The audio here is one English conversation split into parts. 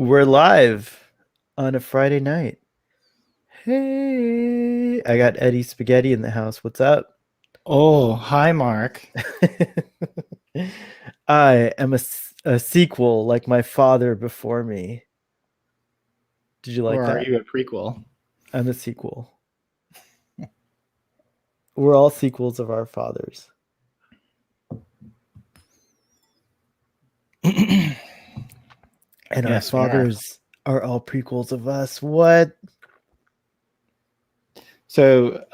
We're live on a Friday night. Hey, I got Eddie Spaghetti in the house. What's up? Oh, hi, Mark. I am a sequel like my father before me. Did you like Or are that? you a prequel? I'm a sequel. We're all sequels of our fathers. And our Yes, we are. fathers are all prequels of us. What? So,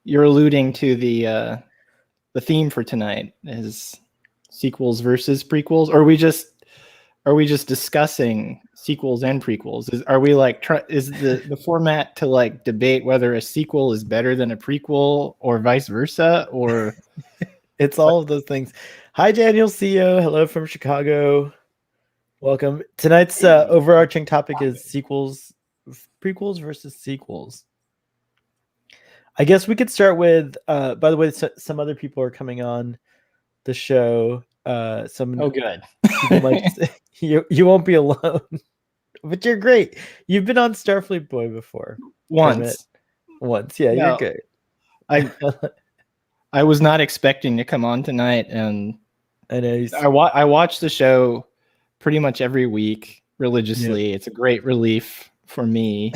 you're alluding to the theme for tonight is sequels versus prequels, or are we just discussing sequels and prequels? Are we like is the format to like debate whether a sequel is better than a prequel or vice versa, or It's all of those things. Hi, Daniel CEO. Hello from Chicago. Welcome. Tonight's overarching topic is prequels versus sequels. I guess we could start with, by the way, some other people are coming on the show. Some good. people might say, you won't be alone, but you're great. You've been on Starfleet Boy before. Once. Once. Yeah, you're No, good. I was not expecting to come on tonight, and I know I watch the show pretty much every week religiously. Yep. It's a great relief for me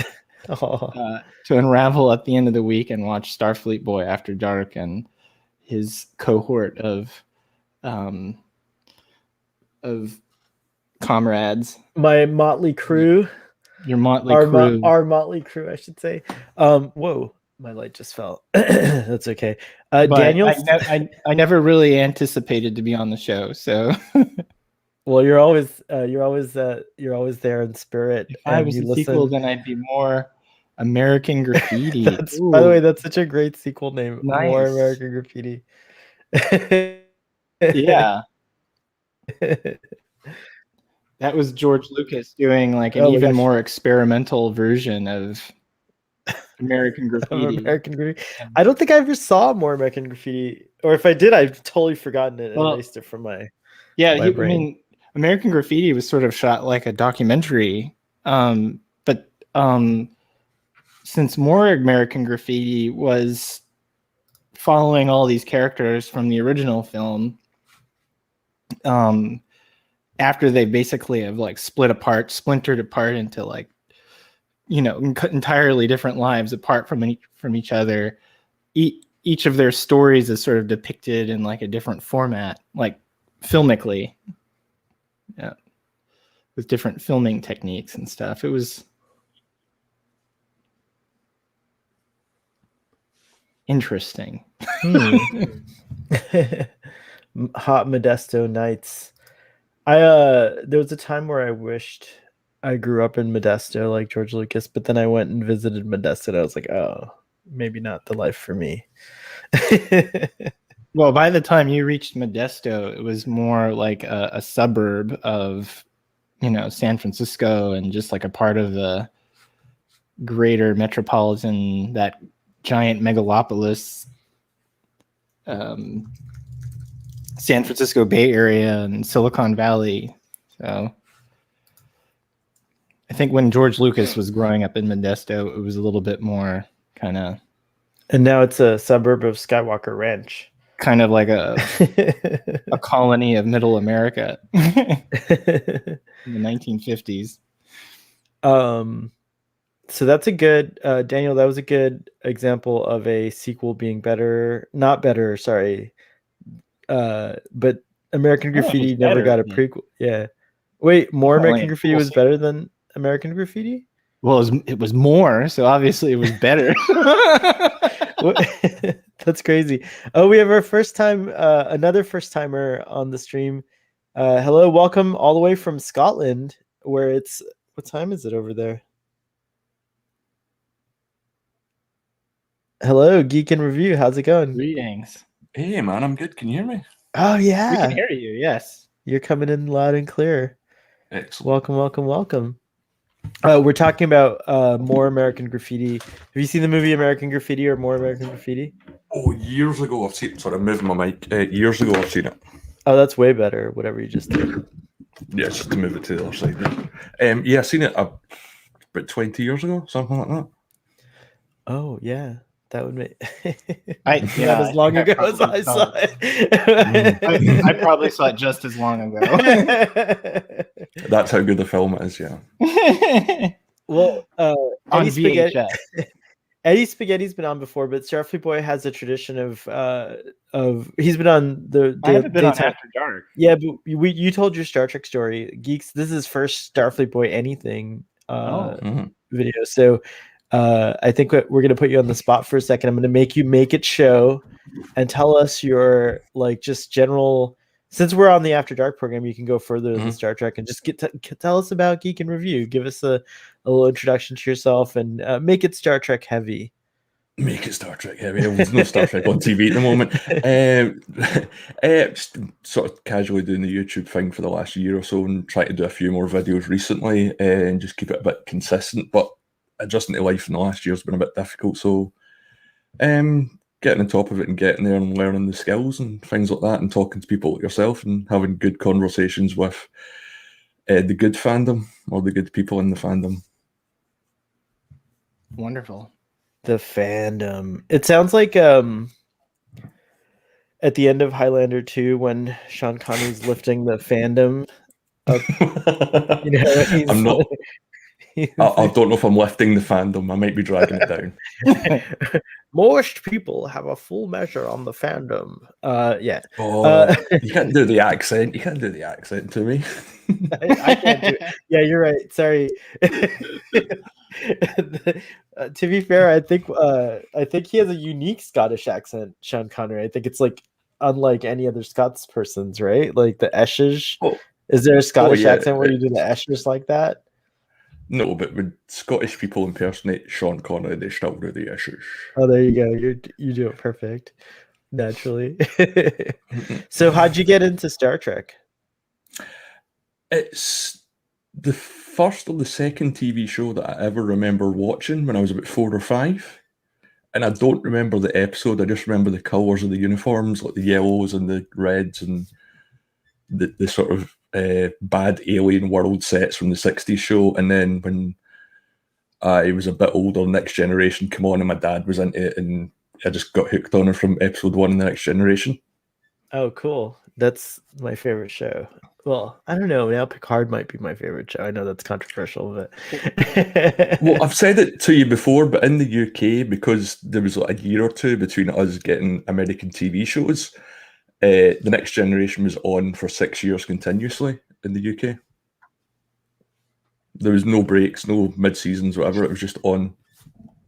to unravel at the end of the week and watch Starfleet Boy After Dark and his cohort of comrades. My motley crew. Your motley crew. Our motley crew, I should say. Whoa, my light just fell. That's okay. Daniel, I never really anticipated to be on the show, so. Well, you're always there in spirit. If I was a sequel, then I'd be more American Graffiti. By the way, that's such a great sequel name. Nice. More American Graffiti. Yeah. That was George Lucas doing like an even more experimental version of American Graffiti. I don't think I ever saw More American Graffiti, or if I did, I've totally forgotten it and erased it from my. Yeah, I mean, American Graffiti was sort of shot like a documentary, but since More American Graffiti was following all these characters from the original film, after they basically have like splintered apart into like, entirely different lives apart from each other. Each of their stories is sort of depicted in like a different format, like filmically, with different filming techniques and stuff. It was interesting. Hot Modesto nights. There was a time where I wished I grew up in Modesto like George Lucas, but then I went and visited Modesto and I was like, oh, maybe not the life for me. Well, by the time you reached Modesto, it was more like a suburb of, San Francisco, and just like a part of the greater metropolitan, that giant megalopolis, San Francisco Bay Area and Silicon Valley. So I think when George Lucas was growing up in Modesto, it was a little bit more kind of. And now it's a suburb of Skywalker Ranch. Kind of like a colony of Middle America in the 1950s. So that's a good, Daniel, that was a good example of a sequel being not better, sorry. But American Graffiti never got a prequel. Yeah. Wait, American Graffiti was better than American Graffiti? Well, it was more, so obviously it was better. That's crazy. Oh, we have our first time, another first timer on the stream. Hello, welcome all the way from Scotland, where what time is it over there? Hello, Geek and Review. How's it going? Greetings. Hey, man, I'm good. Can you hear me? Oh, yeah. We can hear you, yes. You're coming in loud and clear. Excellent. Welcome. We're talking about More American Graffiti. Have you seen the movie American Graffiti or More American Graffiti? Oh, years ago I've seen it. Sorry, I'm moving my mic. Years ago I've seen it. Oh, that's way better, whatever you just did. Yeah, just to move it to the other side. Yeah, I seen it about 20 years ago, something like that. Oh yeah, that would make Yeah, not as long ago as I saw it. I probably saw it just as long ago. That's how good the film is. Yeah. Well, On Eddie Spaghetti. VHS. Eddie Spaghetti's been on before, but Starfleet Boy has a tradition of he's been on the I haven't been on daytime. After Dark. Yeah, but you told your Star Trek story, geeks. This is his first Starfleet Boy anything video. So I think we're gonna put you on the spot for a second. I'm gonna make you make it show, and tell us your like just general. Since we're on the After Dark program, you can go further than Star Trek and just tell us about Geek and Review. Give us a little introduction to yourself and make it Star Trek heavy. Make it Star Trek heavy. There's no Star Trek on TV at the moment. Just sort of casually doing the YouTube thing for the last year or so and trying to do a few more videos recently and just keep it a bit consistent. But adjusting to life in the last year has been a bit difficult. So getting on top of it and getting there and learning the skills and things like that and talking to people like yourself and having good conversations with the good fandom or the good people in the fandom. Wonderful. The fandom. It sounds like at the end of Highlander 2 when Sean Connery's lifting the fandom up. You know, I'm not. I don't know if I'm lifting the fandom. I might be dragging it down. Most people have a full measure on the fandom. Yeah. You can't do the accent. You can't do the accent to me. I can't do it. Yeah, you're right. Sorry. To be fair, I think he has a unique Scottish accent, Sean Connery. I think it's like unlike any other Scots person's, right? Like the Eshes. Oh. Is there a Scottish accent where you do the Eshes like that? No, but when Scottish people impersonate Sean Connery, they still do the issues. Oh, there you go. You do it perfect, naturally. So, how'd you get into Star Trek? It's the first or the second TV show that I ever remember watching when I was about 4 or 5. And I don't remember the episode. I just remember the colours of the uniforms, like the yellows and the reds and the sort of bad alien world sets from the 60s show. And then when I was a bit older, Next Generation came on and my dad was into it and I just got hooked on it from episode 1 in the Next Generation. Oh, cool. That's my favorite show. Well, I don't know. Now Picard might be my favorite show. I know that's controversial, but well, I've said it to you before, but in the UK, because there was like a year or two between us getting American TV shows, the Next Generation was on for 6 years continuously in the UK. There was no breaks, no mid-seasons, whatever. It was just on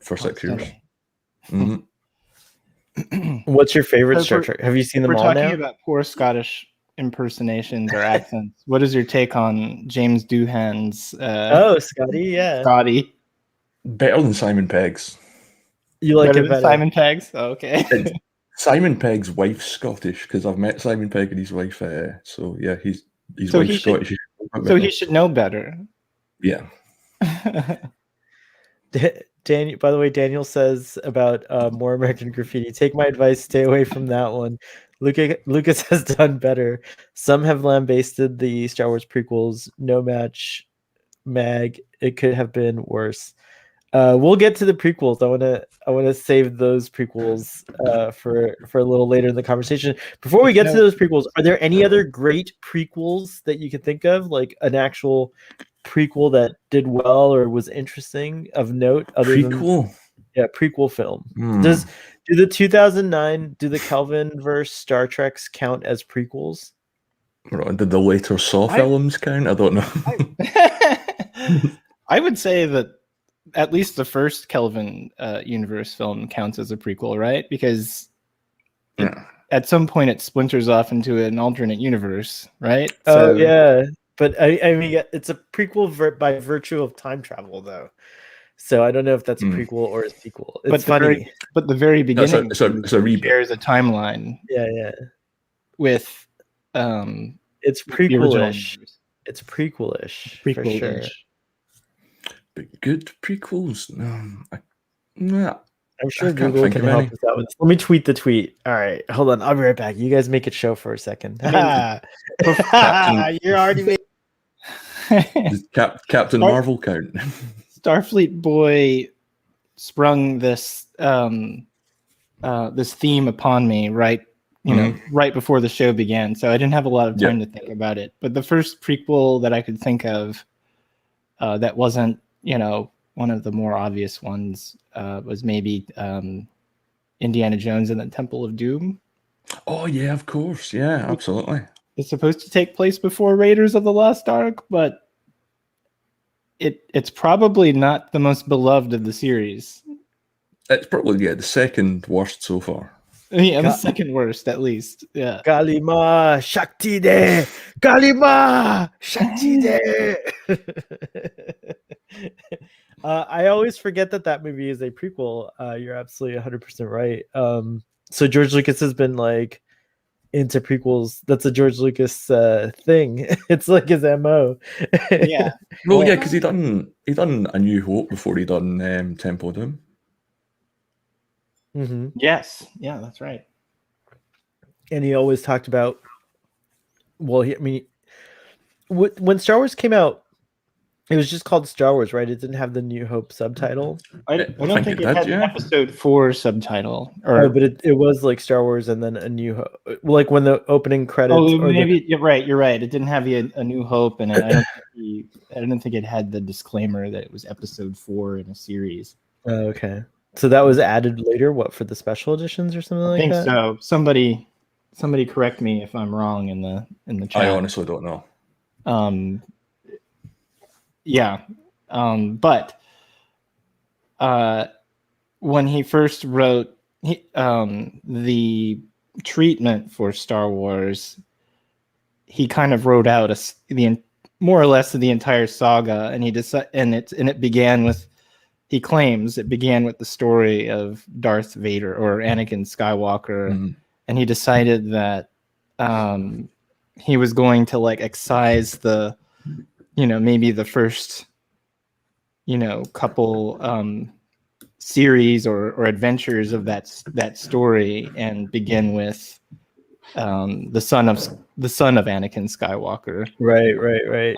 for 6 years. Mm-hmm. What's your favorite Star Trek? Have you seen them all now? We're talking about poor Scottish impersonations or accents. What is your take on James Doohan's Scotty? Yeah, Scotty. Better than Simon Pegg's. You like it better? Simon Pegg's? Oh, okay. Simon Pegg's wife's Scottish because I've met Simon Pegg and his wife. So yeah, he's Scottish. So he should know better. Yeah. Daniel, by the way, Daniel says about More American Graffiti. Take my advice, stay away from that one. Lucas has done better. Some have lambasted the Star Wars prequels. No match, Mag. It could have been worse. We'll get to the prequels. I want to save those prequels for a little later in the conversation. Before we get to those prequels, are there any other great prequels that you can think of, like an actual prequel that did well or was interesting of note? Prequel film. Do the 2009 the Kelvin verse Star Treks count as prequels? Did the later Saw films count? I don't know. I would say that at least the first Kelvin universe film counts as a prequel, right? Because at some point it splinters off into an alternate universe, right? Oh, yeah. But I mean, it's a prequel by virtue of time travel, though. So I don't know if that's a prequel or a sequel. It's funny. But the very beginning it's a reboot. There's a timeline. Yeah. With it's prequel-ish. It's prequel-ish. For sure. But good prequels. I'm sure Google can help us out with this. Let me tweet the tweet. All right, hold on. I'll be right back. You guys make it show for a second. You're already making Does Captain Star- Marvel count? Starfleet Boy sprung this this theme upon me right before the show began, so I didn't have a lot of time to think about it. But the first prequel that I could think of that wasn't one of the more obvious ones was maybe Indiana Jones and the Temple of Doom. Oh yeah, of course. Yeah, absolutely. It's supposed to take place before Raiders of the Lost Ark, but it's probably not the most beloved of the series. It's probably the second worst so far. Yeah, the second worst at least. Yeah. Kalima Shakti De! Kalima Shakti De! I always forget that movie is a prequel. You're absolutely 100% right. So George Lucas has been like into prequels. That's a George Lucas thing. It's like his MO. Yeah. Well, yeah, because he done A New Hope before he done Temple of Doom. Mm-hmm. Yes. Yeah, that's right. And he always talked about, well, when Star Wars came out, it was just called Star Wars, right? It didn't have the New Hope subtitle. I don't think it had an episode 4 subtitle. But it was like Star Wars and then A New Hope. Like when the opening credits. Oh, maybe you're right. You're right. It didn't have A New Hope, and I don't think it had the disclaimer that it was episode 4 in a series. Oh, okay. So that was added later, what, for the special editions or something like that? I think so. Somebody correct me if I'm wrong in the chat. I honestly don't know. But when he first wrote the treatment for Star Wars, he kind of wrote out more or less the entire saga, and it began with. He claims it began with the story of Darth Vader or Anakin Skywalker, and he decided that he was going to like excise the, maybe the first, couple series or adventures of that story, and begin with the son of Anakin Skywalker. Right.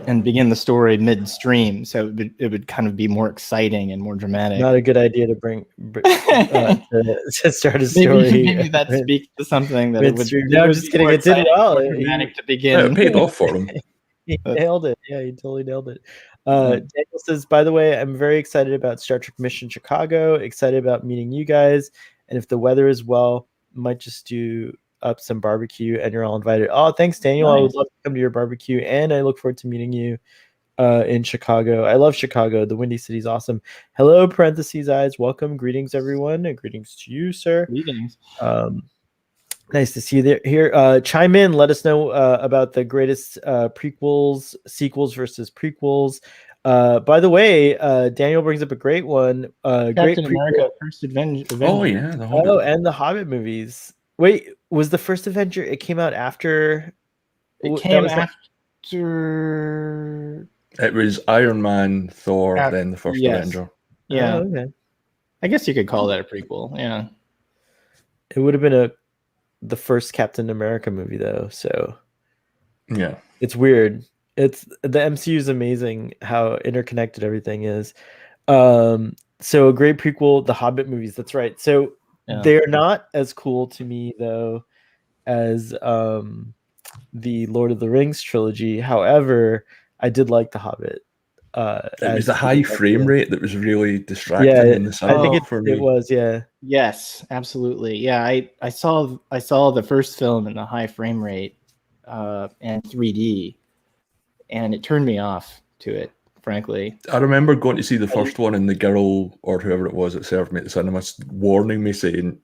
And begin the story midstream, so it would kind of be more exciting and more dramatic. Not a good idea to bring to start a story. Maybe that speaks to something that midstream. No, I'm just kidding. It did well. Dramatic to begin. It paid off for him. He nailed it. Yeah, he totally nailed it. Daniel says, by the way, I'm very excited about Star Trek Mission Chicago. Excited about meeting you guys, and if the weather is well, might just do up some barbecue, and you're all invited. Oh, thanks, Daniel. Nice. I would love to come to your barbecue, and I look forward to meeting you in Chicago. I love Chicago. The Windy City's awesome. Hello, parentheses eyes. Welcome. Greetings, everyone, and greetings to you, sir. Greetings. Nice to see you here. Chime in. Let us know about the greatest prequels, sequels versus prequels. By the way, Daniel brings up a great one. Captain America: First Avenger. Oh yeah, and the Hobbit movies. Wait, was the first Avenger? It came out after. It came after. It was Iron Man, Thor, then the first Avenger. Yeah. Oh, okay. I guess you could call that a prequel. Yeah. It would have been the first Captain America movie, though. So. Yeah. It's weird. The MCU is amazing how interconnected everything is. So a great prequel, the Hobbit movies. That's right. So. Yeah. They're not as cool to me though as the Lord of the Rings trilogy. However, I did like the Hobbit. It was the high frame rate that was really distracting in the cinema. I think it was. Yeah. Yes, absolutely. Yeah, I saw the first film in the high frame rate and 3D, and it turned me off to it. Frankly, I remember going to see the first one, and the girl or whoever it was that served me at the cinema warning me, saying,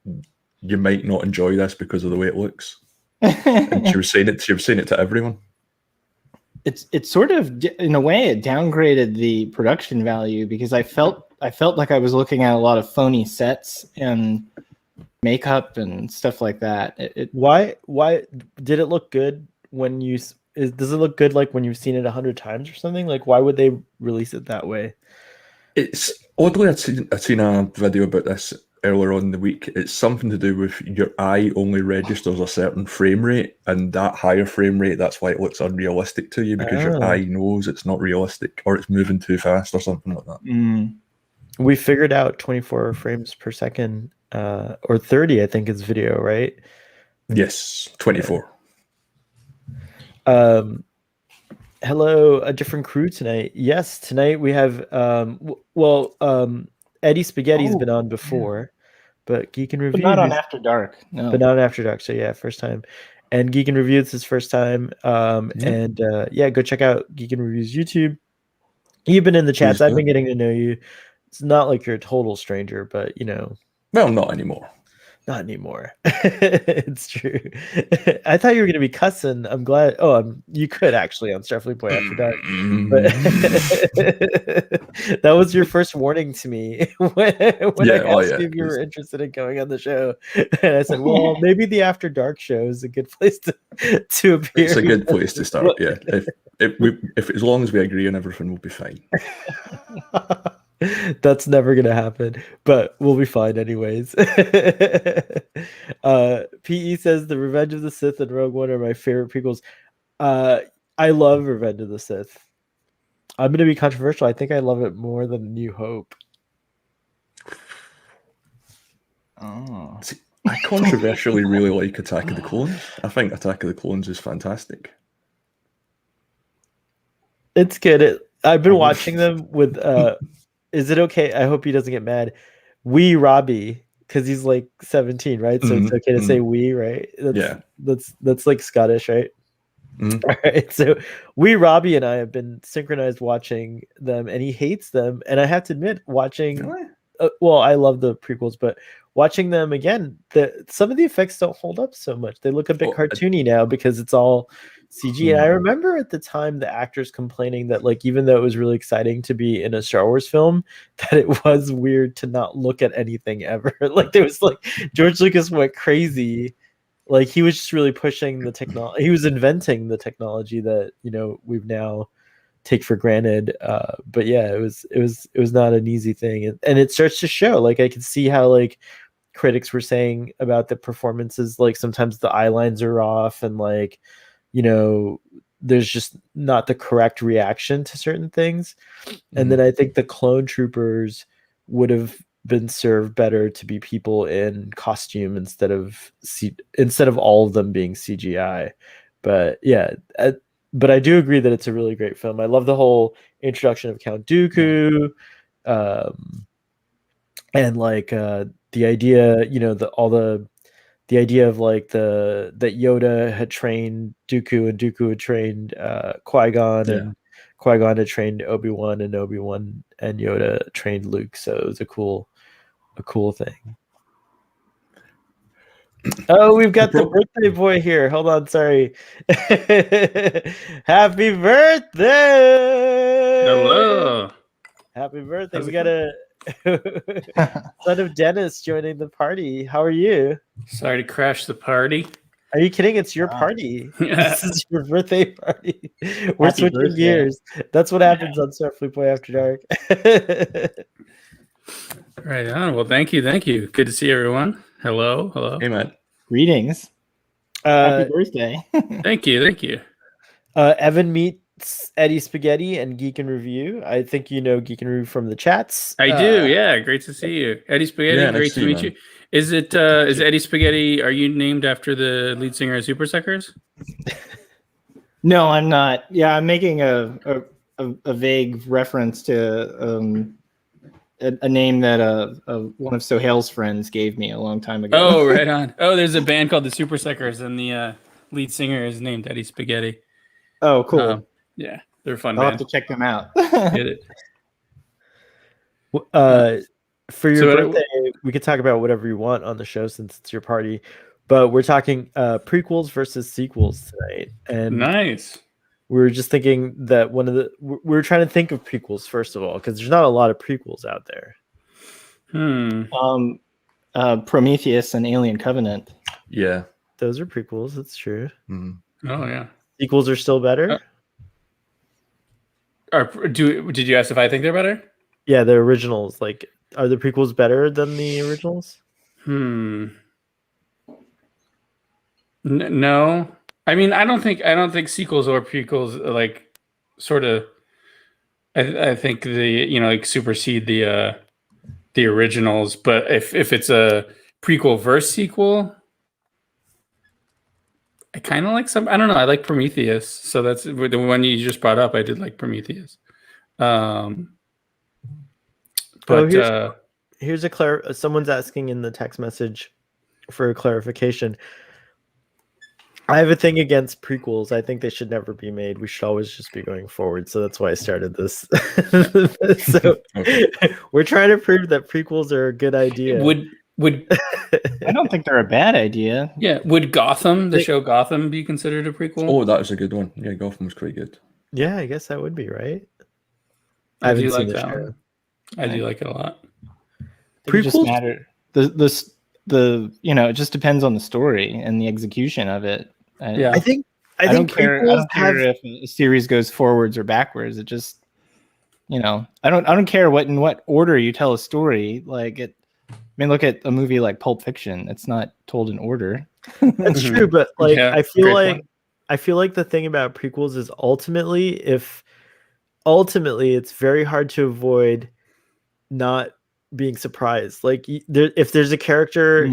"You might not enjoy this because of the way it looks." And she was saying it to everyone. It's sort of, in a way, it downgraded the production value, because I felt like I was looking at a lot of phony sets and makeup and stuff like that. Why did it look good when you? Does it look good like when you've seen it 100 times or something? Like, why would they release it that way? It's oddly, I'd seen a video about this. earlier on in the week. It's something to do with your eye only registers a certain frame rate, and that higher frame rate, that's why it looks unrealistic to you, because your eye knows it's not realistic or it's moving too fast or something like that. We figured out 24 frames per second, or 30, I think is video, right? Yes, 24. Hello, a different crew tonight. Yes, tonight we have Eddie Spaghetti's been on before, but Geek and Review, but not on After Dark. No, but not on After Dark. So yeah, first time. And Geek and Review, it's his first time. And go check out Geek and Review's YouTube. You've been in the chats. I've been getting to know you. It's not like you're a total stranger, but you know. Well, not anymore. Not anymore. It's true. I thought you were going to be cussing. I'm glad. Oh, you could actually on Starfleet Boy After Dark. But that was your first warning to me when I asked you if you were interested in going on the show. And I said, well, maybe the After Dark show is a good place to appear. It's a good place to start, yeah. If as long as we agree on everything, we'll be fine. That's never gonna happen, but we'll be fine anyways. PE says the Revenge of the Sith and Rogue One are my favorite prequels. I love Revenge of the Sith. I'm gonna be controversial. I think I love it more than New Hope. Oh, see, I controversially really like Attack of the Clones. I think Attack of the Clones is fantastic. It's good. I've been watching them with is it okay? I hope he doesn't get mad. Wee Robbie, because he's like 17, right? So it's okay to say wee, right? That's like Scottish, right? All right. So Wee Robbie and I have been synchronized watching them, and he hates them. And I have to admit, watching I love the prequels, but watching them again, some of the effects don't hold up so much. They look a bit cartoony now because it's all CG. And I remember at the time the actors complaining that, like, even though it was really exciting to be in a Star Wars film, that it was weird to not look at anything ever. Like, there was like George Lucas went crazy. Like, he was just really pushing the technology. He was inventing the technology that, you know, we've now take for granted. But yeah, it was not an easy thing. And it starts to show. Like, I could see how, like, critics were saying about the performances, like sometimes the eye lines are off, and, like, you know, there's just not the correct reaction to certain things. And then I think the clone troopers would have been served better to be people in costume instead of all of them being CGI. But yeah, but I do agree that it's a really great film. I love the whole introduction of Count Dooku, and like the idea, you know, the idea of like that Yoda had trained Dooku, and Dooku had trained Qui-Gon, and Qui-Gon had trained Obi-Wan, and Obi-Wan and Yoda trained Luke. So it was a cool thing. Oh, we've got the birthday boy here. Hold on, sorry. Happy birthday! Hello. Happy birthday. We got a son of Dennis joining the party. How are you? Sorry to crash the party. Are you kidding? It's your party. This is your birthday party. We're switching gears. That's what happens on Starfleet Boy After Dark. Right on. Well, thank you. Good to see everyone. Hello. Hey, man. Greetings. Happy birthday. Thank you. Evan meets Eddie Spaghetti and Geek and Review. I think you know Geek and Review from the chats. I do. Yeah, great to see you, Eddie Spaghetti. Great to meet you. Is Eddie Spaghetti? Are you named after the lead singer of Super Suckers? No, I'm not. Yeah, I'm making a vague reference to a name that one of Sohail's friends gave me a long time ago. Oh, right on. Oh, there's a band called the Super Suckers, and the lead singer is named Eddie Spaghetti. Oh, cool. Yeah, they're a fun I'll band. have to check them out. Get it. For your birthday, we could talk about whatever you want on the show since it's your party, but we're talking prequels versus sequels tonight. And nice. We were just thinking that we were trying to think of prequels first of all, because there's not a lot of prequels out there. Prometheus and Alien Covenant. Yeah, those are prequels. That's true. Oh yeah. Sequels are still better. Did you ask if I think they're better? Yeah, the originals, like are the prequels better than the originals? No, I mean, I don't think sequels or prequels like sort of. I think like supersede the originals, but if it's a prequel versus sequel, I kind of like some. I don't know. I like Prometheus, so that's the one you just brought up. I did like Prometheus. But here's someone's asking in the text message for a clarification. I have a thing against prequels. I think they should never be made. We should always just be going forward. So that's why I started this. So we're trying to prove that prequels are a good idea. Would I don't think they're a bad idea. Yeah. Would the show Gotham, be considered a prequel? Oh, that was a good one. Yeah, Gotham was quite good. Yeah, I guess that would be right. I haven't seen the show. I do like it a lot. Prequels just matter. The it just depends on the story and the execution of it. I think I don't care if a series goes forwards or backwards. It just I don't care in what order you tell a story. Like it. I mean, look at a movie like Pulp Fiction. It's not told in order. That's true, but like I feel like the thing about prequels is ultimately it's very hard to avoid not being surprised. Like if there's a character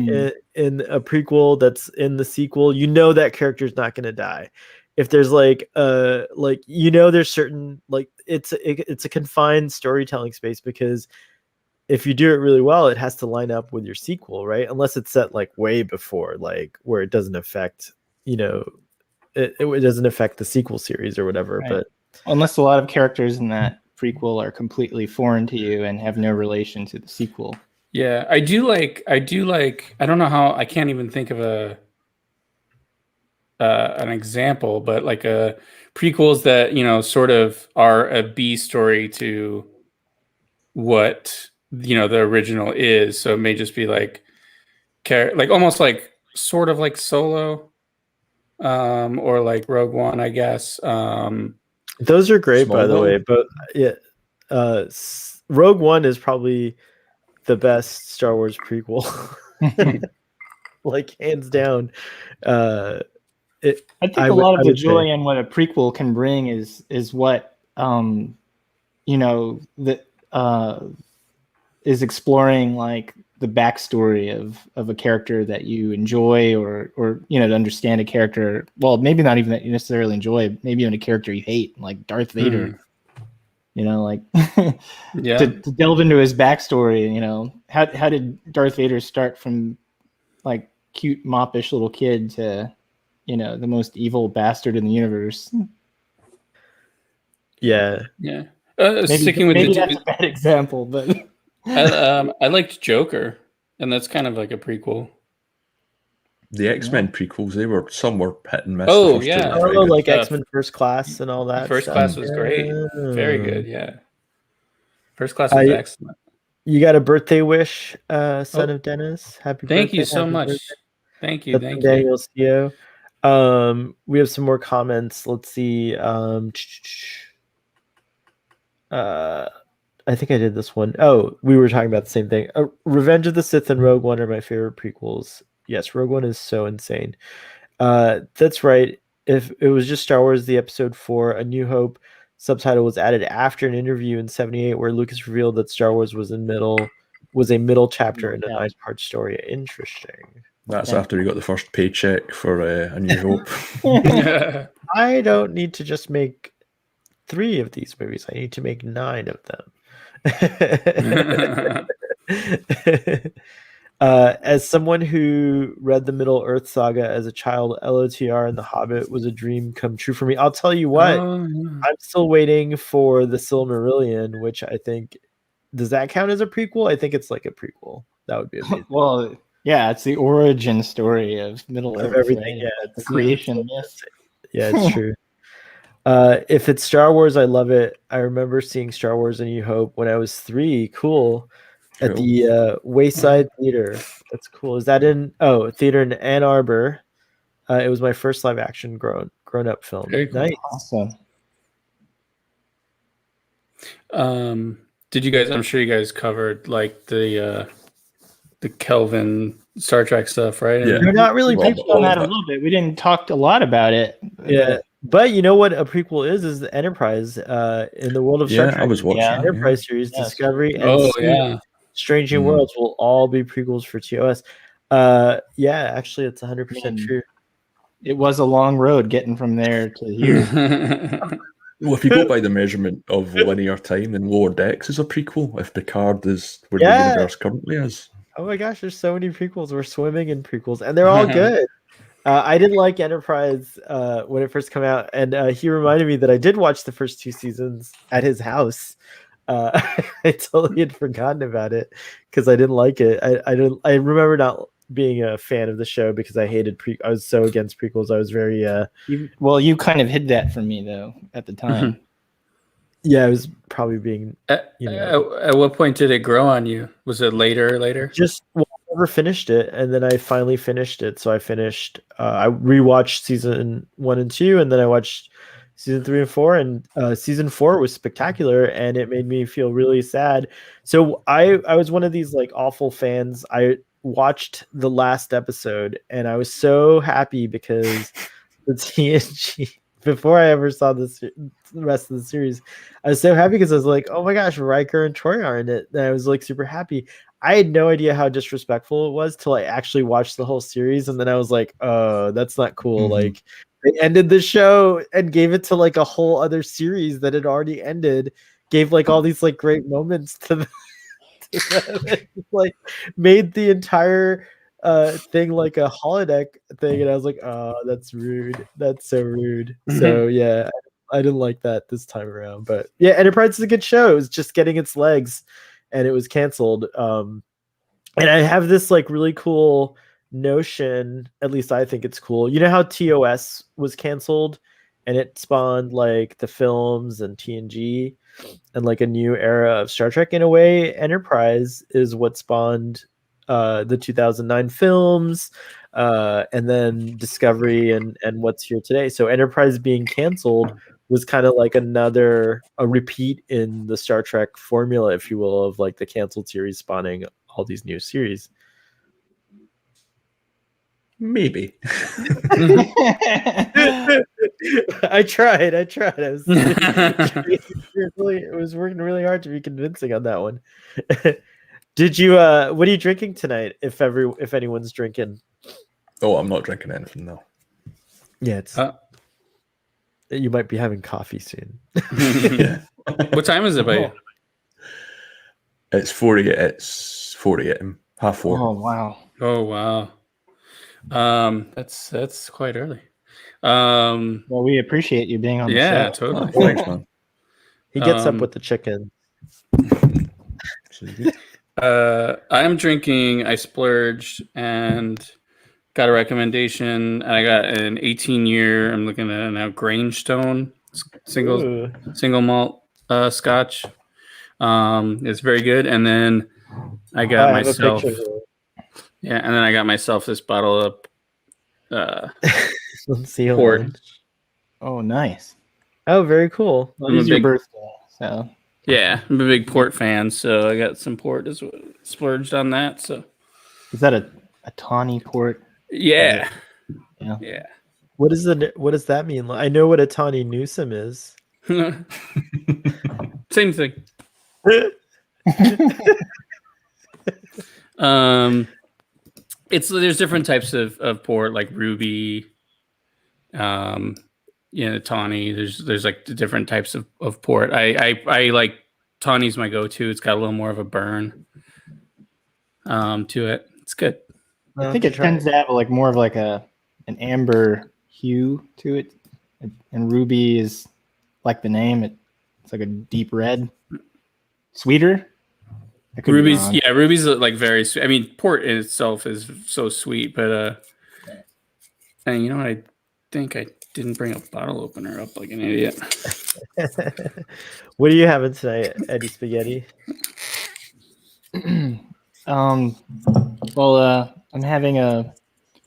in a prequel that's in the sequel, that character is not going to die. If there's there's certain it's a confined storytelling space, because if you do it really well, it has to line up with your sequel, right? Unless it's set way before, where it doesn't affect it doesn't affect the sequel series or whatever. Right. But unless a lot of characters in that prequel are completely foreign to you and have no relation to the sequel. Yeah, I do like I don't know how, I can't even think of an example, but prequels that sort of are a B story to what the original is. So it may just be almost sort of like Solo, or like Rogue One, I guess. Those are great, by the way, but yeah, Rogue One is probably the best Star Wars prequel, hands down. I think a lot of the joy in what a prequel can bring is what is exploring the backstory of a character that you enjoy, or to understand a character. Well, maybe not even that you necessarily enjoy, maybe even a character you hate, like Darth Vader. To delve into his backstory. How did Darth Vader start from cute moppish little kid to the most evil bastard in the universe? Yeah. Sticking with maybe that's a bad example, but I liked Joker, and that's kind of like a prequel. The X-Men prequels, some were hit and miss. Oh yeah, X-Men First Class and all that. First Class was great, very good. Yeah, First Class was excellent. You got a birthday wish, son of Dennis. Happy birthday! Thank you so much. Birthday. Thank you. Daniel CEO. We have some more comments. Let's see. I think I did this one. Oh, we were talking about the same thing. Revenge of the Sith and Rogue One are my favorite prequels. Yes, Rogue One is so insane. That's right. If it was just Star Wars, the Episode 4, A New Hope subtitle was added after an interview in '78 where Lucas revealed that Star Wars was a middle chapter in a 9-part story. Interesting. That's after he got the first paycheck for A New Hope. I don't need to just make 3 of these movies. I need to make 9 of them. As someone who read the Middle Earth saga as a child, LOTR and The Hobbit was a dream come true for me. I'll tell you what, I'm still waiting for the Silmarillion, which I think, does that count as a prequel? I think it's like a prequel. That would be amazing. Well, yeah, it's the origin story of Middle Earth. Everything, right? Yeah, the creation myth. Yeah, it's true. If it's Star Wars, I love it. I remember seeing Star Wars: A New Hope when I was 3. Cool. At the Wayside Theater. That's cool. Is that in theater in Ann Arbor? It was my first live action grown up film. Very cool. Nice. Awesome. Did you guys? I'm sure you guys covered like the Kelvin Star Trek stuff, right? Yeah. They're not really Well, prequels. On that a little bit. We didn't talk a lot about it. Yeah, but you know what a prequel is the Enterprise in the world of Star Yeah, Trek. I was watching. Yeah. it, yeah. Enterprise series, Yes. Discovery, and Oh soon yeah. Strange New Mm. Worlds will all be prequels for TOS. Yeah, actually, it's 100% Mm. true. It was a long road getting from there to here. Well, if you go by the measurement of linear time, then Lower Decks is a prequel. If Picard is where Yeah. the universe currently is. Oh my gosh, there's so many prequels. We're swimming in prequels, and they're all good. I didn't like Enterprise when it first came out, and he reminded me that I did watch the first 2 seasons at his house. I totally had forgotten about it because I didn't like it. I remember not being a fan of the show because I hated I was so against prequels. I was very You kind of hid that from me though at the time. yeah, I was probably being At you what point did it grow on you? Was it later? just I never finished it, and then I finally finished it. So I finished. I rewatched season 1 and 2, and then I watched season 3 and 4. And season 4 was spectacular, and it made me feel really sad. So I was one of these like awful fans. I watched the last episode, and I was so happy because the TNG. Before I ever saw the rest of the series, I was so happy because I was like, "Oh my gosh, Riker and Troy are in it!" And I was like super happy. I had no idea how disrespectful it was till I actually watched the whole series, and then I was like, "Oh, that's not cool." Mhm. Like they ended the show and gave it to like a whole other series that had already ended. Gave like all these like great moments to them. Like made the entire thing like a holodeck thing, and I was like, oh, that's rude. That's so rude. So yeah, I didn't like that this time around. But yeah, Enterprise is a good show. It was just getting its legs, and it was canceled. And I have this like really cool notion, at least I think it's cool. You know how TOS was canceled and it spawned like the films and TNG and like a new era of Star Trek in a way. Enterprise is what spawned the 2009 films, and then Discovery and what's here today. So Enterprise being canceled was kind of like a repeat in the Star Trek formula, if you will, of like the canceled series spawning all these new series. Maybe. I tried. I was it was working really hard to be convincing on that one. Did you what are you drinking tonight if anyone's drinking? Oh, I'm not drinking anything now. Yeah, it's you might be having coffee soon. Yeah. What time is it by you? It's 40. It's 40 AM. 4:30. Oh wow. Oh wow. That's quite early. Well, we appreciate you being on the Yeah, show. totally. Oh, thanks, man. He gets up Um, with the chicken. So you- I'm drinking. I splurged and got a recommendation. I got an 18-year. I'm looking at now Grangestone single malt Scotch. It's very good. And then I got I have a myself. picture of Yeah, and then I got myself this bottle of Let's see. hold port. on. Oh, nice. Oh, very cool. Well, I'm it a is your big- birthday, so Yeah, I'm a big port fan, so I got some port as well, splurged on that. So is that a tawny port? yeah, Yeah. yeah. What does that mean? I know what a Tawny Newsome is. Same thing. There's different types of port like ruby, tawny. There's like different types of port. I like tawny's my go-to. It's got a little more of a burn to it. It's good. I think it tends to have like more of like an amber hue to it, and ruby is like the name. It's like a deep red, sweeter. I could be Ruby's wrong. ruby's like very sweet. I mean, port in itself is so sweet, but and you know what? I think I didn't bring a bottle opener up like an idiot. What are you having tonight, Eddie Spaghetti? Well, I'm having a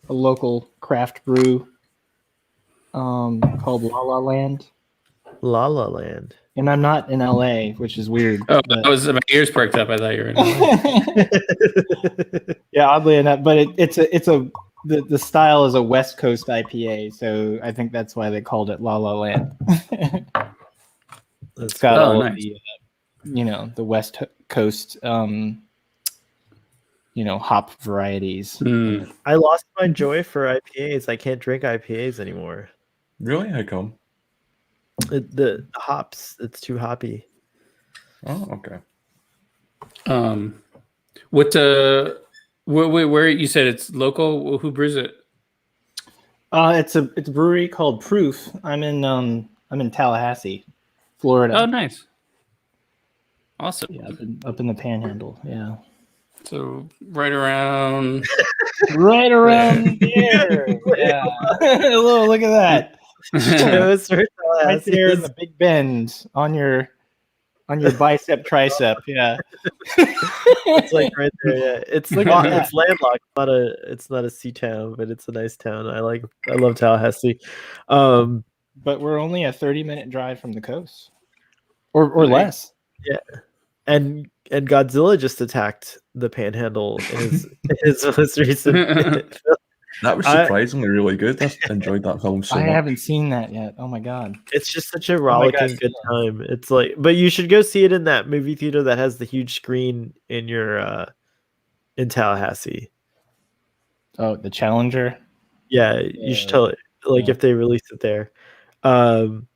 local craft brew called La La Land. La La Land. and I'm not in LA, which is weird. Oh, but- I was my ears perked up. I thought you were in LA. Yeah, oddly enough, but the style is a West Coast IPA, so I think that's why they called it La La Land. It's got cool. all Oh, of nice. the the West Coast hop varieties. Hmm. I lost my joy for IPAs. I can't drink IPAs anymore. Really? How come? The hops, it's too hoppy. Oh, okay. Where you said it's local? Who brews it? It's a brewery called Proof. I'm in Tallahassee, Florida. Oh, nice. Awesome. Yeah, up in the Panhandle. Yeah, So right around. right around there. Yeah, look at that. Shows for Right Tallahassee there in is- the Big Bend on your bicep tricep. Yeah. It's like right there. Yeah, it's Look at it's landlocked. It's not a sea town, but it's a nice town. I love Tallahassee. But we're only a 30-minute drive from the coast, or less. And Godzilla just attacked the Panhandle in his most recent. That was surprisingly really good. I enjoyed that film so I much. haven't seen that yet. Oh my god. It's just such a rollicking good time. It's like, but you should go see it in that movie theater that has the huge screen in your in Tallahassee. Oh, the Challenger. Yeah, you should tell it if they release it there. I'm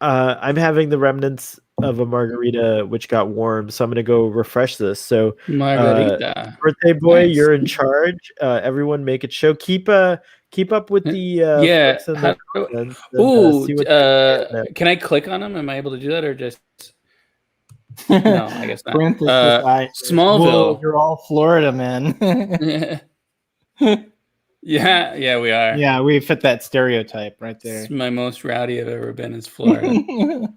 having the remnants of a margarita which got warm, so I'm gonna go refresh this. So Margarita. birthday boy, Nice. you're in charge. Everyone make it show. Keep up with the flicks and the comments and, see what they're can I click on them? Am I able to do that, or just no? I guess not. Smallville. Whoa, you're all Florida, man. yeah, we are. Yeah, we fit that stereotype right there. It's my most rowdy I've ever been is Florida.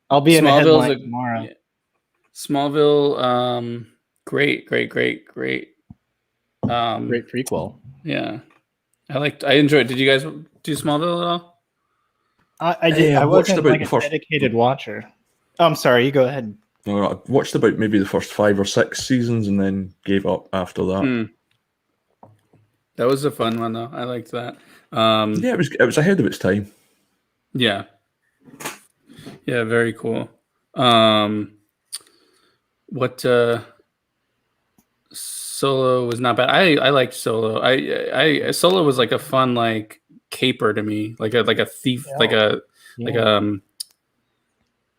I'll be in a Smallville's headline tomorrow. Yeah. Smallville, great. Great prequel. Yeah, I enjoyed. Did you guys do Smallville at all? I did. Yeah, I wasn't watched about like the a first- dedicated watcher. Oh, I'm sorry. You go ahead. No, I watched about maybe the first 5 or 6 seasons and then gave up after that. That was a fun one though. I liked that. Yeah, it was ahead of its time. Yeah, very cool. Solo was not bad. I liked Solo. I Solo was like a fun like caper to me, like a thief,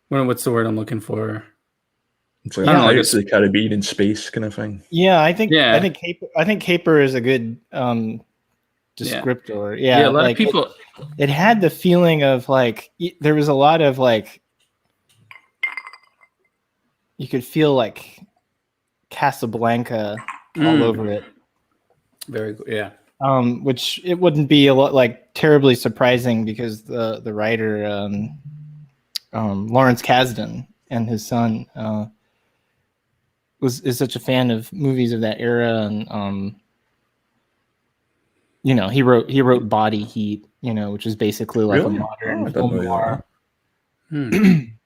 what's the word I'm looking for? It's like I don't know, Pirates of the Caribbean in space kind of thing. Yeah, I think caper is a good descriptor. Yeah, a lot of people. It had the feeling of like there was a lot of like you could feel like Casablanca all over it. Very good. Yeah. Which it wouldn't be a lot like terribly surprising because the writer Lawrence Kasdan and his son is such a fan of movies of that era, and he wrote Body Heat, which is basically like a modern film noir. And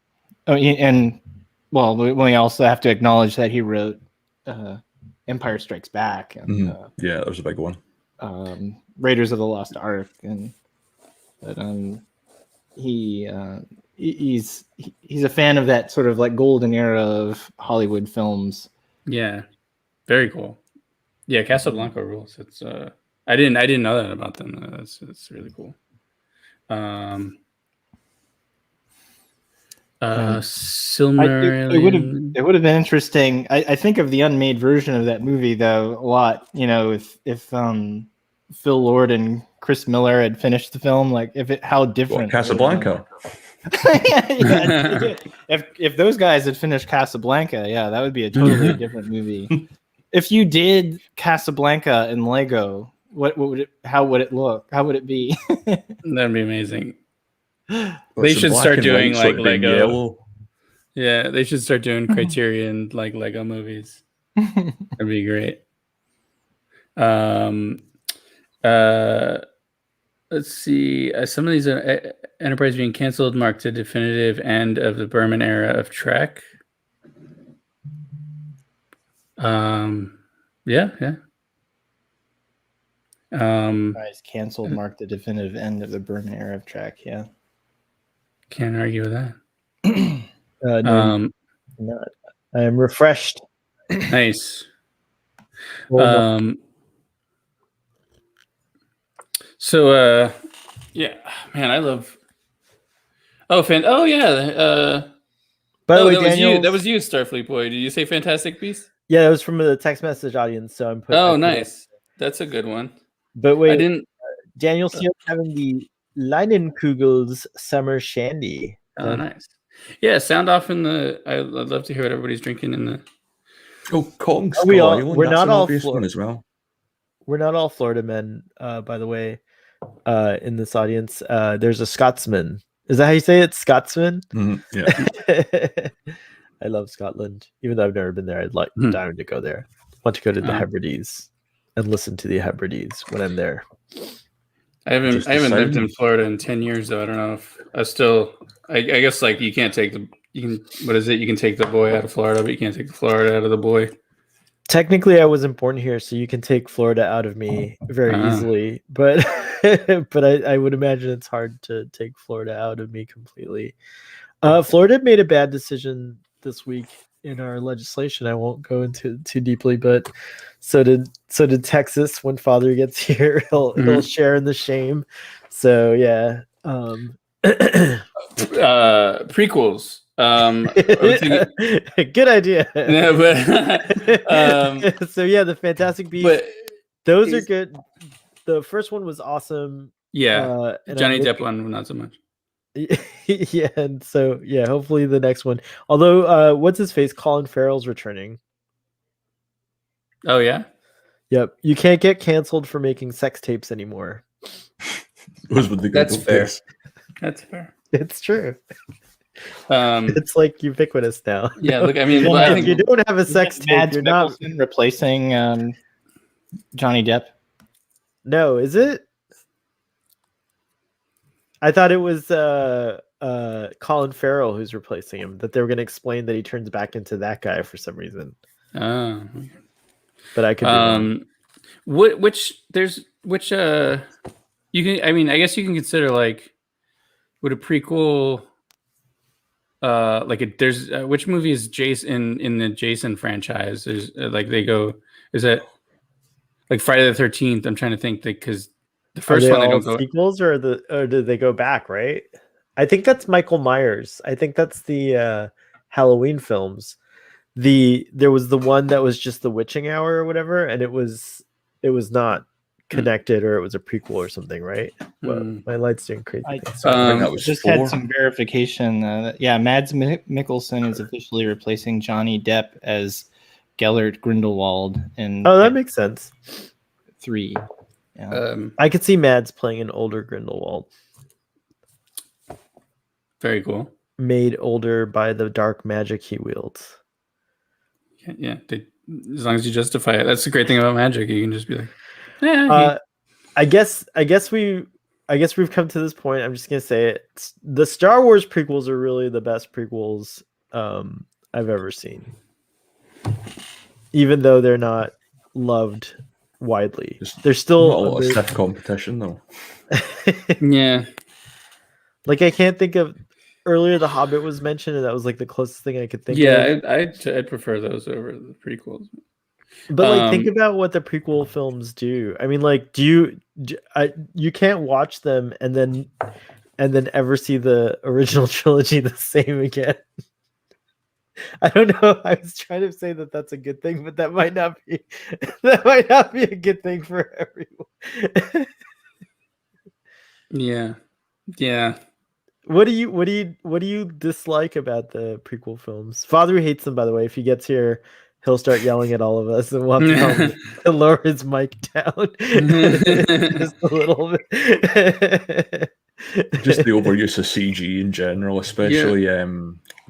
well, we also have to acknowledge that he wrote Empire Strikes Back, and yeah, that was a big one. Raiders of the Lost Ark, but he's a fan of that sort of like golden era of Hollywood films. Yeah, very cool. Yeah, Casablanca rules. It's I didn't know that about them. That's really cool. Silmarillion. It would have been interesting. I think of the unmade version of that movie though a lot. If Phil Lord and Chris Miller had finished the film, like how different Casablanca. If those guys had finished Casablanca, that would be a totally different movie. If you did Casablanca in Lego, how would it look? How would it be? That'd be amazing. They should start doing like Lego. Yellow. Yeah, they should start doing Criterion like Lego movies. That'd be great. let's see. Some of these Enterprise being canceled marked the definitive end of the Berman era of Trek. Yeah. Enterprise canceled marked the definitive end of the Berman era of Trek. Yeah. Can't argue with that. No, not. I am refreshed. Nice. So yeah, man, I love. Oh, oh yeah. By the way, that was you. Daniel, That was you, Starfleet boy. Did you say Fantastic Beast? yeah, it was from the text message audience. So I'm putting. Oh, nice. That's a good one. But wait, I didn't. Daniel Seal having the Leinenkugel's summer shandy. Oh, nice. Yeah, sound off in the. I'd love to hear what everybody's drinking in the. Oh, Kong Skull we all- Island. we're That's not an all obvious Flor- one as well. We're not all Florida men, by the way. In this audience, there's a Scotsman. Is that how you say it? Scotsman? Yeah. I love Scotland. Even though I've never been there, I'd like dying to go there. Want to go to the Hebrides and listen to the Hebrides when I'm there. I haven't lived in Florida in 10 years though. I don't know if I still. I guess like you can't take what is it? You can take the boy out of Florida, but you can't take the Florida out of the boy. Technically, I wasn't born here, so you can take Florida out of me very easily. But but I would imagine it's hard to take Florida out of me completely. Florida made a bad decision this week in our legislation. I won't go into too deeply, but so did Texas. When Father gets here, he'll share in the shame. So yeah. Prequels. Good idea. No, but so yeah, the Fantastic Beasts. Those are good. The first one was awesome. Yeah, Johnny Depp one, not so much. Yeah, and so yeah, hopefully the next one. Although, what's his face? Colin Farrell's returning. Oh yeah. Yep, you can't get canceled for making sex tapes anymore. Those were the good That's old fair. days. That's fair. It's true. It's like ubiquitous now. Yeah, look, I mean, if you don't have a sex tape, Mads you're not Mikkelsen replacing Johnny Depp. No, is it? I thought it was Colin Farrell who's replacing him. That they were going to explain that he turns back into that guy for some reason. Oh, but I could. Be wrong. Which you can. I mean, I guess you can consider like would a prequel. There's which movie is Jason in the Jason franchise? Is like they go. Is it like Friday the 13th? I'm trying to think because the first one they don't go sequels or did they go back? Right. I think that's Michael Myers. I think that's the Halloween films. There was the one that was just the Witching Hour or whatever, and it was not connected or it was a prequel or something, right? Well, my light's doing crazy. I think that was just 4. had some verification. Mads Mikkelsen is officially replacing Johnny Depp as Gellert Grindelwald in. Oh, that makes sense. 3. Yeah. I could see Mads playing an older Grindelwald. Very cool. Made older by the dark magic he wields. Yeah, as long as you justify it. That's the great thing about magic. You can just be like, I guess we've come to this point. I'm just gonna say it. The Star Wars prequels are really the best prequels I've ever seen. Even though they're not loved widely, they're still not a lot of Sith competition though. Yeah, like I can't think of. Earlier, The Hobbit was mentioned, and that was like the closest thing I could think of. Yeah, I'd prefer those over the prequels. But like, think about what the prequel films do. I mean, like, you can't watch them and then ever see the original trilogy the same again. I don't know. I was trying to say that that's a good thing, but that might not be a good thing for everyone. Yeah. What do you dislike about the prequel films? Father hates them, by the way. If he gets here, he'll start yelling at all of us, and we'll have to lower his mic down just a little bit. Just the overuse of CG in general, especially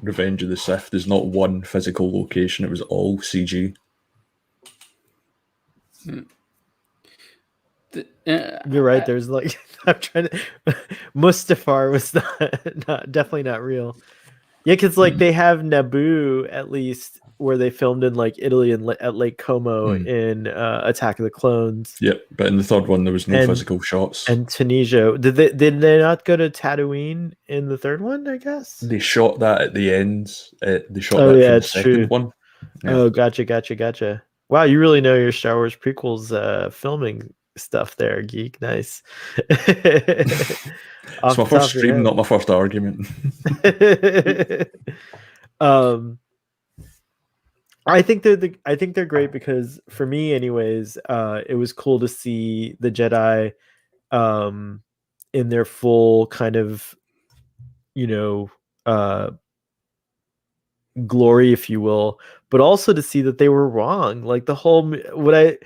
Revenge of the Sith. There's not one physical location; it was all CG. You're right. There's like I'm trying to. Mustafar was definitely not real. Yeah, because like they have Naboo at least where they filmed in like Italy and at Lake Como in Attack of the Clones. Yep, but in the third one there was no physical shots. And Tunisia. Did they not go to Tatooine in the third one? I guess They shot that at the end. They shot that for the second one. Yeah. Oh, gotcha. Wow, you really know your Star Wars prequels filming stuff there, geek. Nice. It's my first stream, not my first argument. I think they're great because for me anyways, it was cool to see the Jedi in their full kind of, glory, if you will, but also to see that they were wrong. Like the whole what I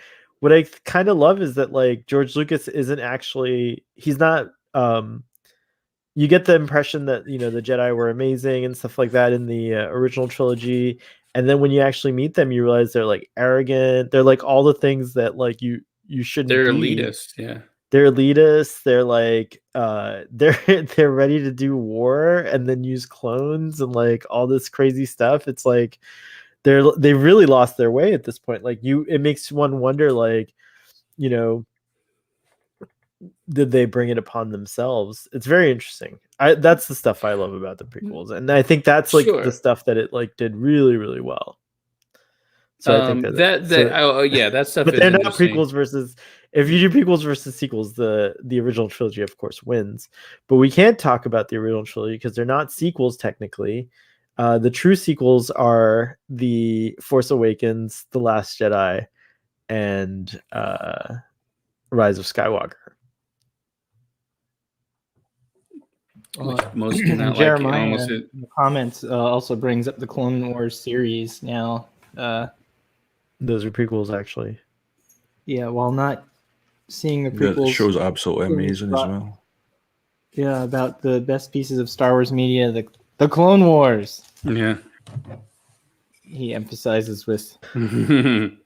kind of love is that like George Lucas isn't actually, he's not you get the impression that the Jedi were amazing and stuff like that in the original trilogy, and then when you actually meet them you realize they're like arrogant, they're like all the things that like you shouldn't they're be. elitist. Yeah, they're elitists. They're like they're ready to do war and then use clones and like all this crazy stuff. It's like they really lost their way at this point. Like it makes one wonder, like, did they bring it upon themselves? It's very interesting. That's the stuff I love about the prequels, and I think that's like the stuff that it like did really, really well. So I think that stuff. But they're not prequels versus. If you do prequels versus sequels, the original trilogy, of course, wins. But we can't talk about the original trilogy because they're not sequels technically. The true sequels are The Force Awakens, The Last Jedi, and Rise of Skywalker. Most do not Jeremiah like in the comments also brings up the Clone Wars series now. Those are prequels, actually. Yeah, while not seeing the prequels, the show's absolutely amazing as well. Yeah, about the best pieces of Star Wars media, the Clone Wars. Yeah, he emphasizes with the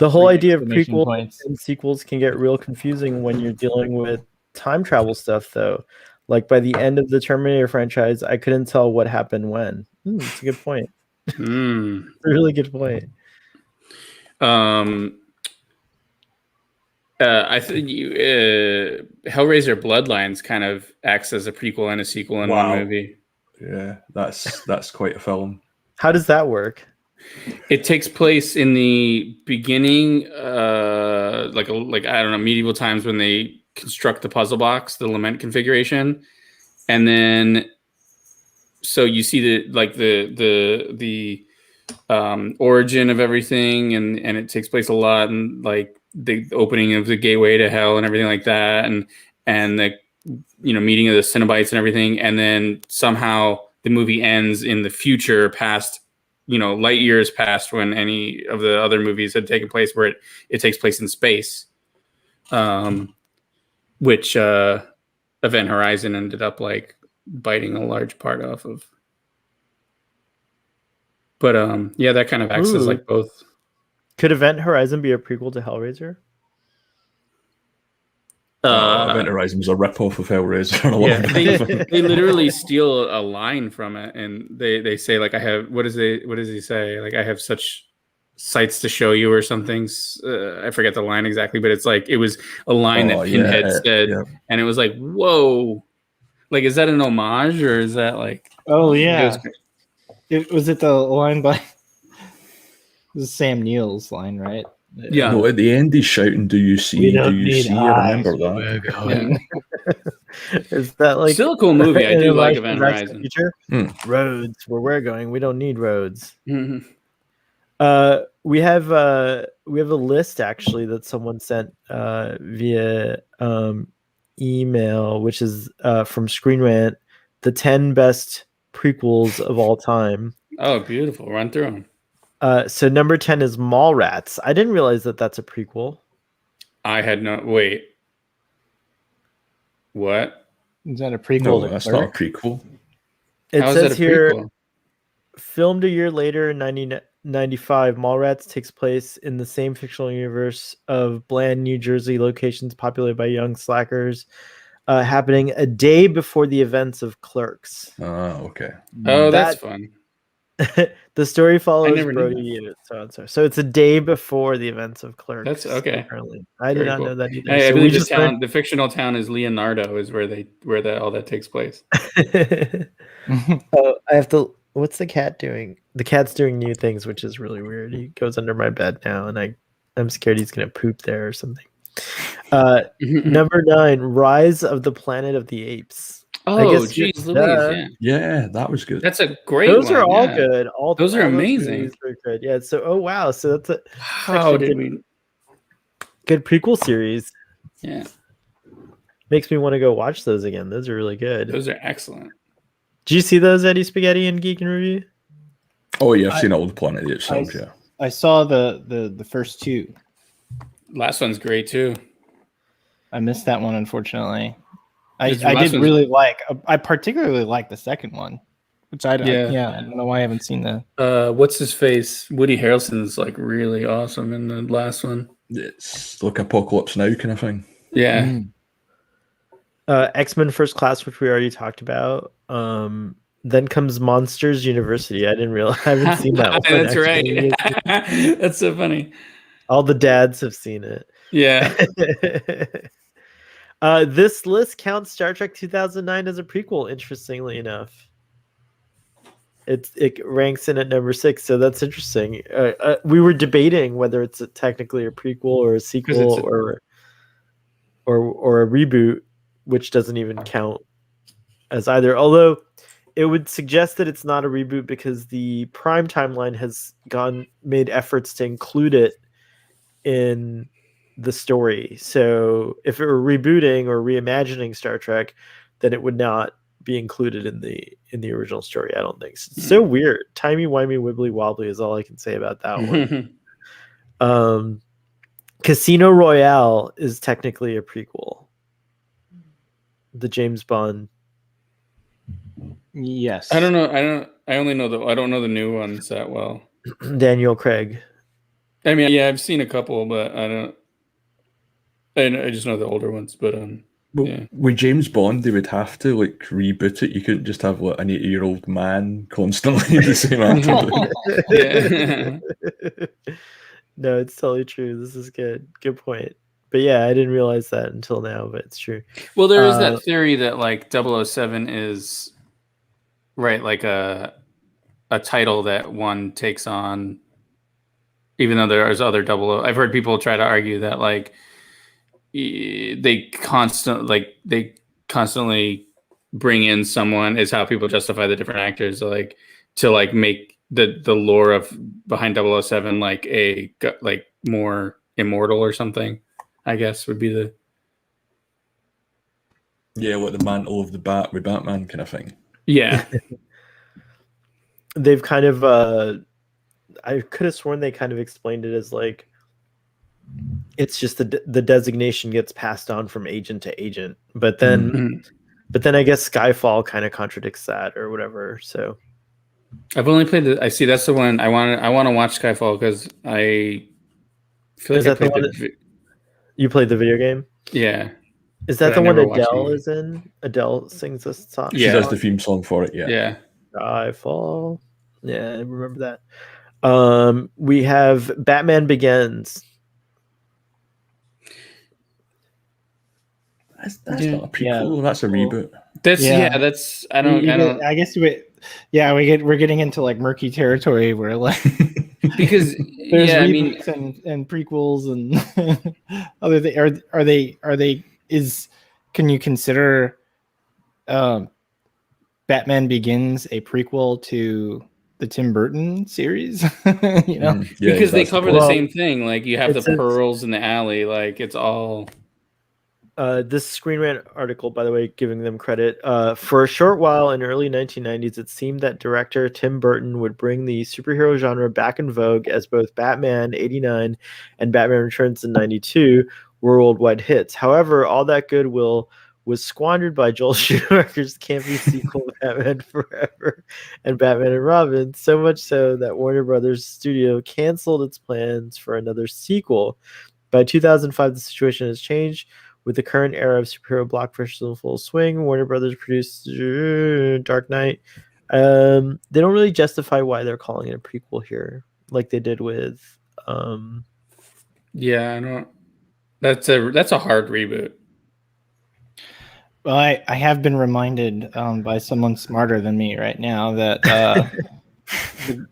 whole idea of prequels and sequels can get real confusing when you're dealing with time travel stuff, though. Like by the end of the Terminator franchise, I couldn't tell what happened when. It's a good point. It's a really good point. I think Hellraiser Bloodlines kind of acts as a prequel and a sequel in one movie. Yeah, that's quite a film. How does that work? It takes place in the beginning, like I don't know, medieval times when they construct the puzzle box, the lament configuration, and then so you see the origin of everything, and it takes place a lot, and like the opening of the gateway to hell and everything like that, and the meeting of the Cenobites and everything, and then somehow the movie ends in the future, past light years past when any of the other movies had taken place, where it takes place in space, which Event Horizon ended up like biting a large part off of. But yeah, that kind of acts as like both. Could Event Horizon be a prequel to Hellraiser? Event Horizon was a rip-off of Hellraiser. Yeah, they literally steal a line from it, and they say like, I have what does he say? Like, I have such sights to show you or something. I forget the line exactly, but it's like it was a line that Pinhead said, and it was like, whoa, like, is that an homage or is that like? Oh yeah, was it the line by? This is Sam Neill's line, right? Yeah. No, at the end he's shouting, "Do you see? Do you see?" I remember that. Yeah. Is that like still a cool movie? I do like Event Horizon. Roads, where we're going, we don't need roads. Mm-hmm. We have a list actually that someone sent via email, which is from Screen Rant, the 10 best prequels of all time. Oh, beautiful! Run through them. So number 10 is Mallrats. I didn't realize that that's a prequel. I had no wait. What? Is that a prequel? No, that's not a prequel. It says here, filmed a year later in 95, Mallrats takes place in the same fictional universe of Bland, New Jersey locations populated by young slackers, happening a day before the events of Clerks. Ah, okay. Oh, that's That- fun. The story follows never knew Brody and so and so. So it's a day before the events of Clerks. That's okay. Apparently, I did Very not cool. know that either. I So believe we the town, the fictional town, is Leonardo, is where all that takes place. Oh, I have to. What's the cat doing? The cat's doing new things, which is really weird. He goes under my bed now, and I'm scared he's gonna poop there or something. Number 9, Rise of the Planet of the Apes. Oh, geez, Louise, yeah. Yeah, that was good. That's a great Those one. are all yeah. good. Those are all amazing. movies are good. Yeah. So, oh wow. So that's a How did we? good prequel series. Yeah, Makes me want to go watch those again. Those are really good. those are excellent. Do you see those, Eddie Spaghetti and Geek and Review? Oh yeah, I've seen all the Planet of the Apes films, I- yeah. I saw the first two. Last one's great too. I missed that one, unfortunately. This I last did really like. I particularly like the second one, which I don't know why I haven't seen the. What's his face? Woody Harrelson's like really awesome in the last one. It's like Apocalypse Now kind of thing. Yeah. Mm. X-Men First Class, which we already talked about. Then comes Monsters University. I didn't realize. I haven't seen that one. That's actually. right. That's so funny. All the dads have seen it. Yeah. This list counts Star Trek 2009 as a prequel, interestingly enough. It ranks in at number 6, so that's interesting. We were debating whether it's technically a prequel or a sequel or a reboot, which doesn't even count as either. Although it would suggest that it's not a reboot because the Prime timeline has made efforts to include it in the story. So if it were rebooting or reimagining Star Trek, then it would not be included in the original story. I don't think. It's so weird. Timey wimey wibbly wobbly is all I can say about that one. Casino Royale is technically a prequel. The James Bond. Yes. I don't know. I only know I don't know the new ones that well. Daniel Craig. I mean, yeah, I've seen a couple, but I don't. I just know the older ones, but Well, yeah. with James Bond, they would have to like reboot it. You couldn't just have like an 80-year-old man constantly the same actor. Yeah. No, it's totally true. This is good. Good point. But yeah, I didn't realize that until now, but it's true. Well, there is that theory that like 007 is right, like a title that one takes on, even though there's other 00. I've heard people try to argue that like they constantly bring in someone is how people justify the different actors, like to like make the lore of behind 007 like more immortal or something, I guess would be the Like the mantle of the bat with Batman kind of thing. yeah. They've kind of I could have sworn they kind of explained it as like it's just the designation gets passed on from agent to agent, but then I guess Skyfall kind of contradicts that or whatever. So I've only played I see that's the one I want to watch Skyfall because I feel like I played you played the video game. Yeah. Is that the one Adele is in? Adele sings this song. She does the theme song for it. Yeah. Skyfall. Yeah, I remember that. We have Batman Begins. That's not a prequel. That's a reboot. That's I don't. I guess we're getting into like murky territory where like because there's reboots and prequels and other things. Are they can you consider Batman Begins a prequel to the Tim Burton series? Because they cover the same thing. Like you have the pearls in the alley. Like it's all. This Screen Rant article, by the way, giving them credit. For a short while in early 1990s, it seemed that director Tim Burton would bring the superhero genre back in vogue as both Batman '89 and Batman Returns in '92 were worldwide hits. However, all that goodwill was squandered by Joel Schumacher's campy sequel Batman Forever and Batman and Robin, so much so that Warner Brothers studio canceled its plans for another sequel. By 2005, the situation has changed. With the current era of superhero blockbusters in full swing, Warner Brothers produced Dark Knight. They don't really justify why they're calling it a prequel here, like they did with. Yeah, I don't. That's a hard reboot. Well, I have been reminded by someone smarter than me right now that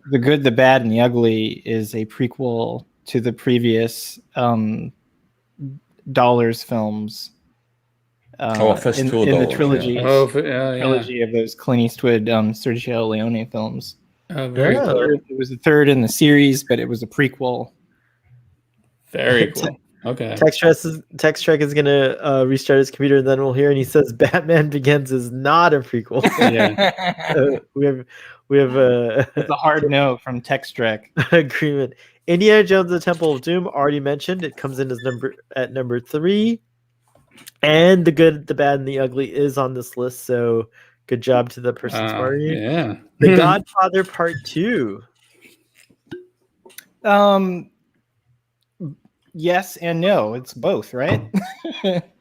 the Good, the Bad, and the Ugly is a prequel to the previous Dollars films. A Fistful of in the Dollars, trilogy, Oh, yeah. trilogy of those Clint Eastwood, Sergio Leone films. Oh, very Yeah. cool. It was the third in the series, but it was a prequel. Very cool. Okay. Text Trek is gonna restart his computer, and then we'll hear, and he says, "Batman Begins is not a prequel." Yeah. We have It's a hard no from Text Trek. agreement. Indiana Jones: The Temple of Doom, already mentioned. It comes in as number 3, and The Good, the Bad, and the Ugly is on this list. So good job to the person smarter than you. Yeah. The Godfather Part 2. Yes and no. It's both, right?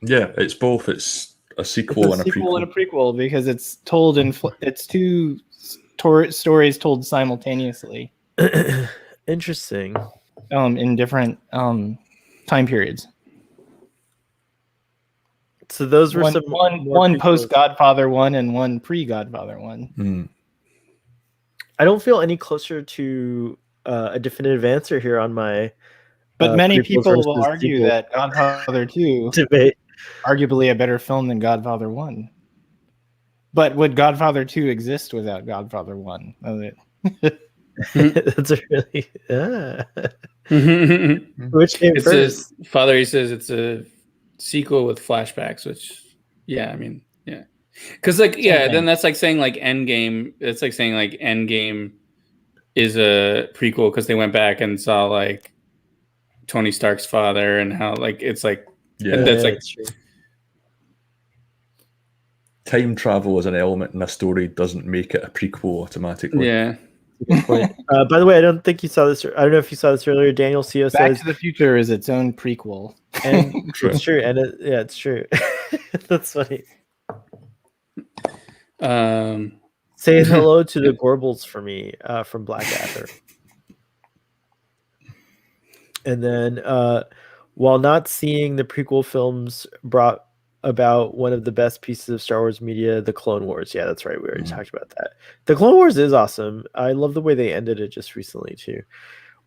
Yeah, it's both. It's a sequel It's and a a sequel prequel. and a prequel because it's told in it's two stories told simultaneously. Interesting. In different time periods. So those were one post Godfather one and one pre Godfather one. I don't feel any closer to a definitive answer here on my. But many prequels people will versus argue sequels that Godfather 2 debate. arguably a better film than Godfather 1. But would Godfather 2 exist without Godfather 1? That's a really which came It first? says Father. He says it's a sequel with flashbacks, which I mean, yeah, because then that's like saying like Endgame. It's like saying like Endgame is a prequel because they went back and saw like Tony Stark's father and how like it's like that's like true. Time travel as an element in a story doesn't make it a prequel automatically. yeah. Good point. By the way, I don't think you saw this. I don't know if you saw this earlier. Daniel Co Back says, to the Future is its own prequel. and True. it's true, and it's true. That's funny. Say hello to the Gorbals for me from Blackadder. And then, while not seeing the prequel films brought about one of the best pieces of Star Wars media, the Clone Wars. Yeah, that's right. We already talked about that. The Clone Wars is awesome. I love the way they ended it just recently too.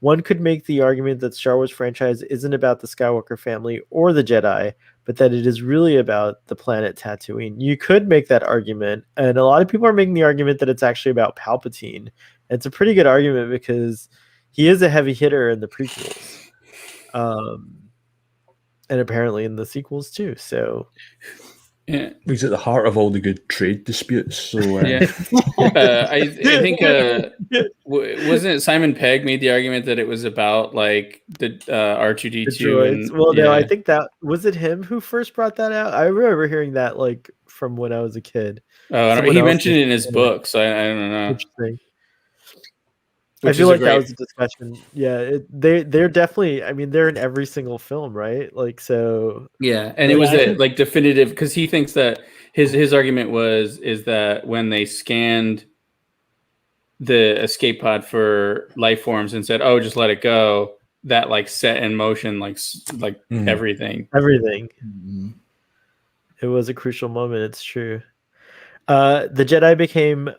One could make the argument that Star Wars franchise isn't about the Skywalker family or the Jedi, but that it is really about the planet Tatooine. You could make that argument, and a lot of people are making the argument that it's actually about Palpatine. It's a pretty good argument because he is a heavy hitter in the prequels. And apparently in the sequels too. So Yeah. He's at the heart of all the good trade disputes. So I think wasn't it Simon Pegg made the argument that it was about like the R2D2 and no, I think that was it him who first brought that out. I remember hearing that like from when I was a kid. He mentioned it in his book, so I don't know. Interesting. I feel like that was a discussion. Yeah, they're definitely. I mean, they're in every single film, right? Like so. Yeah, and it was like definitive because he thinks that his argument is that when they scanned the escape pod for life forms and said, "Oh, just let it go," that like set in motion like everything. Everything. Mm-hmm. It was a crucial moment. It's true. The Jedi became.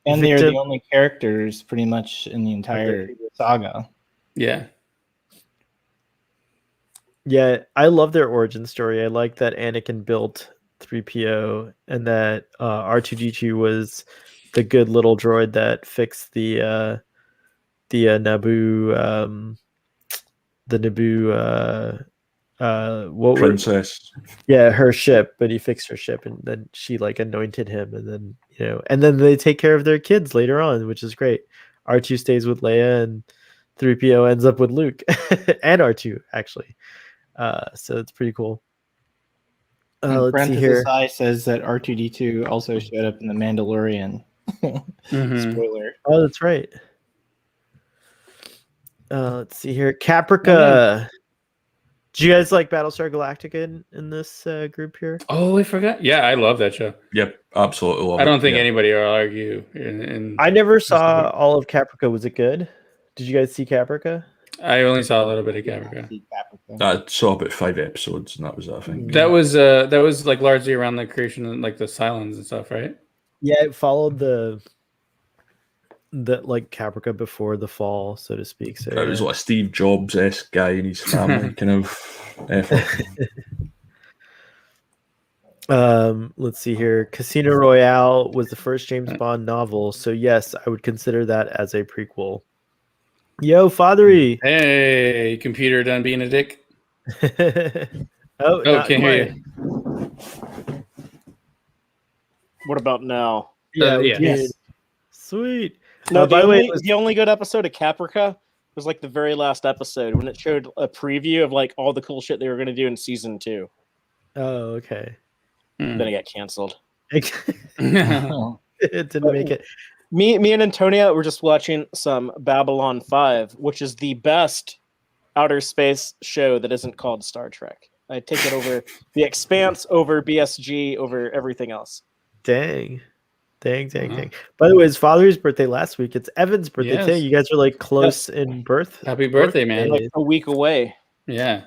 And they're the only characters pretty much in the entire saga. Yeah. Yeah, I love their origin story. I like that Anakin built 3PO and that R2D2 was the good little droid that fixed the Naboo Princess. Her ship, but he fixed her ship and then she like anointed him and then and then they take care of their kids later on, which is great. R2 stays with Leia and 3PO ends up with Luke and R2 actually. So it's pretty cool. Let's see here. I says that R2D2 also showed up in The Mandalorian. Mhm. Spoiler. Oh, that's right. Let's see here. Caprica. Do you guys like Battlestar Galactica in this group here? Oh, I forgot. Yeah, I love that show. Yep, absolutely love I don't it. think Yeah. anybody will argue. I never saw all of Caprica. Was it good? Did you guys see Caprica? I only saw a little bit of Caprica. I saw about 5 episodes, and that was it, I think. That was like largely around the creation of like the Cylons and stuff, right? Yeah, it followed the like Caprica before the fall, so to speak. So It was like a Steve Jobs-esque guy and his family kind of effort. Let's see here. Casino Royale was the first James Bond novel, so yes, I would consider that as a prequel. Yo, Fathery. Hey, computer done being a dick. Oh, not can't hear quite. you. What about now? Yeah, we yes. can. Sweet. No, by the way, the only good episode of Caprica was like the very last episode when it showed a preview of like all the cool shit they were going to do in season 2. oh, okay. Then it got canceled. It didn't make it. Me and Antonia were just watching some Babylon 5, which is the best outer space show that isn't called Star Trek. I take it over The Expanse, over BSG, over everything else. Dang. By the way, it's Father's birthday last week. It's Evan's birthday Yes. today. You guys are like close in birth. Happy birthday, man. Like a week away. Yeah.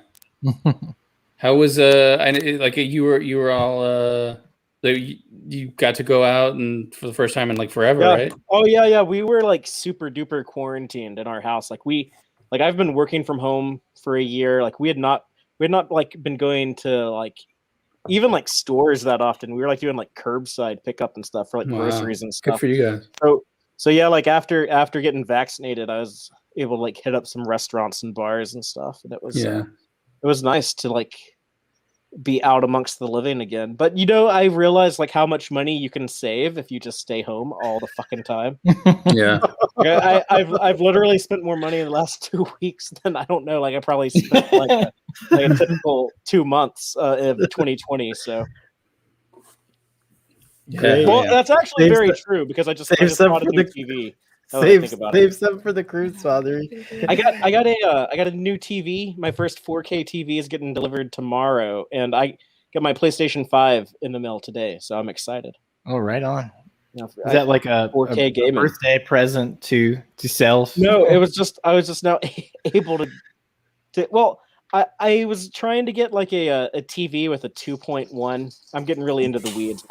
How was like you were all you got to go out and for the first time in like forever, Yeah. right? Oh yeah. We were like super duper quarantined in our house. Like I've been working from home for a year. Like we had not like been going to like even like stores that often. We were like doing like curbside pickup and stuff for like groceries and stuff. Good for you guys. So yeah, like after getting vaccinated, I was able to like hit up some restaurants and bars and stuff, and it was nice to like be out amongst the living again. But I realized like how much money you can save if you just stay home all the fucking time. Yeah. I've literally spent more money in the last 2 weeks than I don't know. Like I probably spent like a typical 2 months of 2020. So. Yeah. Well, that's actually very true because I just bought a new TV. Save some for the cruise, Father. I got a new TV. My first 4K TV is getting delivered tomorrow, and I got my PlayStation 5 in the mail today, so I'm excited. Oh, right on. Is Is that like a 4K gaming birthday present to self? No, I was just now able to. Well, I was trying to get like a TV with a 2.1. I'm getting really into the weeds.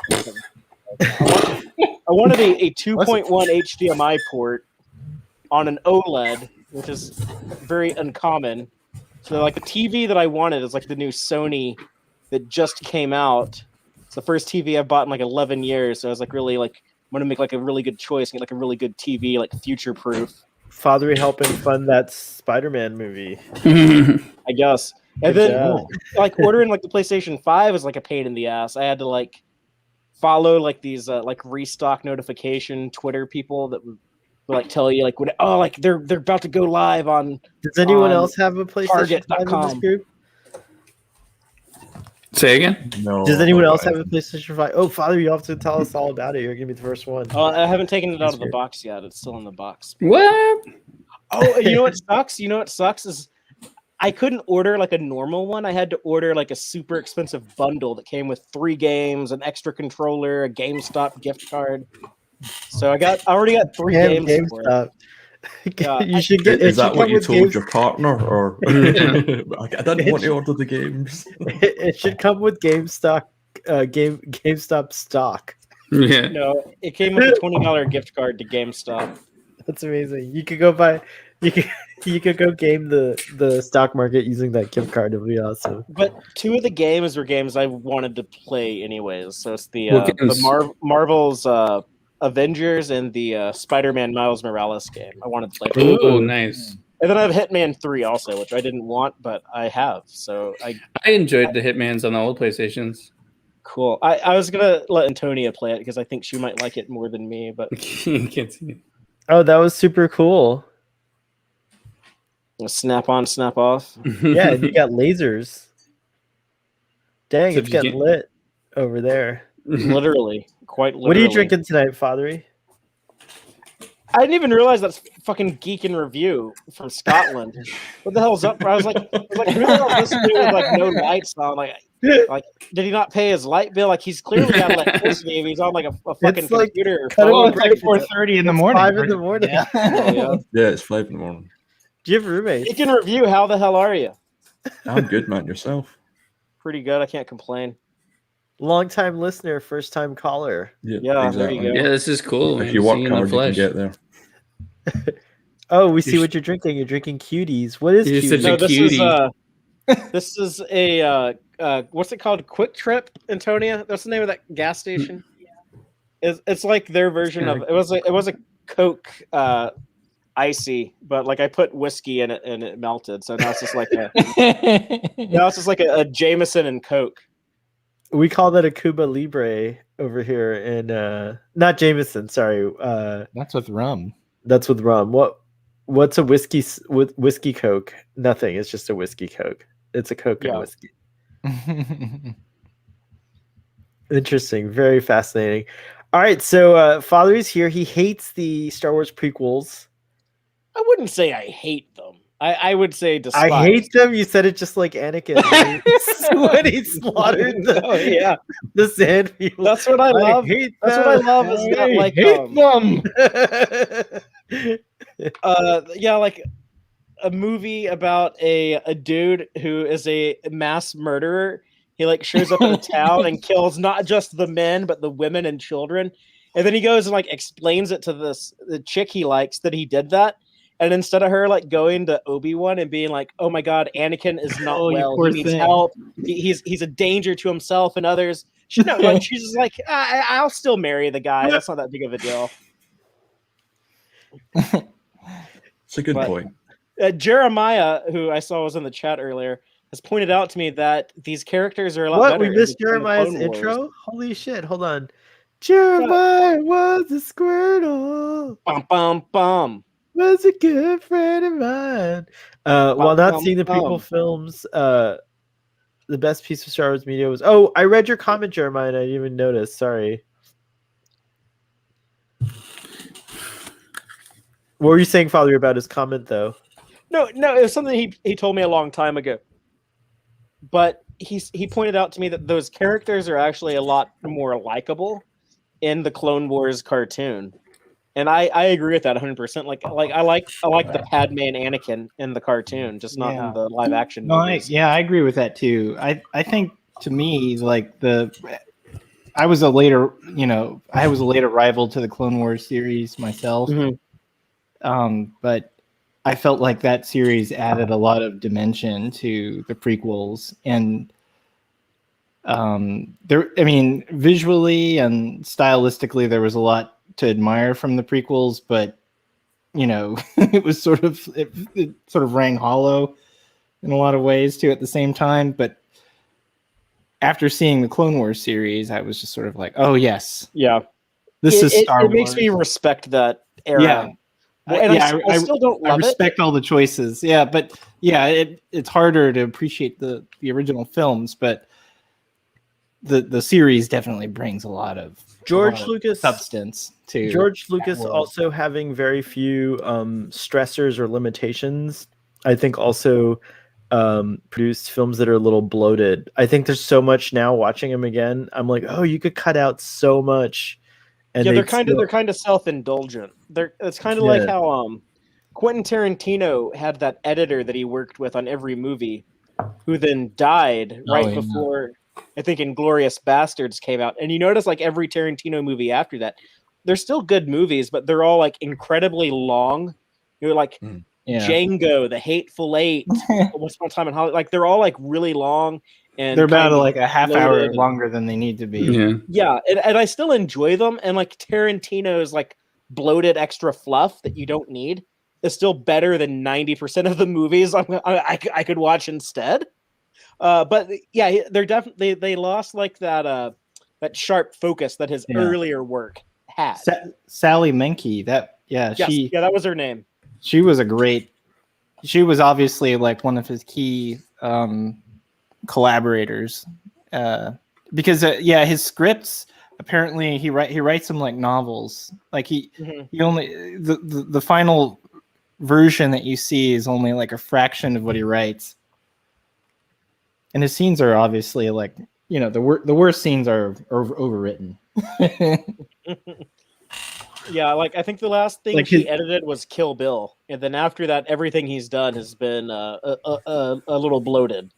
I wanted a 2.1 HDMI port on an OLED, which is very uncommon. So like the TV that I wanted is like the new Sony that just came out. It's the first TV I've bought in like 11 years. So I was like really like want to make like a really good choice and get like a really good TV, like future proof. Father helping fund that Spider-Man movie. I guess. And Good then job. like ordering like the PlayStation 5 is like a pain in the ass. I had to like follow like these like restock notification Twitter people that would like tell you like like they're about to go live on. Does anyone else have a PlayStation 5 in this Target.com. group? Say again? No. Does anyone else have a PlayStation 5? Oh, Father, you have to tell us all about it. You're gonna be the first one. I haven't taken it out of the box yet. It's still in the box. What? Oh, you know what sucks? You know what sucks is I couldn't order like a normal one. I had to order like a super expensive bundle that came with 3 games, an extra controller, a GameStop gift card. So I already got 3 games for it. GameStop. Yeah, You should get. Is it that should what come you with told your partner? Or I didn't want to order the games. It should come with GameStop. GameStop stock. Yeah. No, it came with a $20 gift card to GameStop. That's amazing. You could go buy. You could go game the stock market using that gift card. It would be awesome. But 2 of the games were games I wanted to play anyways. So it's the What games? Marvel's Avengers and the Spider-Man Miles Morales game. I wanted to play. Oh, nice. And then I have Hitman 3 also, which I didn't want, but I have. So I enjoyed the Hitmans on the old PlayStations. cool. I was gonna let Antonia play it because I think she might like it more than me. But You can't see it. Oh, that was super cool. snap on, snap off. Yeah, and you got lasers. Dang, So it's you getting can't- lit. over there. Literally, quite literally. What are you drinking tonight, Fathery? I didn't even realize that's fucking Geek in Review from Scotland. What the hell's up? I was like, who the hell is listening with like no lights on? Like, did he not pay his light bill? Like, he's clearly got electricity. He's on like a fucking It's like computer. Or cut phone. him It's like 4:30 in the morning. 5 in the morning. Yeah. Yeah. Yeah, it's 5 in the morning. Do you have roommates? Geek in Review, how the hell are you? I'm good, man. Yourself? Pretty good. I can't complain. Long-time listener, first-time caller. Yeah, there you go. Yeah, this is cool. If you work Seeing in the hard, you can flesh. get there. Oh, we see what you're drinking. You're drinking cuties. What is You're such cuties? a No, cutie. this is a what's it called? Quick Trip, Antonia. That's the name of that gas station. It's like their version of it was a Coke icy, but like I put whiskey in it and it melted. So now it's just like a Jameson and Coke. We call that a Cuba Libre over here in not Jameson. Sorry, That's with rum. that's with rum. What's a whiskey with whiskey Coke? Nothing. It's just a whiskey Coke. It's a Coke and Yeah. whiskey. Interesting. Very fascinating. All right, so Father's here. He hates the Star Wars prequels. I wouldn't say I hate them. I would say despise. I hate them. You said it just like Anakin when he slaughtered Oh, yeah. the sand people. That's what I love. hate That's what I them. love is that like yeah, like a movie about a dude who is a mass murderer. He like shows up in a town and kills not just the men but the women and children. And then he goes and like explains it to the chick he likes that he did that. And instead of her like going to Obi-Wan and being like, "Oh my God, Anakin is not well. He needs help. He's a danger to himself and others." She's just like, "I'll still marry the guy. That's not that big of a deal." It's a good point. Jeremiah, who I saw was in the chat earlier, has pointed out to me that these characters are a lot What? better. We missed in the Jeremiah's Clone Wars. intro? Holy shit. Hold on. Jeremiah was a Squirtle. Bum bum bum. Was a good friend of mine. While not seeing the prequel films, the best piece of Star Wars media was... Oh, I read your comment, Jeremiah, and I didn't even notice. Sorry. What were you saying, Father, about his comment, though? No, it was something he told me a long time ago. But he pointed out to me that those characters are actually a lot more likable in the Clone Wars cartoon. And I agree with that 100%. Like I like the Padme and Anakin in the cartoon, just not in the live action movies. I agree with that too. I think to me, like I was a later rival to the Clone Wars series myself. Mm-hmm. But I felt like that series added a lot of dimension to the prequels, and visually and stylistically, there was a lot to admire from the prequels, but it was it sort of rang hollow in a lot of ways too at the same time. But after seeing the Clone Wars series, I was just sort of like, oh yes, yeah, this is Star Wars. It makes me respect that era. Yeah. I still don't love I respect all the choices. Yeah, but it's harder to appreciate the original films, but the series definitely brings a lot of Lucas substance to George Lucas world. Also having very few stressors or limitations. I think also produced films that are a little bloated. I think there's so much now watching him again. I'm like, oh, you could cut out so much. And they're kind of self-indulgent. It's kind of like how Quentin Tarantino had that editor that he worked with on every movie, who then died before I think Inglourious Bastards came out. And you notice like every Tarantino movie after that, they're still good movies, but they're all like incredibly long. You're like Django, The Hateful Eight, Once Upon a Time in Hollywood. Like they're all like really long. And they're about like a half hour longer than they need to be. Yeah, and I still enjoy them. And like Tarantino's like bloated extra fluff that you don't need is still better than 90% of the movies I could watch instead. But yeah, they're definitely they lost like that sharp focus that his earlier work had. Sally Menke, that was her name. She was obviously like one of his key collaborators. because his scripts apparently he writes them like novels. Like he only the final version that you see is only like a fraction of what he writes, and his scenes are obviously like the worst scenes are overwritten. Yeah, like I think the last thing he edited was Kill Bill, and then after that, everything he's done has been a little bloated.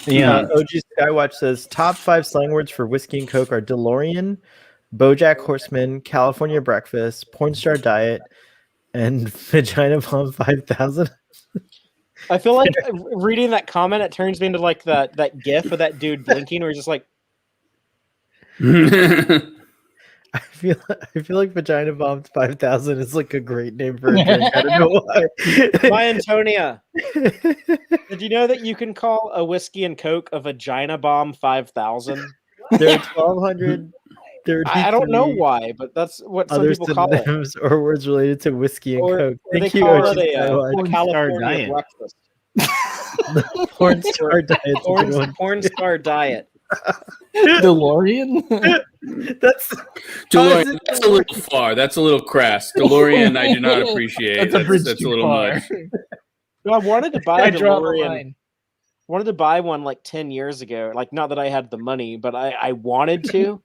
Yeah. OG Skywatch says top 5 slang words for whiskey and coke are DeLorean, BoJack Horseman, California Breakfast, Porn Star Diet, and Vagina Bomb 5000. I feel like reading that comment, it turns me into like that gif of that dude blinking, where he's just like. I feel like Vagina Bomb 5000 is like a great name for a drink. I don't know why. My Antonia, did you know that you can call a whiskey and coke a Vagina Bomb 5000? There are 1,200. I don't know why, but that's what some people call it. Or words related to whiskey and coke. Thank you, OG Skywatch. California breakfast. Porn Star Diet. Porn Star Diet. DeLorean? That's a little far. That's a little crass. DeLorean, I do not appreciate. That's a little much. No, I wanted to buy a DeLorean. Wanted to buy one like 10 years ago. Like, not that I had the money, but I wanted to.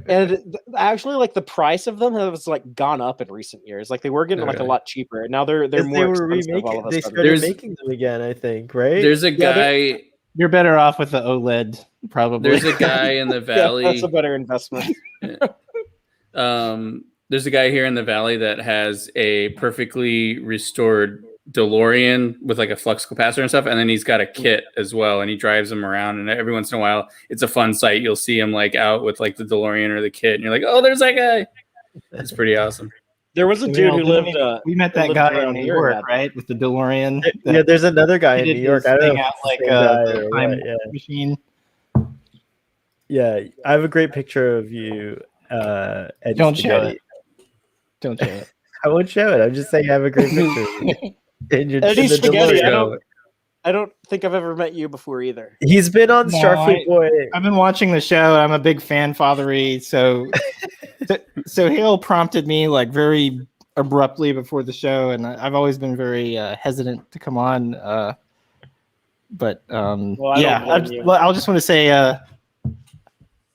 And actually, like the price of them has like gone up in recent years. Like they were getting like a lot cheaper. Now they're more expensive. They started making them again, I think. Right? There's a guy. You're better off with the OLED, probably. There's a guy in the valley. That's a better investment. There's a guy here in the valley that has a perfectly restored DeLorean with like a flux capacitor and stuff, and then he's got a kit as well, and he drives them around. And every once in a while, it's a fun sight. You'll see him like out with like the DeLorean or the kit, and you're like, "Oh, there's that guy." It's pretty awesome. There was a dude who lived. We met that guy in New York, right? With the DeLorean. Yeah, there's another guy in New York. I don't know. Like a time machine. Yeah, I have a great picture of you. Don't show it. Don't show it. I won't show it. I'm just saying I have a great picture. Eddie Spaghetti. I don't think I've ever met you before either. He's been on Starfleet Boy. I've been watching the show. I'm a big fan, fathery. So Hale prompted me like very abruptly before the show, and I've always been very hesitant to come on. But I'll just want to say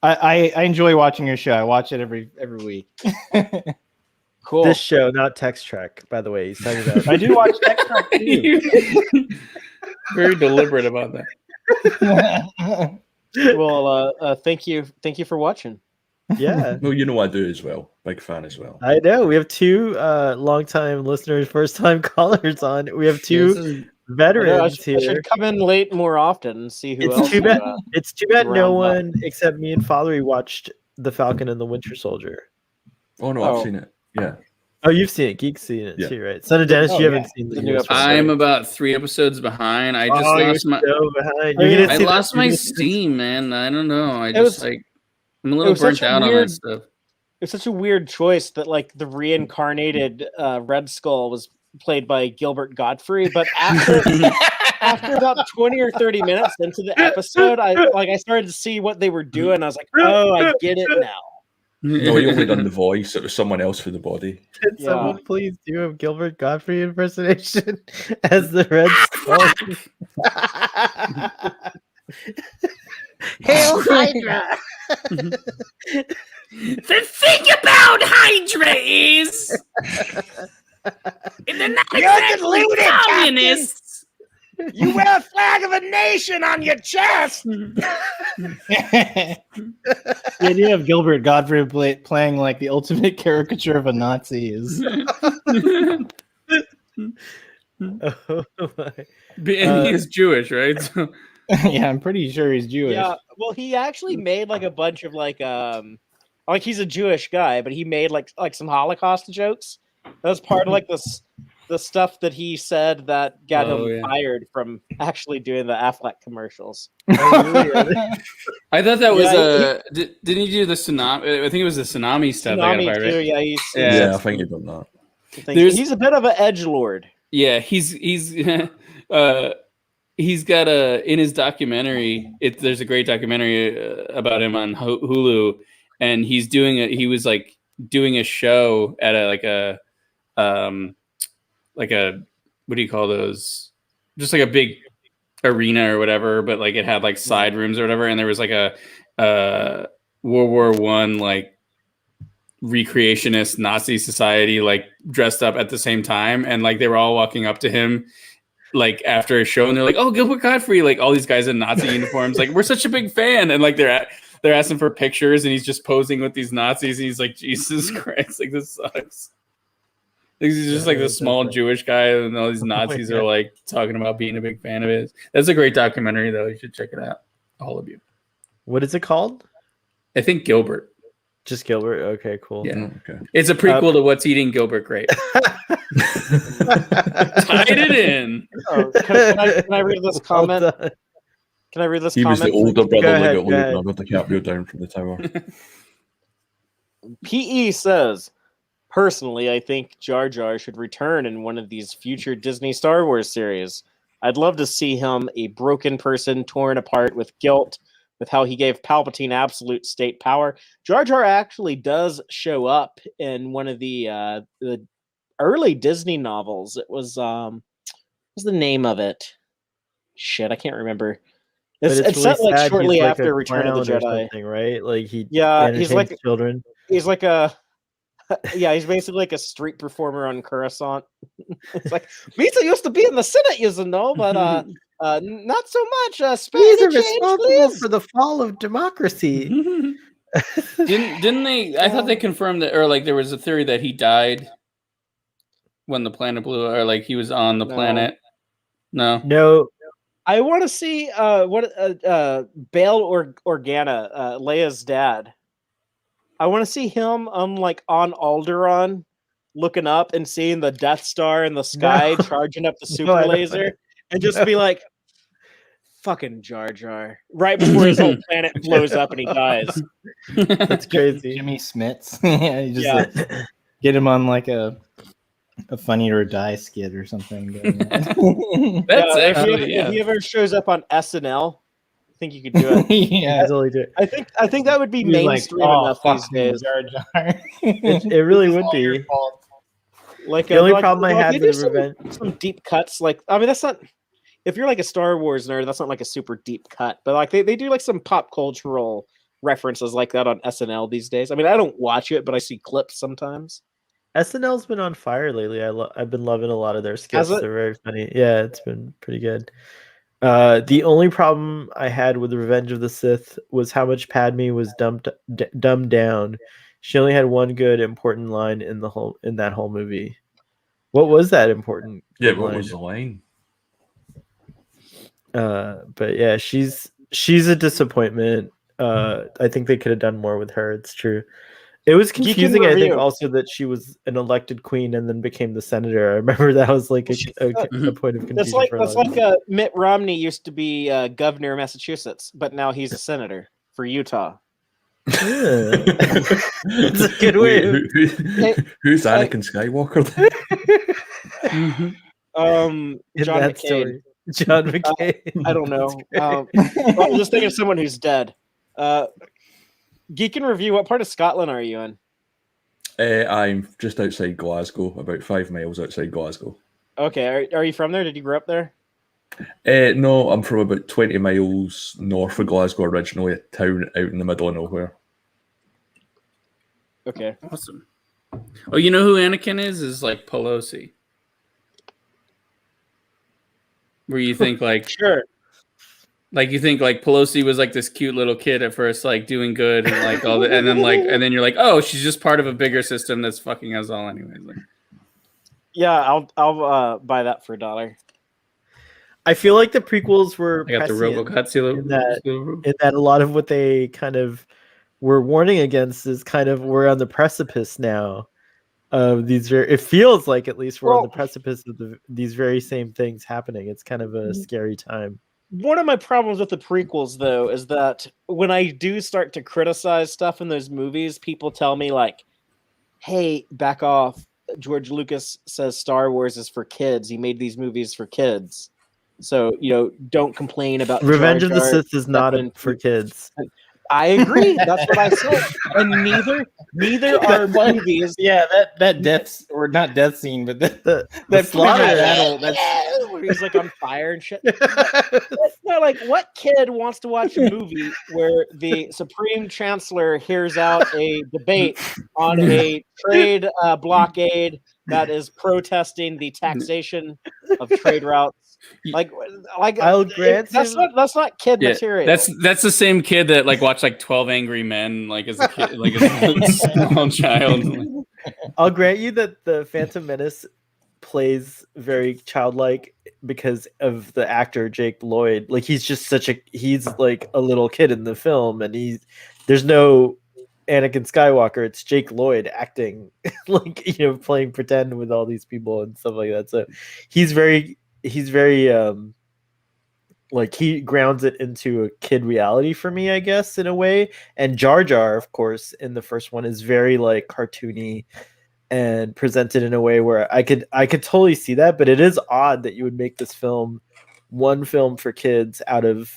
I enjoy watching your show. I watch it every week. Cool. This show, not Text Trek, by the way. He's talking about. I do watch Text Trek too. Very deliberate about that. Well, thank you for watching. Yeah. No, you know I do as well. Big fan as well. I know. We have 2 longtime listeners, first-time callers on. We have 2 veterans here. I should come in late more often and see who else. It's too bad no one except me and Fallery watched The Falcon and the Winter Soldier. Oh, no, I've seen it. Yeah. Oh, you've seen it. Geek's seen it too, right? Son of Dennis, you haven't seen the new episode. I'm about 3 episodes behind. I just lost my steam, man. I don't know. I'm a little burnt out on that stuff. It's such a weird choice that like the reincarnated Red Skull was played by Gilbert Godfrey, but after about 20 or 30 minutes into the episode, I started to see what they were doing. I was like, oh, I get it now. No, he only done the voice. It was someone else for the body. Can someone please do a Gilbert Godfrey impersonation as the Red Skull? Hail Hydra! The thing about Hydra is, they're not exactly communists. You wear a flag of a nation on your chest. The idea of Gilbert Godfrey playing like the ultimate caricature of a Nazi is. Oh my. And he is Jewish, right? So. Yeah, I'm pretty sure he's Jewish. Yeah, well, he actually made like a bunch of like he's a Jewish guy, but he made like some Holocaust jokes. That was part of like the stuff that he said that got him fired from actually doing the Affleck commercials. I thought that was didn't he do the tsunami? I think it was the tsunami stuff. Tsunami too, right? Yeah, I think he done that. He's a bit of an edgelord. Yeah, he's he's got in his documentary. There's a great documentary about him on Hulu, and he was like doing a show at like a what do you call those? Just like a big arena or whatever, but like it had like side rooms or whatever, and there was like a World War I like recreationist Nazi society like dressed up at the same time, and like they were all walking up to him like after a show, and they're like, "Oh, Gilbert Gottfried!" Like all these guys in Nazi uniforms, like we're such a big fan, and like they're asking for pictures, and he's just posing with these Nazis, and he's like, "Jesus Christ, like this sucks." Like, he's just like this small Jewish guy, and all these Nazis are like talking about being a big fan of his. That's a great documentary, though. You should check it out, all of you. What is it called? I think Gilbert. Just Gilbert. Okay, cool. Yeah, Okay. it's a prequel to What's Eating Gilbert Grape. Tied it in. Oh, can I read this comment? Can I read this He was comment? the older brother Go ahead, that got go ahead. Leonardo DiCaprio down from the tower. PE says, personally, I think Jar Jar should return in one of these future Disney Star Wars series. I'd love to see him a broken person torn apart with guilt, with how he gave Palpatine absolute state power. Jar Jar actually does show up in one of the early Disney novels. It was what's the name of it? Shit, I can't remember. It's really set like sad. shortly He's like after a Return of the clown or Jedi. something, right? Like he He's entertains like children. he's like a he's basically like a street performer on Coruscant. It's like Misa used to be in the Senate, you know, but not so much. These are responsible for the fall of democracy. Didn't they? I thought they confirmed that, or like there was a theory that he died when the planet blew, or like he was on the planet. No. I want to see Bail Organa, Leia's dad. I want to see him like on Alderaan, looking up and seeing the Death Star in the sky, charging up the super laser, and just be like, "Fucking Jar Jar!" Right before his whole planet blows up and he dies. That's crazy. Jimmy Smits. Yeah, you just like, get him on like a Funny or Die skit or something. That's if he ever shows up on SNL, I think you could do it. Yeah, totally do it. I think that would be He's mainstream like, enough these days. Jar Jar. It really would be. Like The only problem I had they do with Revenge. some deep cuts. Like, I mean, that's not. If you're like a Star Wars nerd, that's not like a super deep cut. But like they do like some pop cultural references like that on SNL these days. I mean, I don't watch it, but I see clips sometimes. SNL's been on fire lately. I've been loving a lot of their skits. Has it? They're very funny. Yeah, it's been pretty good. The only problem I had with Revenge of the Sith was how much Padme was dumbed down. She only had one good important line in that whole movie. What was that important? Yeah, line? what was the line? But yeah, she's a disappointment. I think they could have done more with her. It's true. It was confusing, I think, also that she was an elected queen and then became the senator. I remember that was like a point of confusion. That's like Mitt Romney used to be governor of Massachusetts, but now he's a senator for Utah. Yeah. That's a good way. Who's Anakin Skywalker? John McCain. Story. John McCain. I don't know. I'm just thinking of someone who's dead. Geek and Review, what part of Scotland are you in? I'm just outside Glasgow, about 5 miles outside Glasgow. Okay, are you from there? Did you grow up there? No, I'm from about 20 miles north of Glasgow originally, a town out in the middle of nowhere. Okay. Awesome. Oh, you know who Anakin is? Is like Pelosi. Where you think like Sure. Like you think like Pelosi was like this cute little kid at first, like doing good and like all the, and then you're like, oh, she's just part of a bigger system that's fucking us all anyways. Like, yeah, I'll buy that for $1. I feel like the prequels were I got the RoboCop seal in that a lot of what they kind of were warning against is kind of we're on the precipice now of these. It feels like at least we're on the precipice of these very same things happening. It's kind of a scary time. One of my problems with the prequels, though, is that when I do start to criticize stuff in those movies, people tell me like, "Hey, back off." George Lucas says Star Wars is for kids. He made these movies for kids. So don't complain about Revenge Jar of the Jar Sith is not stepping for into- kids. I agree. That's what I said. And neither are movies. Yeah, that death or not death scene, but The that slaughter. battle. That's Where he's like on fire and shit. No, like what kid wants to watch a movie where the Supreme Chancellor hears out a debate on a trade blockade that is protesting the taxation of trade routes? Like I'll grant that's him- not kid material. That's the same kid that like watched like 12 Angry Men like as a kid, like as a small child. I'll grant you that the Phantom Menace plays very childlike because of the actor Jake Lloyd. Like he's just he's like a little kid in the film, and there's no Anakin Skywalker. It's Jake Lloyd acting like playing pretend with all these people and stuff like that. So he's very like he grounds it into a kid reality for me, I guess, in a way. And Jar Jar, of course, in the first one is very like cartoony and presented in a way where I could totally see that. But it is odd that you would make this film one film for kids out of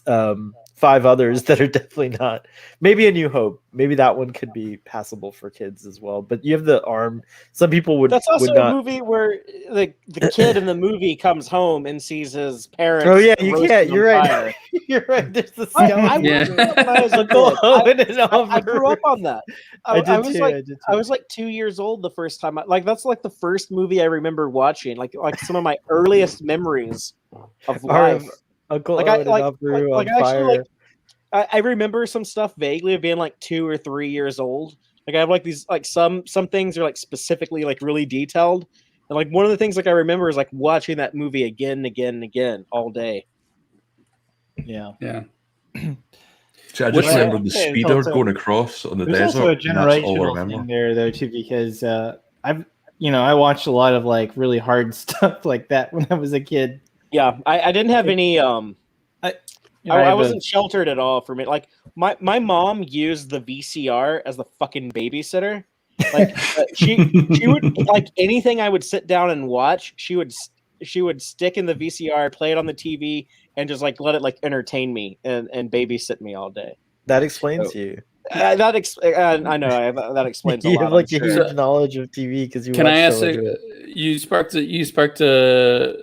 5 others that are definitely not. Maybe A New Hope. Maybe that one could be passable for kids as well. But you have the Arm. Some people would. That's also would a not. movie where the kid in the movie comes home and sees his parents. Oh yeah, you roasting can't. on You're right. fire. You're right. There's the I skeleton. grew up when I was a Uncle kid. Owen and I grew up on that. I did was too. like, I did too. I was like 2 years old the first time. That's like the first movie I remember watching. Like some of my earliest memories of life. Uncle Like Owen and Abu on fire. I remember some stuff vaguely of being like 2 or 3 years old. Like I have like these like some things are like specifically like really detailed. And like one of the things like I remember is like watching that movie again and again and again all day. yeah. See, I just remember the Okay, speeder also- going across on the There's desert. also a and that's all I generational remember. thing there, though, too, because I watched a lot of like really hard stuff like that when I was a kid. Yeah, I didn't have any I have wasn't sheltered at all for me. Like my mom used the VCR as the fucking babysitter. Like she would like anything I would sit down and watch. She would stick in the VCR, play it on the TV, and just like let it like entertain me and babysit me all day. That explains So- you. I know that explains a You lot. have like I'm a sure. huge knowledge of TV because you. Can I watch ask? so much of it. You sparked a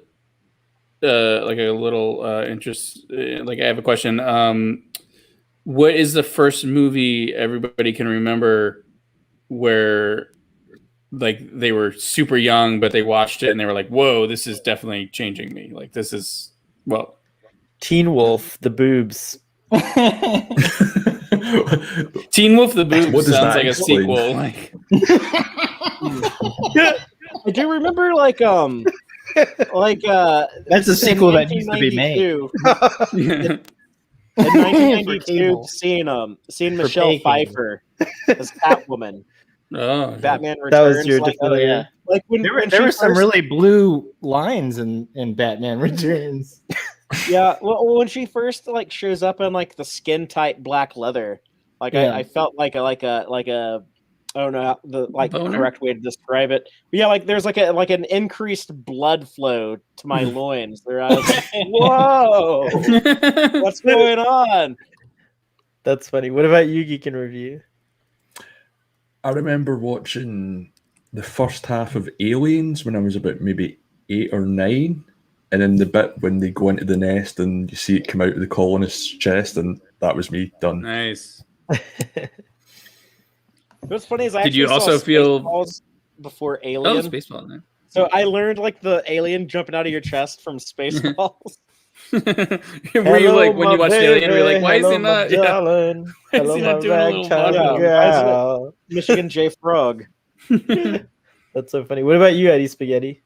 like a little interest. Like I have a question. What is the first movie everybody can remember where like they were super young, but they watched it and they were like, "Whoa, this is definitely changing me." Like this is Teen Wolf, the boobs. Teen Wolf the Boobs What does sounds that like a explain? sequel. Like I do remember like That's a sequel that needs to be made. In For 1992, cable. seeing Michelle pay cable. Pfeiffer as Catwoman, oh, Batman Returns. That was your like, definitive. like when There when were she some first- really blue lines in Batman Returns. yeah. Well, when she first like shows up in like the skin tight black leather, like Yeah. I felt like a I don't know how the Boner? correct way to describe it. But yeah, like there's like an increased blood flow to my loins. Where I was like, whoa, what's going on? That's funny. What about you, Geek and Review? I remember watching the first half of Aliens when I was about maybe 8 or 9, and then the bit when they go into the nest and you see it come out of the colonist's chest, and that was me done. nice. What's funny is I Did you actually saw also feel- Spaceballs before Oh, Alien? Spaceball. Man. So I learned like the alien jumping out of your chest from Spaceballs. Were you like when you watched Alien? Were you like, why is he not? Yeah. Darling. Why is Hello, he my not doing a little ragtime vaudeville? girl. Michigan J. Frog. That's so funny. What about you, Eddie Spaghetti?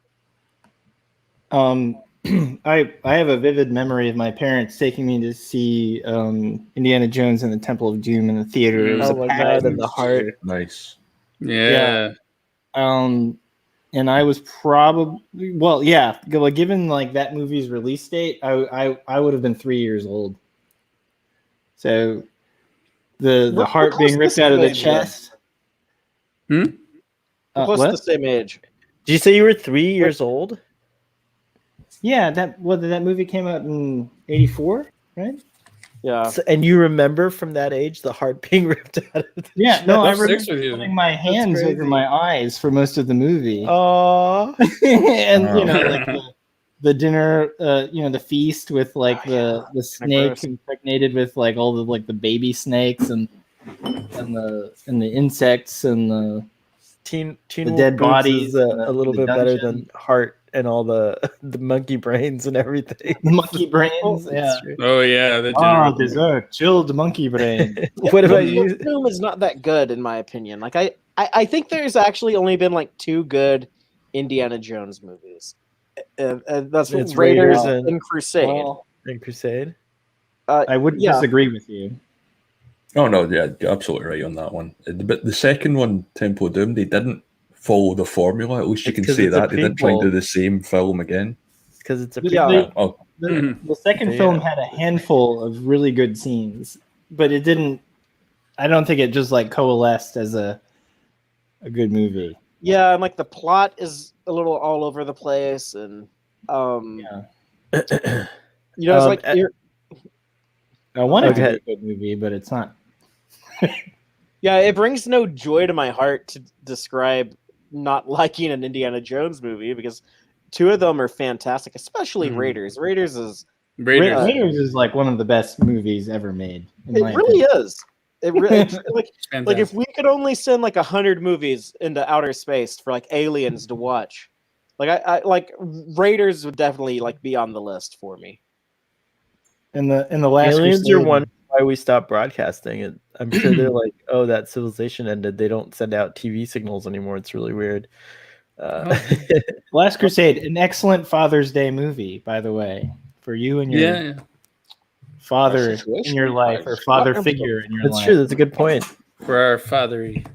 I have a vivid memory of my parents taking me to see Indiana Jones and the Temple of Doom in the theater. It was Oh a my packed God, in the heart. Nice. Yeah. And I was probably given like that movie's release date, I would have been 3 years old. So the We're heart close being to ripped the out of the same age, chest. We're close to What? the same age. Did you say you were 3 years old? Yeah, that movie came out in '84, right? Yeah. And you remember from that age the heart being ripped out of the Yeah, no, I That's remember six with you. putting my hands over crazy. my eyes for most of the movie. Oh, And Oh. like the dinner, the feast with like the snake gross. impregnated with like all the like the baby snakes and the insects and the Teen The Wolf dead Boobs bodies is in a little the bit better dungeon. than Heart and all the monkey brains and everything. monkey brains. It's Yeah. true. Oh yeah, the Ah, general. dessert, chilled monkey brain. What about you? Film is not that good in my opinion. Like I think there's actually only been like 2 good Indiana Jones movies. That's It's Raiders Raiders and Crusade. Well, And Crusade. I wouldn't Yeah. disagree with you. Oh no, yeah, you're absolutely right on that one. But the second one, Temple of Doom, they didn't follow the formula. At least you It's can 'cause say it's a that they didn't try and do prequel. the same film again. Because it's a Yeah. prequel. Oh, The second Yeah. film had a handful of really good scenes, but it didn't. I don't think it just like coalesced as a good movie. Yeah, and like the plot is a little all over the place, and Yeah. it's like I want it to Okay. be a good movie, but it's not. it brings no joy to my heart to describe not liking an Indiana Jones movie because 2 of them are fantastic, especially Mhm. Raiders. Raiders is Raiders. Raiders is like one of the best movies ever made. In it my really opinion. is. It really like It's like fantastic. if we could only send like 100 movies into outer space for like aliens to watch, like I like Raiders would definitely like be on the list for me. In the last Aliens Crusade, are wondering why we stopped broadcasting it. I'm sure they're like, oh, that civilization ended. They don't send out TV signals anymore. It's really weird. Last Crusade, an excellent Father's Day movie, by the way, for you and your Yeah. father Situation. in your life or father figure in your That's life. true. That's a good point. For our fathery.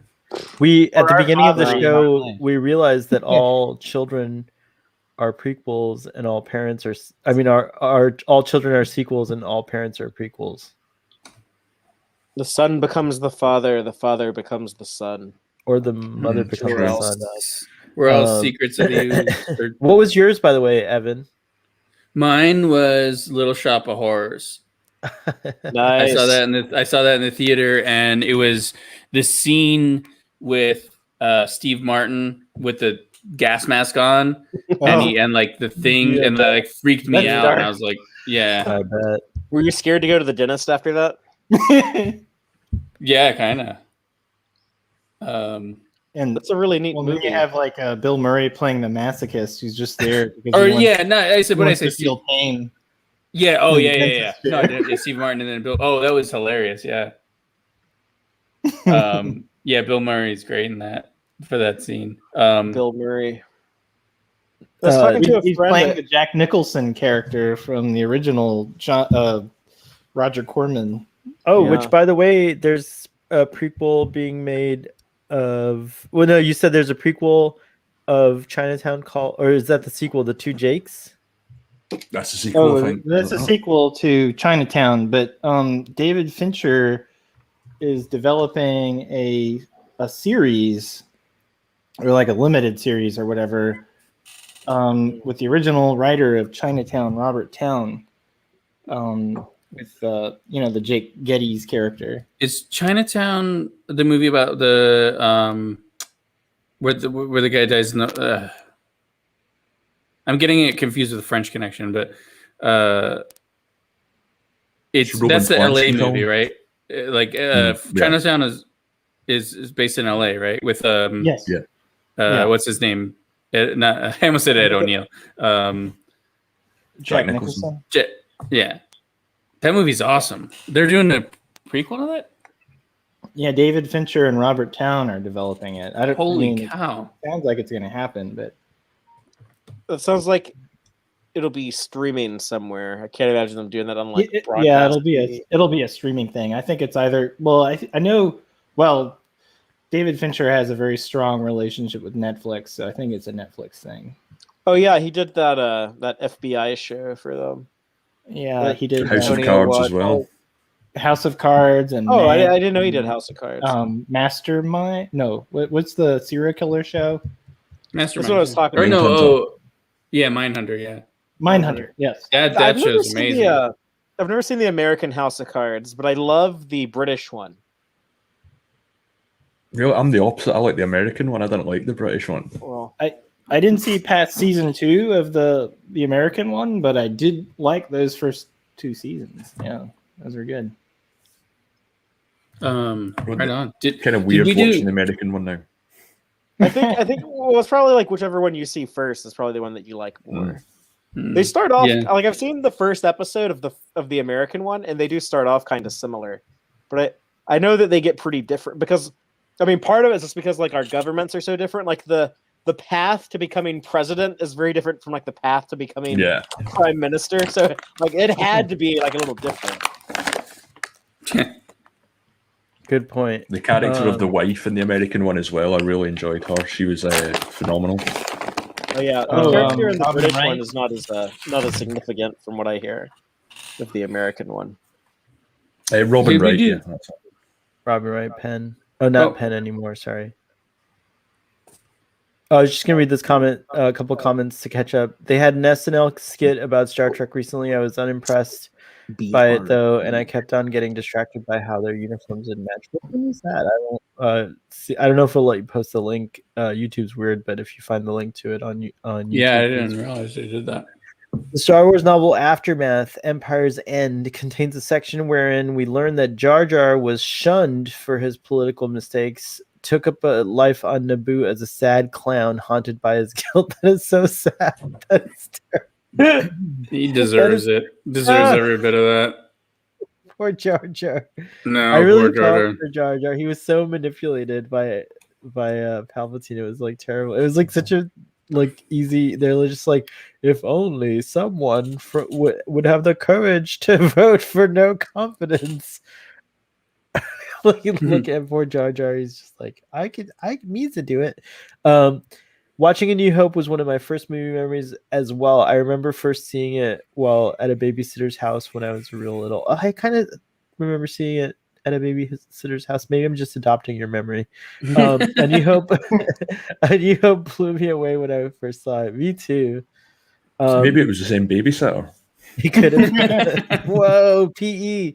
We at Or the our beginning of the father in show my life. we realized that all children are prequels and all parents are. I mean, our all children are sequels and all parents are prequels. The son becomes the father becomes the son. Or the mother Mhm. becomes Or the else, son. or else Um, secrets of use. Or- What was yours, by the way, Evan? Mine was Little Shop of Horrors. Nice. I saw that in the theater, and it was this scene with Steve Martin with the gas mask on, and like the thing, Yeah, and that like freaked me That's out. dark. And I was like, yeah, I bet. Were you scared to go to the dentist after that? yeah, kind of. And That's a really neat well, movie. then you have like Bill Murray playing the masochist who's just there because Or he wants, yeah, no, I said, he but I wants to said, feel pain. yeah, oh in the yeah, yeah, yeah. dentist No, I chair. didn't. Yeah, Steve Martin and then Bill. Oh, that was hilarious. Yeah. Yeah, Bill Murray's great in that for that scene. Bill Murray. I was talking to a He's friend. playing that- the Jack Nicholson character from the original Roger Corman. Oh, Yeah. which by the way, there's a prequel being made of. Well, no, you said there's a prequel of Chinatown called, or is that the sequel, The Two Jakes? that's a sequel, I think. That's a Oh. sequel to Chinatown, but David Fincher is developing a series or like a limited series or whatever with the original writer of Chinatown, Robert Towne, with the Jake Getty's character. Is Chinatown the movie about the where the guy dies? In the, I'm getting it confused with the French Connection, but It's Roman that's the LA Polanski movie, film. right? Yeah. Chinatown is based in LA, right? With Yes. Yeah. Yeah. What's his name? I almost said Ed O'Neill. Jack Nicholson. Nicholson. Yeah, that movie's awesome. They're doing a prequel of that. Yeah, David Fincher and Robert Towne are developing it. Holy cow! It sounds like it's going to happen, but It sounds like it'll be streaming somewhere. I can't imagine them doing that on like yeah, broadcast it'll be a streaming thing. I think it's either. Well, I know. Well, David Fincher has a very strong relationship with Netflix, so I think it's a Netflix thing. Oh yeah, he did that FBI show for them. Yeah, he did House of Tony Cards Awad. as well. House of Cards and Oh, I Man- didn't know he did House of Cards. Mastermind. No, what's the serial killer show? Mastermind. That's what I was talking Or about. no, Mindhunter. oh, yeah, Mindhunter. Yeah, Mindhunter. Yes. That I've never show's seen amazing. I've never seen the American House of Cards, but I love the British one. You know, I'm the opposite. I like the American one. I didn't like the British one. Well, I didn't see past season 2 of the American one, but I did like those first 2 seasons. Yeah, those were good. Right on. Kind of did weird we watching the do? American one now. I think well, it's probably like whichever one you see first is probably the one that you like more. They start off like I've seen the first episode of the American one, and they do start off kind of similar, but I know that they get pretty different because I mean part of it is just because like our governments are so different. Like the path to becoming president is very different from like the path to becoming prime minister. So like it had to be like a little different. Good point. The character of the wife in the American one as well. I really enjoyed her. She was phenomenal. Oh yeah, the character in the British one is not as significant from what I hear of the American one. Robin Wright, yeah. Robin Wright, Penn. Oh, not Penn anymore. Sorry. I was just gonna read this comment, a couple comments to catch up. They had an SNL skit about Star Trek recently. I was unimpressed by it though, and I kept on getting distracted by how their uniforms didn't match. What one is that? I don't see. I don't know if it'll let you post the link. YouTube's weird, but if you find the link to it on YouTube, yeah, I didn't realize they did that. The Star Wars novel Aftermath, Empire's End, contains a section wherein we learn that Jar Jar was shunned for his political mistakes, took up a life on Naboo as a sad clown haunted by his guilt. That is so sad. That is terrible. He deserves it. Deserves every bit of that. Poor Jar Jar. No, I really poor Jar Jar. felt for Jar Jar. He was so manipulated by Palpatine. It was like terrible. It was like such a like easy. They're just like, if only someone would have the courage to vote for no confidence. Look at poor Jar Jar. He's just like, I need to do it. Watching A New Hope was one of my first movie memories as well. I remember first seeing it while at a babysitter's house when I was real little. I kind of remember seeing it at a babysitter's house. Maybe I'm just adopting your memory. A New Hope, A New Hope blew me away when I first saw it. Me too. So maybe it was the same babysitter. He could have. Whoa, PE.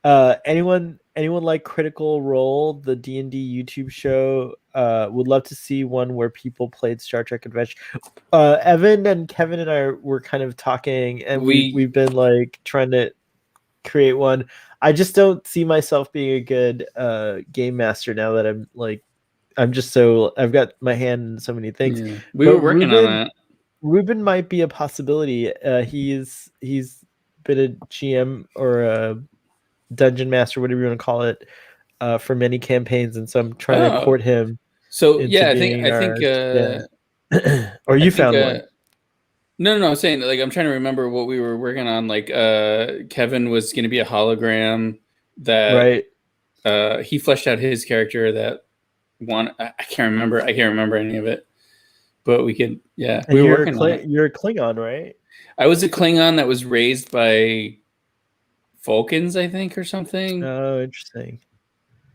Anyone like Critical Role, the D&D YouTube show? Would love to see one where people played Star Trek Adventure. Evan and Kevin and I were kind of talking, and we've been like trying to create one. I just don't see myself being a good game master now that I've got my hand in so many things. Yeah. We were working on that. Ruben might be a possibility. He's been a GM or a dungeon master, whatever you want to call it, for many campaigns, and so I'm trying to court him. So yeah, I think or you found one. No, I'm saying like I'm trying to remember what we were working on. Like Kevin was going to be a hologram that he fleshed out his character that one. I can't remember any of it, but we could. Yeah, we were working on it. You're a Klingon, right? I was a Klingon that was raised by Falcons, I think, or something. Oh, interesting.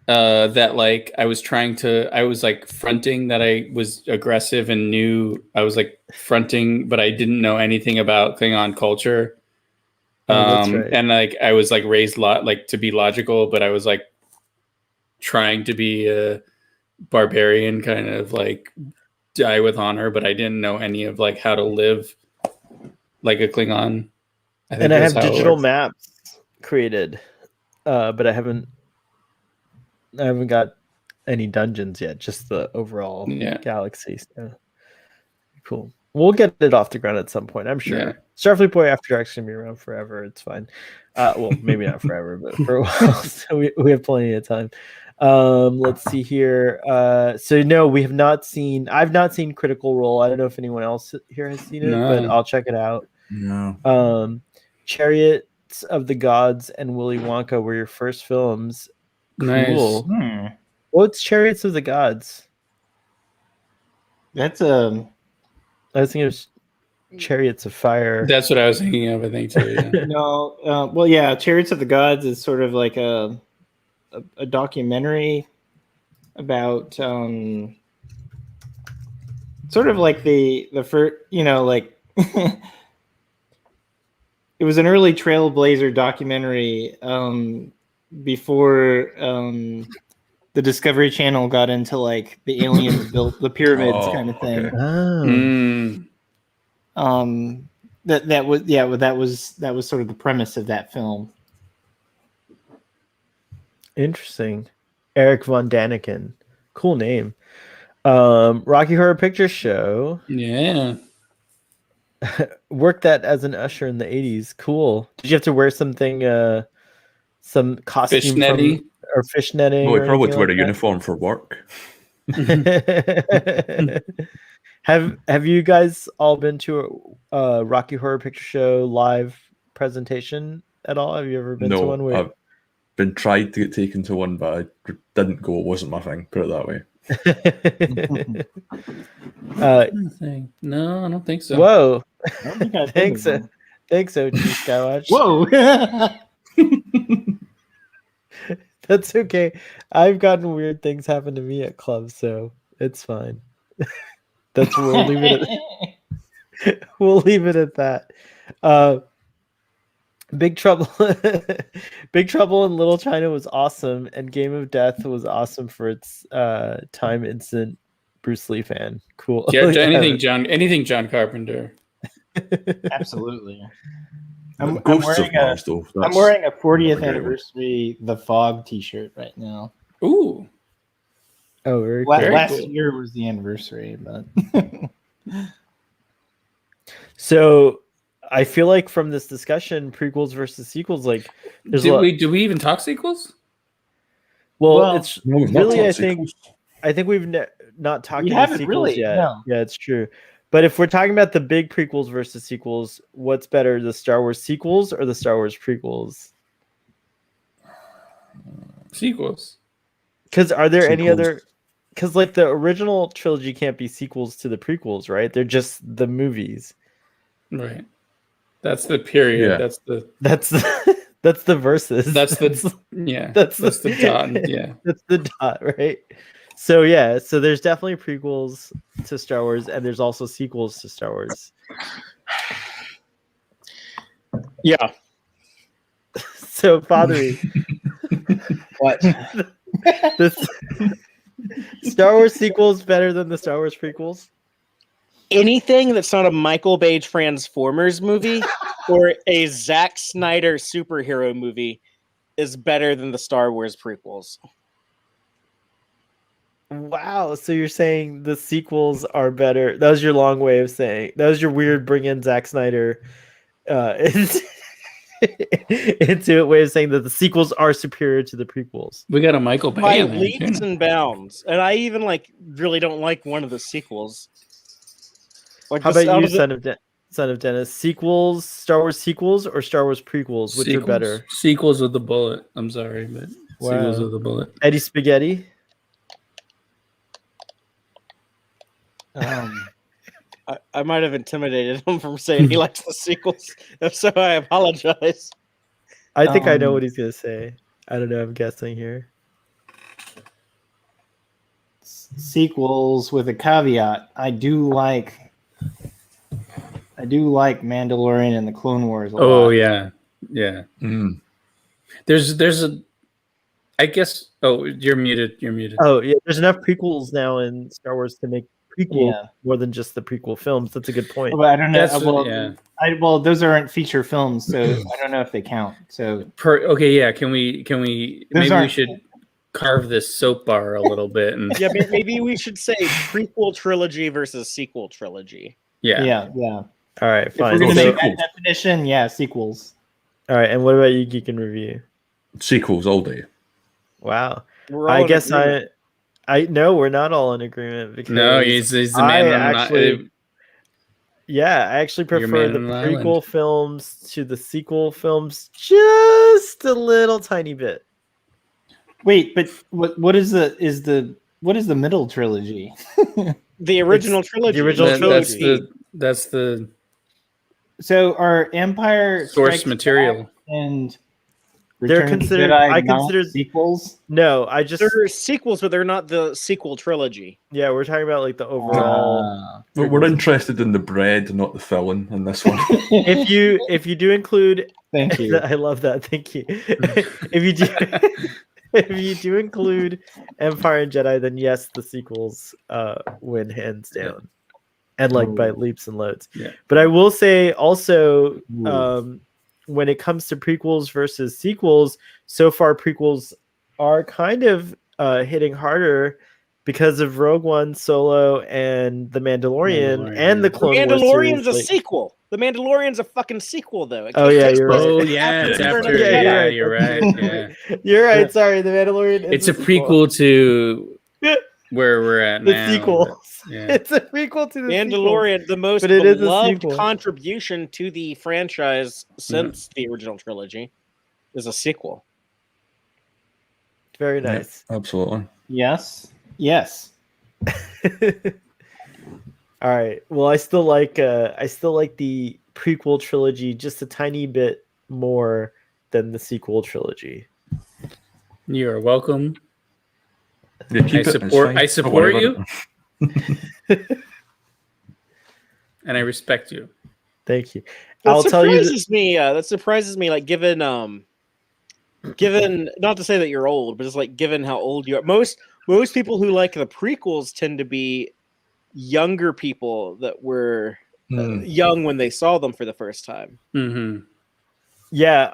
That like I was like fronting that I was aggressive and knew I was like fronting, but I didn't know anything about Klingon culture. That's right. And like I was like raised to be logical, but I was like trying to be a barbarian, kind of like die with honor, but I didn't know any of like how to live like a Klingon. I have digital maps created, but I haven't got any dungeons yet, just the overall galaxy. So cool. We'll get it off the ground at some point, I'm sure. Yeah. Starfleet Boy After Dark's gonna be around forever. It's fine. Well, maybe not forever, but for a while. So we have plenty of time. Let's see here. So no, we have not seen. I've not seen Critical Role. I don't know if anyone else here has seen it, but I'll check it out. No. Chariots of the Gods and Willy Wonka were your first films. Cool. Nice. What's Chariots of the Gods? That's I was thinking it was Chariots of Fire. That's what I was thinking of, I think, too. Yeah. No, well, yeah, Chariots of the Gods is sort of like a documentary about sort of like the first, like It was an early Trailblazer documentary before the Discovery Channel got into like the aliens built the pyramids kind of thing. Okay. That was sort of the premise of that film. Interesting. Eric Von Daniken. Cool name. Rocky Horror Picture Show. Yeah. Worked that as an usher in the 80s. Cool. Did you have to wear something, some costume Fishnetty? or fishnetting? No, we or probably to anything wear a like uniform for work. that? Have you guys all been to a Rocky Horror Picture Show live presentation at all? Have you ever been to one? No, I've been tried to get taken to one, but I didn't go. It wasn't my thing. Put it that way. No, I don't think so. Whoa. I don't think I've Thanks, been to one. thanks, OG Skywatch. Whoa. That's okay. I've gotten weird things happen to me at clubs, so it's fine. We'll leave it at that. Big Trouble Big Trouble in Little China was awesome, and Game of Death was awesome for its time instant Bruce Lee fan. Cool. Yeah, anything John Carpenter. Absolutely. I'm I'm wearing wearing a 40th great one. anniversary The Fog t-shirt right now. Ooh. Oh, very cool. Last cool. year was the anniversary, but So I feel like from this discussion, prequels versus sequels, like there's Did we even talk sequels? well, it's No, we've not really talked I think sequels. we've not talked We about haven't sequels really, yet. no. Yeah, it's true. But if we're talking about the big prequels versus sequels, what's better, the Star Wars sequels or the Star Wars prequels? Sequels. Because are there any Sequels. other? Because like the original trilogy can't be sequels to the prequels, right? They're just the movies. Right. That's the period. Yeah. That's the That's the verses. that's the yeah. That's That's the dot. Yeah. That's the dot, right? So yeah, so there's definitely prequels to Star Wars, and there's also sequels to Star Wars. Yeah. So Fathery, What? this Star Wars sequels better than the Star Wars prequels? Anything that's not a Michael Bay Transformers movie or a Zack Snyder superhero movie is better than the Star Wars prequels. Wow, so you're saying the sequels are better? That was your long way of saying. That was your weird bring in Zack Snyder into it way of saying that the sequels are superior to the prequels. We got a Michael Bay By in there, leaps too. and bounds. And I even really don't like one of the sequels. Like How the about sound you, of the- son of Dennis? Sequels, Star Wars sequels, or Star Wars prequels? Which are better? Sequels with the bullet. I'm sorry, but sequels Wow. with the bullet. Eddie Spaghetti. I might have intimidated him from saying he likes the sequels. If so, I apologize. I think I know what he's gonna say. I don't know. I'm guessing here. sequels with a caveat. I do like Mandalorian and the Clone Wars a lot. Oh yeah, yeah. Mm. There's a. I guess. Oh, you're muted. You're muted. Oh yeah, there's enough prequels now in Star Wars to make prequels Yeah. more than just the prequel films. That's a good point. But I don't know. That's yeah. Well, those aren't feature films, so I don't know if they count. So Okay, yeah. Can we? Those Maybe we aren't- should carve this soap bar a little bit and Yeah, maybe we should say prequel trilogy versus sequel trilogy. yeah. All right, If we're fine. gonna So- make that definition, yeah, sequels. all right, and what about you, Geek and Review? Sequels all day. Wow. We're all I in guess agreement. I know we're not all in agreement because no, he's the man. I actually You're prefer man the on an prequel island. films to the sequel films just a little tiny bit. Wait, but what is the middle trilogy? The original trilogy. the original trilogy. That's the So are Empire source Strikes material. Back and They're Return of the considered. Jedi, I not consider sequels. no. I just They're sequels, but they're not the sequel trilogy. yeah. We're talking about like the overall. But we're interested in the bread, not the filling in this one. If you do include, Thank you. I love that. Thank you. if you do. If you do include Empire and Jedi, then yes, the sequels win hands down, and like by leaps and loads. Yeah. But I will say also, Ooh. when it comes to prequels versus sequels, so far prequels are kind of hitting harder because of Rogue One, Solo, and The Mandalorian, and the Clone Wars Mandalorian's series. a sequel. The Mandalorian's a fucking sequel, though. It Oh came- yeah, takes you're place right. Oh yeah, it's Return after. of the Yeah, Jedi. you're right. Yeah, You're right. Sorry, The Mandalorian. it's Is a prequel to where we're at the now. sequel. but- Yeah. It's a prequel to the Mandalorian, the most But it is a beloved sequel. contribution to the franchise since the original trilogy, is a sequel. Very Yeah, nice. absolutely. Yes. Yes. All right. Well, I still like the prequel trilogy just a tiny bit more than the sequel trilogy. You are welcome. Yeah, keep I it, it's support- fine. I Don't support worry you. about it. And I respect you. Thank you. That I'll tell you. surprises me. That surprises me. Like given not to say that you're old, but just like given how old you are. Most people who like the prequels tend to be younger people that were young when they saw them for the first time. Mm-hmm. Yeah,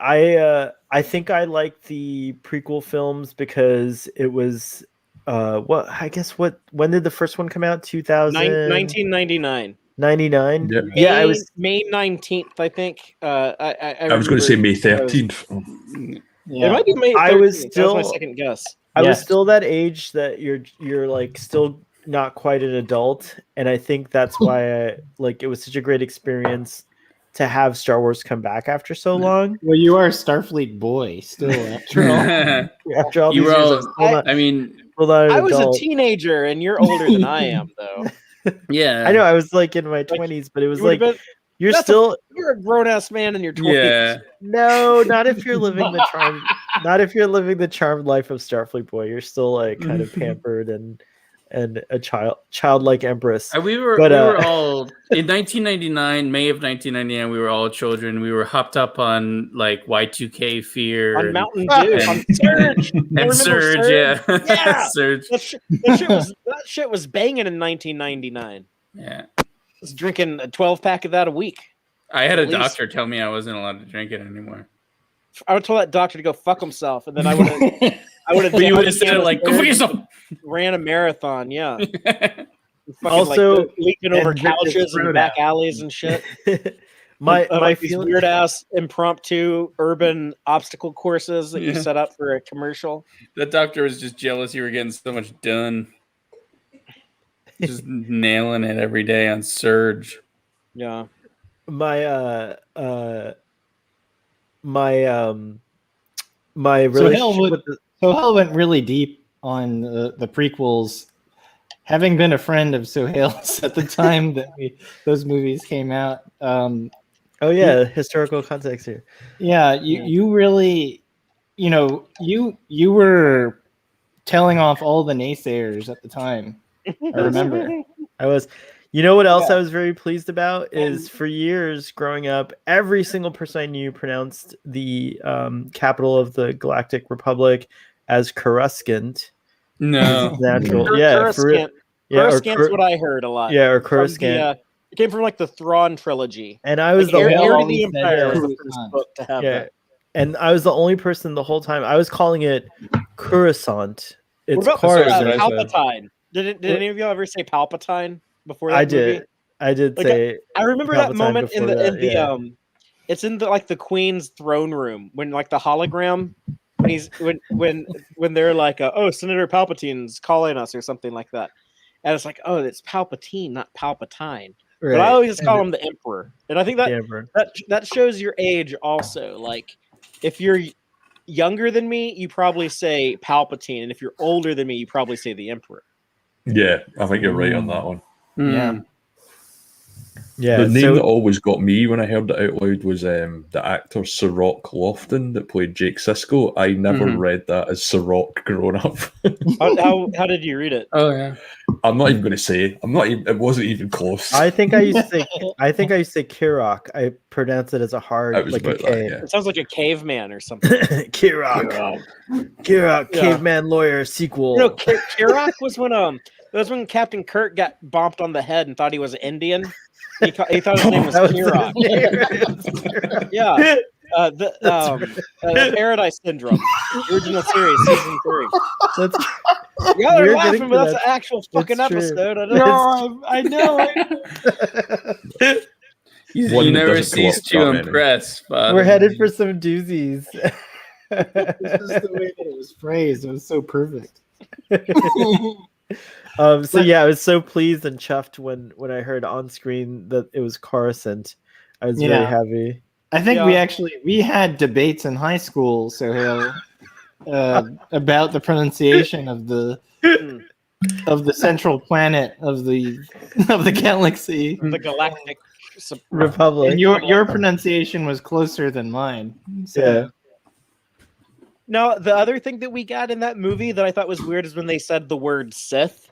I think I like the prequel films because it was when did the first one come out? 1999. 99. Yep. Yeah, I was May 19th, I think. I was going to say May 13th. Yeah. It might be May 13th. I was That was my still- second guess. I was Yes. still that age that you're like still not quite an adult, and I think that's why it was such a great experience to have Star Wars come back after so long. Well, you are a Starfleet boy still, after all. After all You these were years, all- I'm still not, I mean, still not an I was adult. a teenager, and you're older than I am, though. yeah. I know I was like in my 20s, but it was You would've like been- you're that's still You're a grown ass man in your 20s. Yeah. no, not if you're living the charmed, not if you're living the charmed life of Starfleet boy. You're still like kind of pampered and a childlike empress. We were all in 1999, May of 1999. We were all children. We were hopped up on like Y2K fear On and, Mountain Dew, on Surge. You and remember Surge. Yeah, Yeah. Surge. That shit was banging in 1999. Yeah. I was drinking a 12-pack of that a week. I had a At least. doctor tell me I wasn't allowed to drink it anymore. I would tell that doctor to go fuck himself, and then I would have. But you would have said it like, go for yourself. Ran a marathon, yeah. Fucking, Also, leaping over and rip his couches and throat back out. alleys and shit. my These feeling, weird ass impromptu urban obstacle courses that you Yeah. set up for a commercial. That doctor was just jealous you were getting so much done. Just nailing it every day on Surge. Yeah. my So relationship Hell with the, Sohail went really deep on the prequels. Having been a friend of Sohail's at the time that those movies came out, oh yeah, historical context here. yeah, you really, you were telling off all the naysayers at the time. I remember. I was, you know what else I was very pleased about is for years growing up, every single person I knew pronounced the capital of the Galactic Republic as Coruscant. No. Natural, yeah, for real. Yeah, or Coruscant's what I heard a lot. yeah, or From Coruscant. it came from like the Thrawn trilogy. And I was Like, the Heir only to always the said Empire was the Coruscant. first book to have yeah, that. and I was the only person the whole time. I was calling it Coruscant. It's What about Coruscant. Coruscant. Palpatine? Did any of y'all ever say Palpatine before that I movie? did. I did Like, say I remember that Palpatine moment in before the that, yeah. it's in the like the Queen's throne room when like the hologram when they're like oh Senator Palpatine's calling us or something like that, and it's like oh it's Palpatine not Palpatine, but I always just call him the Emperor, and I think that shows your age also. Like if you're younger than me, you probably say Palpatine, and if you're older than me, you probably say the Emperor. Yeah, I think you're right on that one. Yeah. Yeah. The name so that always got me when I heard it out loud was the actor Sir Rock Lofton that played Jake Sisko. I never Mhm. read that as Sir Rock growing up. How did you read it? Oh yeah. I'm not even going to say. I'm not even. It wasn't even close. I think I used to say Kirok. I pronounce it as a hard It was like a about K. that. Yeah. It sounds like a caveman or something. Kirok. Yeah. Caveman Lawyer sequel. You know, Kirok was when Captain Kirk got bomped on the head and thought he was Indian. He thought his name was That was Kirok. his name. It was Kirok. Yeah. That's Paradise Syndrome, original series, season 3. That's Yeah, they're We're laughing, getting but to that's that. an actual fucking It's true. episode. I No, know. You One that never doesn't go up cease to that many. impress, Father. We're headed for some doozies. This is the way that it was phrased. It was so perfect. So yeah, I was so pleased and chuffed when I heard on screen that it was Coruscant. I was very Yeah. happy. I think Yeah. we had debates in high school, Sohail, about the pronunciation of the central planet of the galaxy. The Galactic Republic. And your pronunciation was closer than mine. So. Yeah. No, the other thing that we got in that movie that I thought was weird is when they said the word Sith,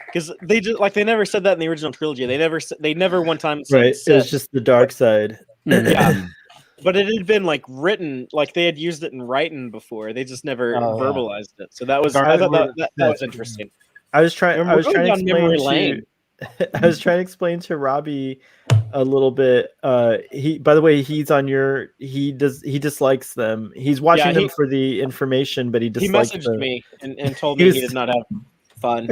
because they never said that in the original trilogy. They never one time said Right. Sith. It was just the dark side. Yeah. But it had been like written, like they had used it in writing before. They just never verbalized it. So that was I thought that was interesting. I was trying to memory explain lane. I was trying to explain to Robbie a little bit. He, by the way, he dislikes them. He's watching them for the information, but he He dislikes messaged them. me and told me he did not have fun.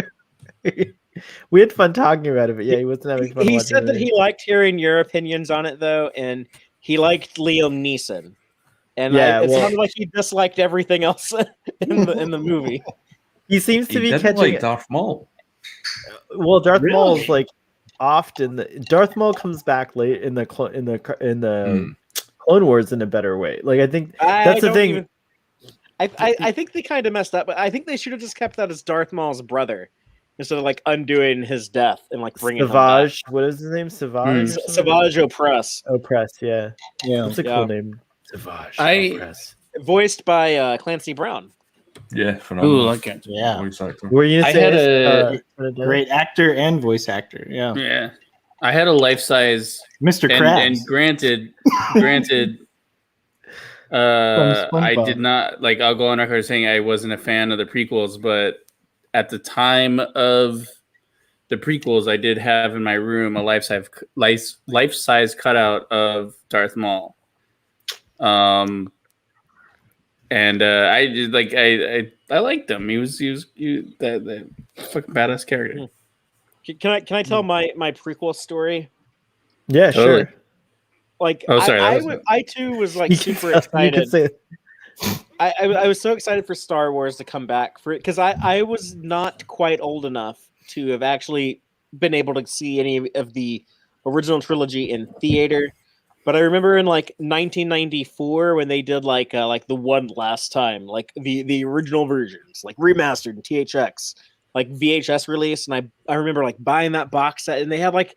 We had fun talking about it, but yeah, he wasn't having fun. He watching said that it. he liked hearing your opinions on it though, and he liked Liam Neeson. And it sounded like he disliked everything else in the movie. He seems to be didn't catching like Darth Maul. Well, Darth Maul is like often Darth Maul comes back late in the Clone Wars in a better way. Like I think that's the thing. I think they kind of messed up, but I think they should have just kept that as Darth Maul's brother instead of like undoing his death and like bringing Savage. What is his name? Savage. Savage Opress. Opress. Yeah. That's a cool Yeah. name. Savage. Opress. Voiced by Clancy Brown. Yeah, phenomenal. Ooh, like it. Yeah. Voice actor. Were you I gonna had say Great actor and voice actor. Yeah. Yeah. I had a life size Mr. and Krabs. granted I SpongeBob. did not like I'll go on record saying I wasn't a fan of the prequels, but at the time of the prequels I did have in my room a life-size cutout of Darth Maul. And I did like I liked him. He was that fucking badass character. Can I tell my prequel story? Yeah, Totally. sure. Like I too was like super excited. I was so excited for Star Wars to come back for it because I was not quite old enough to have actually been able to see any of the original trilogy in theater. But I remember in like 1994 when they did like the one last time, like the original versions, like remastered in THX, like VHS release, and I remember like buying that box set, and they had like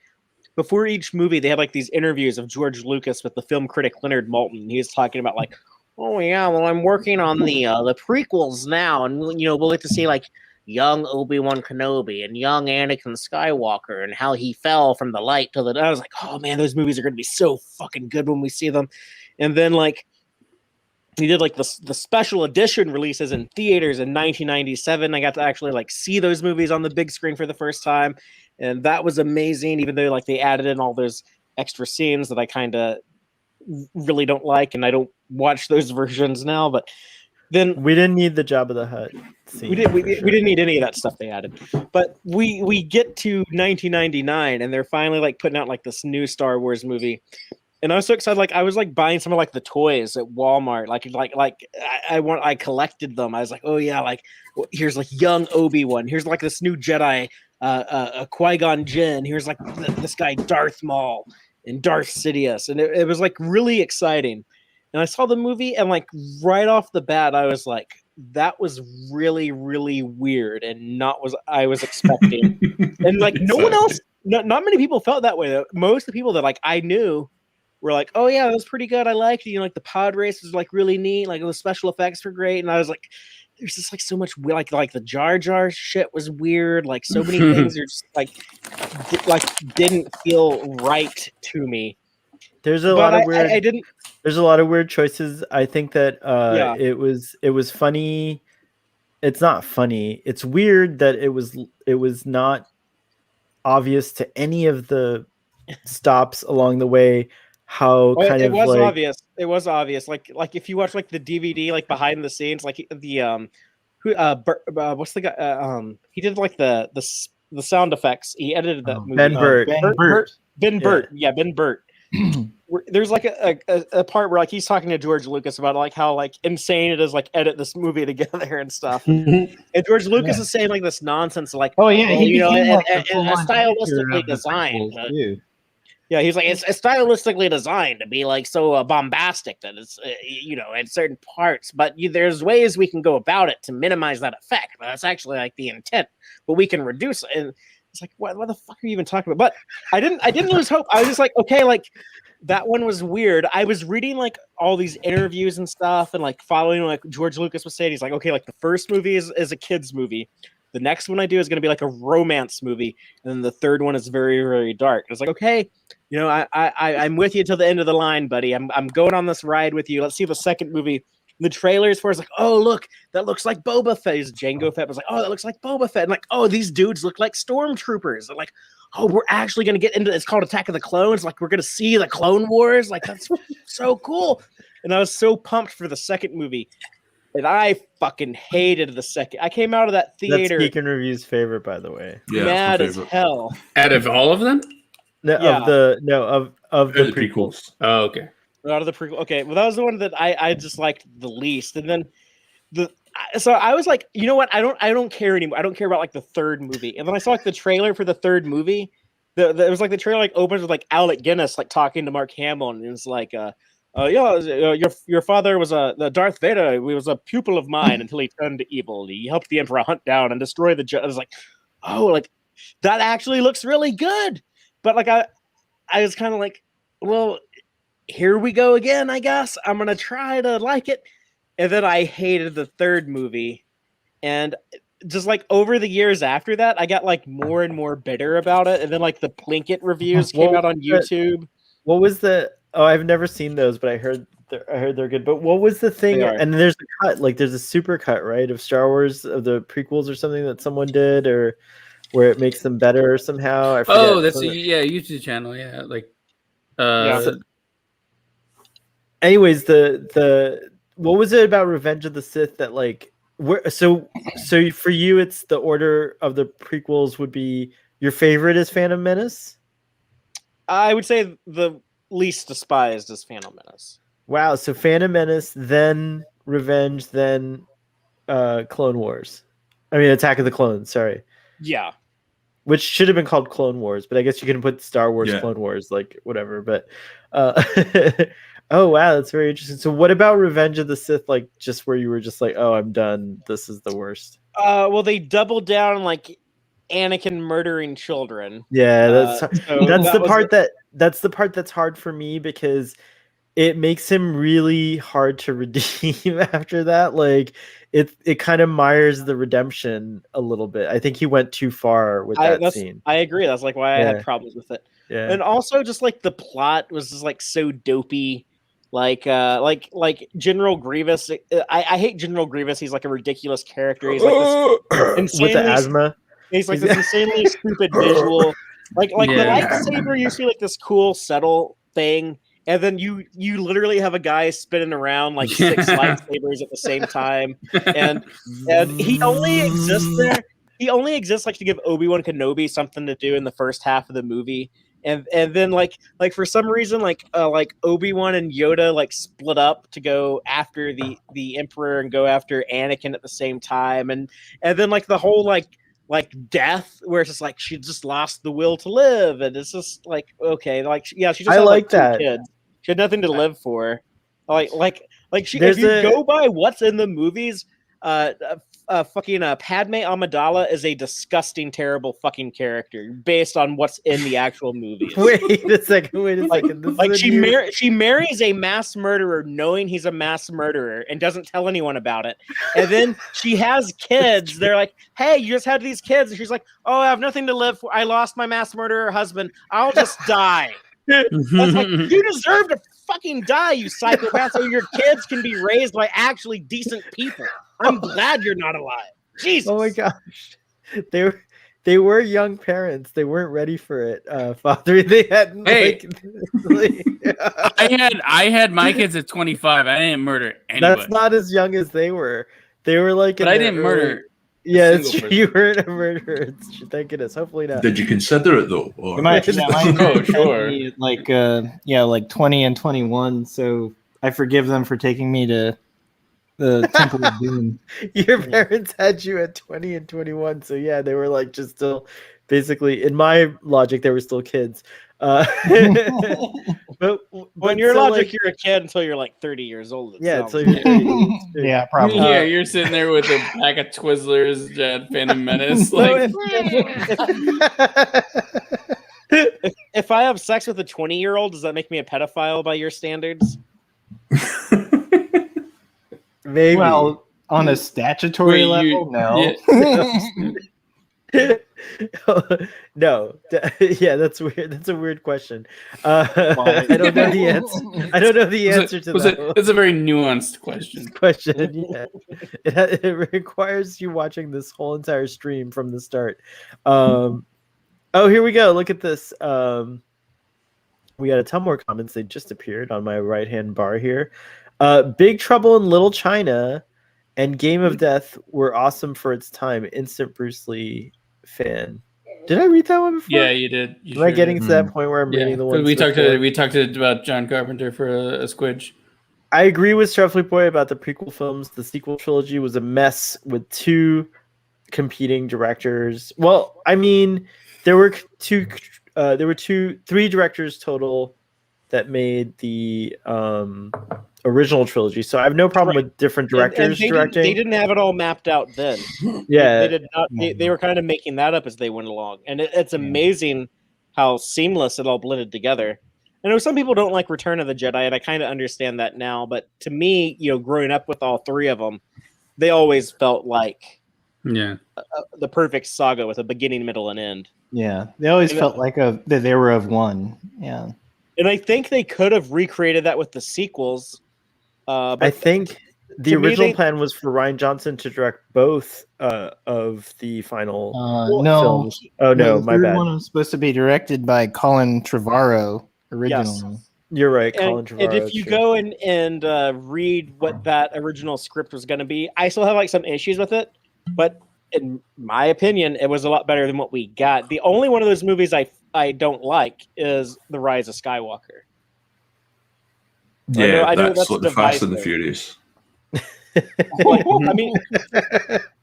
before each movie they had like these interviews of George Lucas with the film critic Leonard Maltin. He was talking about like, oh yeah, well I'm working on the prequels now, and we'll get to see like young Obi-Wan Kenobi and young Anakin Skywalker and how he fell from the light to the. I was like, oh man, those movies are going to be so fucking good when we see them. And then like he did like the special edition releases in theaters in 1997. I got to actually like see those movies on the big screen for the first time, and that was amazing. Even though like they added in all those extra scenes that I kind of really don't like, and I don't watch those versions now, but. Then we didn't need the Jabba the Hutt scene. We didn't need any of that stuff they added. But we get to 1999 and they're finally like putting out like this new Star Wars movie. And I was so excited, like I was like buying some of like the toys at Walmart. I collected them. I was like, oh yeah, like here's like young Obi-Wan. Here's like this new Jedi, Qui-Gon Jinn. Here's like this guy Darth Maul and Darth Sidious. And it was like really exciting. And I saw the movie, and like right off the bat, I was like, "That was really, really weird, and not what I was expecting." And like no one else not many people felt that way though. Most of the people that like I knew were like, "Oh yeah, that was pretty good. I liked it. You know, like the pod race was like really neat. Like the special effects were great." And I was like, "There's just like so much like the Jar Jar shit was weird. Like so many things are just like didn't feel right to me." There's a lot of weird. I didn't. There's a lot of weird choices. I think that Yeah. it was funny. It's not funny. It's weird that it was not obvious to any of the stops along the way how kind it of was like obvious. It was obvious. Like if you watch like the DVD, like behind the scenes, like the what's the guy? He did like the sound effects. He edited that movie. Ben Burt. Ben Burt. Yeah, Ben Burt. There's like a part where like he's talking to George Lucas about like how like insane it is like edit this movie together and stuff. And George Lucas is saying like this nonsense like, Oh yeah, well, he you know, became, and like, the full-on stylistically actor of the designed. prequels, too. Yeah, he's like it's stylistically designed to be like so bombastic that it's you know in certain parts, but there's ways we can go about it to minimize that effect. But that's actually like the intent, but we can reduce it. And it's like what the fuck are you even talking about? But I didn't lose hope. I was just like, okay, like that one was weird. I was reading like all these interviews and stuff, and like following like George Lucas was saying. He's like, okay, like the first movie is a kids movie. The next one I do is going to be like a romance movie, and then the third one is very, very dark. It's like, okay, you know, I'm with you till the end of the line, buddy. I'm going on this ride with you. Let's see the second movie. The trailers for it's like, oh look, that looks like Boba Fett. Jango Fett was like, oh, that looks like Boba Fett. And like, oh, these dudes look like stormtroopers. And like, oh, we're actually gonna get into it's called Attack of the Clones. Like, we're gonna see the Clone Wars. Like, that's so cool. And I was so pumped for the second movie. And I fucking hated the second. I came out of that theater. That's Geek and Review's favorite, by the way. Yeah, mad as hell. Out of all of them? No, Yeah. of the The prequels. prequels. Oh, okay. Out of the prequel. Okay, well, that was the one that I just liked the least. And then so I was like, you know what? I don't care anymore. I don't care about like the third movie. And then I saw like the trailer for the third movie. It was like the trailer like opens with like Alec Guinness like talking to Mark Hamill, and it's like, your father was the Darth Vader. He was a pupil of mine until he turned to evil. He helped the Emperor hunt down and destroy the. I was like, oh, like that actually looks really good. But like I was kind of like, well, here we go again. I guess I'm gonna try to like it. And then I hated the third movie, and just like over the years after that, I got like more and more bitter about it. And then like the Plinkett reviews came out on YouTube. What was the? Oh, I've never seen those, but I heard they're good. But what was the thing? And there's a cut, like there's a super cut, right, of Star Wars of the prequels or something that someone did, or where it makes them better somehow. I forget. Oh, that's a YouTube channel. Yeah, like. Anyways, the what was it about Revenge of the Sith that like so for you it's the order of the prequels would be your favorite is Phantom Menace? I would say the least despised is Phantom Menace. Wow, so Phantom Menace, then Revenge, then Clone Wars. I mean Attack of the Clones, sorry. Yeah. Which should have been called Clone Wars, but I guess you can put Star Wars Clone Wars, like whatever. But oh wow, that's very interesting. So what about Revenge of the Sith? Like just where you were just like, oh, I'm done. This is the worst. Well, they doubled down on like Anakin murdering children. Yeah, that's that's the part that's hard for me because it makes him really hard to redeem after that. Like it kind of mires the redemption a little bit. I think he went too far with that scene. I agree. That's like why I had problems with it. Yeah. And also just like the plot was just like so dopey. Like General Grievous. I hate General Grievous. He's like a ridiculous character. He's like this insanely, with the asthma. He's like this insanely stupid visual. Like the lightsaber, you see like this cool subtle thing. And then you literally have a guy spinning around like 6 lightsabers at the same time, and he only exists there. He only exists like to give Obi-Wan Kenobi something to do in the first half of the movie, and then like for some reason like Obi-Wan and Yoda like split up to go after the Emperor and go after Anakin at the same time, and then like the whole like death where it's just like she just lost the will to live, and it's just like okay, like she just had like 2 kids. She had nothing to live for. Like she if you go by what's in the movies, fucking Padme Amidala is a disgusting, terrible fucking character based on what's in the actual movies. Wait a second. This Like is a new- she marries a mass murderer knowing he's a mass murderer and doesn't tell anyone about it. And then she has kids. They're like, hey, you just had these kids. And she's like, oh, I have nothing to live for. I lost my mass murderer husband. I'll just die. That's like, you deserve to fucking die, you psychopath, so your kids can be raised by actually decent people. I'm glad you're not alive. Jesus. Oh my gosh. They were young parents. They weren't ready for it, Father. They hadn't Hey. like I had my kids at 25. I didn't murder anybody. That's not as young as they were. They were like But in I their didn't early- murder. Yeah, it's single true. You weren't a murderer. It's true. Thank goodness. Hopefully not. Did you consider it though? Or... My Oh, sure. Like like 20 and 21. So I forgive them for taking me to the Temple of Doom. Your parents had you at 20 and 21, so yeah, they were like just still basically, in my logic, they were still kids. But When your so, logic, like, you're a kid until you're like 30 years old. it yeah, sounds until like. you're 30. It's true. Yeah, probably. Yeah, you're sitting there with a pack of Twizzlers, Phantom Menace. Like, If I have sex with a 20-year-old, does that make me a pedophile by your standards? Maybe. Well, on a statutory Wait, you- level, no. No. Yeah, that's weird. That's a weird question. I don't know the answer. I don't know the answer to that It's a very nuanced question. question. Yeah, it requires you watching this whole entire stream from the start. Oh, here we go. Look at this. We got a ton more comments. They just appeared on my right-hand bar here. Big Trouble in Little China and Game of Death were awesome for its time. Instant Bruce Lee fan. Did I read that one before? Yeah, you did. You Am I sure getting did. to that point where I'm Yeah, reading the 'cause ones we before? talked about John Carpenter for a squidge. I agree with Starfleet Boy about the prequel films. The sequel trilogy was a mess with two competing directors. Well, I mean, there were three directors total that made the original trilogy. So I have no problem with different directors directing. They didn't have it all mapped out then. Yeah, They did not. They were kind of making that up as they went along, and it's amazing how seamless it all blended together. I know some people don't like Return of the Jedi, and I kind of understand that now. But to me, growing up with all three of them, they always felt like Yeah. the perfect saga with a beginning, middle, and end. Yeah, they always felt like that they were of one. Yeah, And I think they could have recreated that with the sequels. But I think the to me, original they- plan was for Rian Johnson to direct both of the final no. films. Oh no, the my third bad. one was supposed to be directed by Colin Trevorrow originally. You're right, Colin and Trevorrow. if you go and read what that original script was going to be, I still have like some issues with it, but in my opinion, it was a lot better than what we got. The only one of those movies I don't like is The Rise of Skywalker. Yeah, I know that's like the Fast and the divisive. Furious. Like, I mean,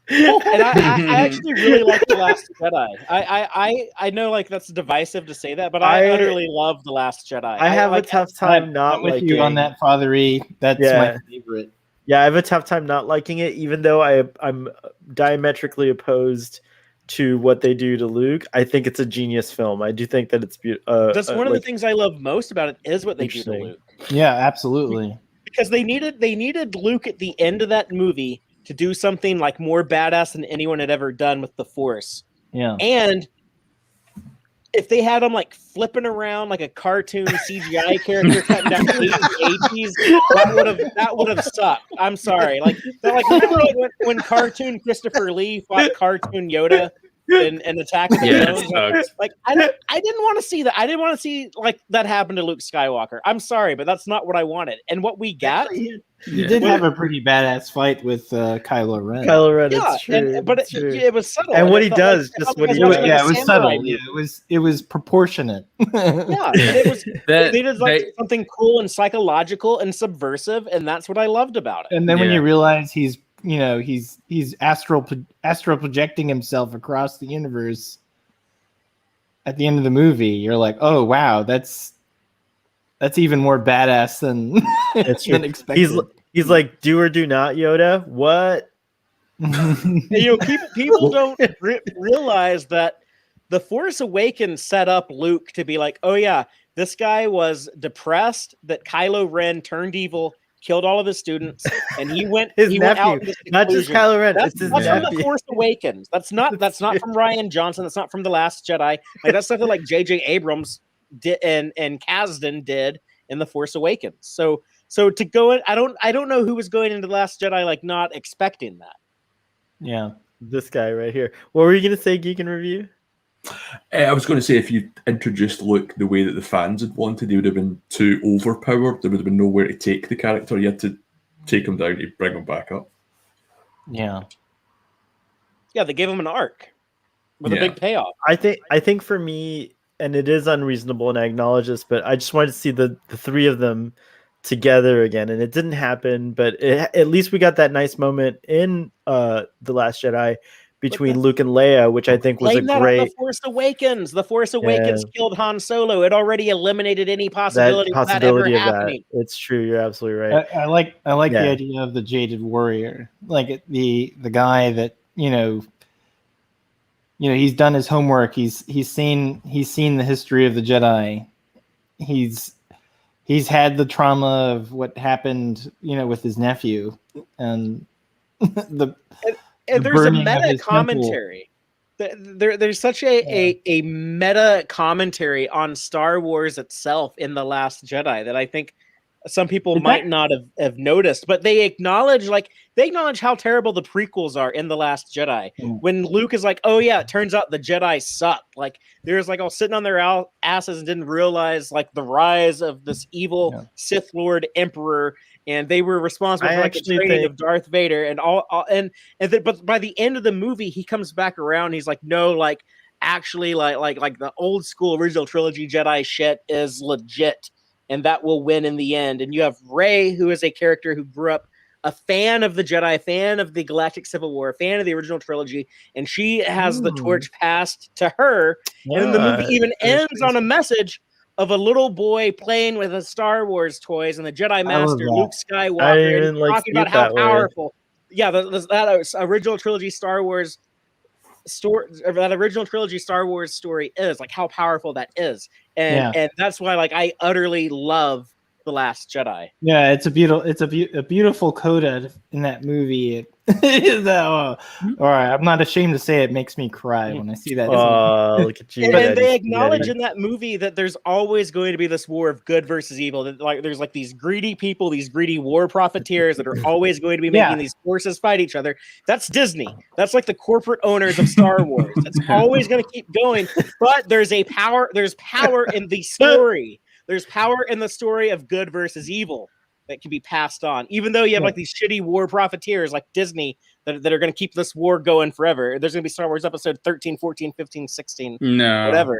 and I actually really like The Last Jedi. I know like that's divisive to say that, but I utterly love The Last Jedi. I have like, a tough time not I'm with liking you on that, Father E. That's Yeah. my favorite. Yeah, I have a tough time not liking it, even though I'm diametrically opposed to what they do to Luke. I think it's a genius film. I do think that it's beautiful. That's one of the things I love most about it is what they do to Interesting. Luke. Yeah, absolutely. Because they needed Luke at the end of that movie to do something like more badass than anyone had ever done with the Force. Yeah. And if they had him like flipping around like a cartoon CGI character cutting down 80s, that would have sucked. I'm sorry. Remember when cartoon Christopher Lee fought cartoon Yoda in Attack of the Yeah, Clones? it sucked. Like I didn't want to see that. I didn't want to see like that happen to Luke Skywalker. I'm sorry, but that's not what I wanted. And what we got, You did have a pretty badass fight with Kylo Ren. Kylo Ren. yeah, It's true. but it's true. it was subtle. And what it he felt does, it just felt what like he it was does. like Yeah, a it was samurai subtle. movie. Yeah, it was proportionate. Yeah, and it was That- they did like something cool and psychological and subversive, and that's what I loved about it. And then when Yeah. you realize he's astral projecting himself across the universe at the end of the movie, you're like, oh wow, that's even more badass than It's than true. expected. He's like, do or do not, Yoda. What? And, people don't realize that The Force Awakens set up Luke to be like, oh yeah, this guy was depressed that Kylo Ren turned evil, killed all of his students, and he went His he nephew, went out into not just seclusion. Kylo Ren. That's It's his from The nephew. Force Awakens. That's not from Rian Johnson. That's not from The Last Jedi. Like that's something like J.J. Abrams did and Kasdan did in The Force Awakens. So to go in, I don't know who was going into The Last Jedi like not expecting that. Yeah. This guy right here. What were you gonna say, Geek and Review? I was going to say, if you introduced Luke the way that the fans had wanted, he would have been too overpowered. There would have been nowhere to take the character. You had to take him down to bring him back up. Yeah. Yeah, they gave him an arc with a big payoff. I think for me, and it is unreasonable, and I acknowledge this, but I just wanted to see the three of them together again, and it didn't happen. But at least we got that nice moment in The Last Jedi between Luke and Leia, which I think was a great. On The Force Awakens. The Force Awakens killed Han Solo. It already eliminated any possibility of that ever happening. It's true. You're absolutely right. I like the idea of the jaded warrior, like the guy that he's done his homework. He's seen the history of the Jedi. He's had the trauma of what happened, with his nephew, and and there's a meta commentary. There's such a meta commentary on Star Wars itself in The Last Jedi that I think some people might not have noticed, but they acknowledge how terrible the prequels are in The Last Jedi. When Luke is like, oh yeah, it turns out the Jedi suck. Like there's all sitting on their asses and didn't realize the rise of this evil Sith Lord Emperor, and they were responsible for the training of Darth Vader and but by the end of the movie, he comes back around. He's like, no, actually the old school original trilogy Jedi shit is legit. And that will win in the end. And you have Rey, who is a character who grew up a fan of the Jedi, a fan of the Galactic Civil War, a fan of the original trilogy, and she has the torch passed to her. And then the movie even ends on a message of a little boy playing with a Star Wars toys and the Jedi Master Luke Skywalker, and talking about how powerful. Yeah, that original trilogy Star Wars story, that original trilogy Star Wars story is how powerful that is, and that's why I utterly love The Last Jedi. Yeah, it's a beautiful coda in that movie. All right, I'm not ashamed to say it makes me cry when I see that. Oh, look at you! And they acknowledge in that movie that there's always going to be this war of good versus evil. That there's these greedy people, these greedy war profiteers that are always going to be making these forces fight each other. That's Disney. That's the corporate owners of Star Wars. It's always going to keep going. But there's power in the story. There's power in the story of good versus evil that can be passed on, even though you have these shitty war profiteers like Disney that are going to keep this war going forever. There's going to be Star Wars episode 13, 14, 15, 16, whatever.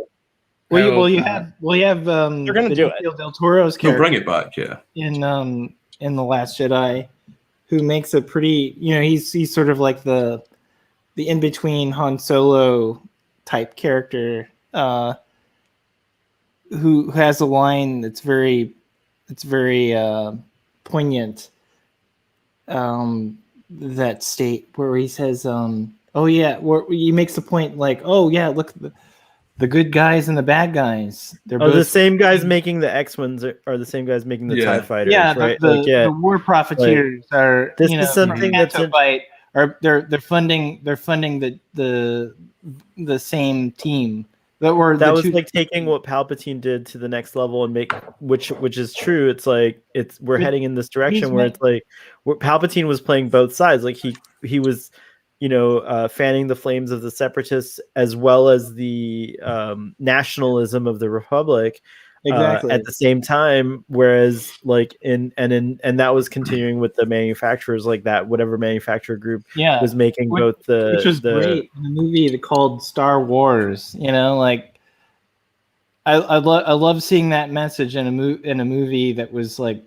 Well, you have they're going to do it. Del Toro's character. He'll bring it back, in The Last Jedi, who makes a pretty, he's sort of like the in between Han Solo type character, who has a line that's very poignant, that state where he says, where he makes the point look, the good guys and the bad guys, they're both the same guys making the X-Wings are the same guys making the TIE fighters, right? The war profiteers are this is something that's they're funding the same team. That was taking what Palpatine did to the next level and which is true. We're heading in this direction where where Palpatine was playing both sides. He was, fanning the flames of the Separatists as well as the nationalism of the Republic. Exactly. At the same time, whereas and that was continuing with the manufacturers, that whatever manufacturer group was making both which was great in the movie called Star Wars. I love seeing that message in a movie that was I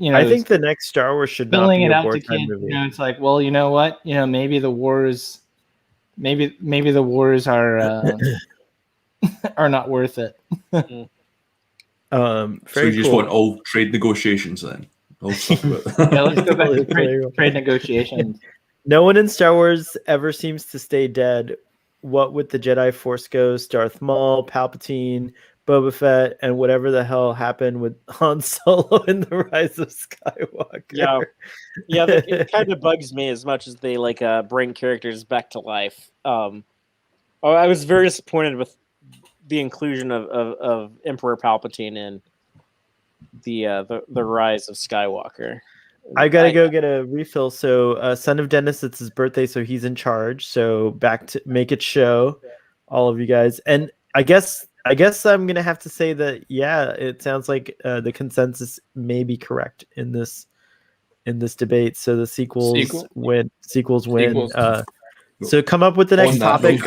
think the next Star Wars should not be a wartime movie. It's you know what, maybe the wars are are not worth it. So you just want all trade negotiations then? Let's go back to trade negotiations. No one in Star Wars ever seems to stay dead. What with the Jedi Force Ghost, Darth Maul, Palpatine, Boba Fett, and whatever the hell happened with Han Solo in The Rise of Skywalker. Yeah, it kind of bugs me as much as they like bring characters back to life. I was very disappointed with the inclusion of Emperor Palpatine in the Rise of Skywalker. I gotta go get a refill. So, Son of Dennis, it's his birthday, so he's in charge. So back to make it show, all of you guys. And I guess I'm gonna have to say that it sounds like the consensus may be correct in this debate. So the sequels win. Sequels win. So come up with the next topic,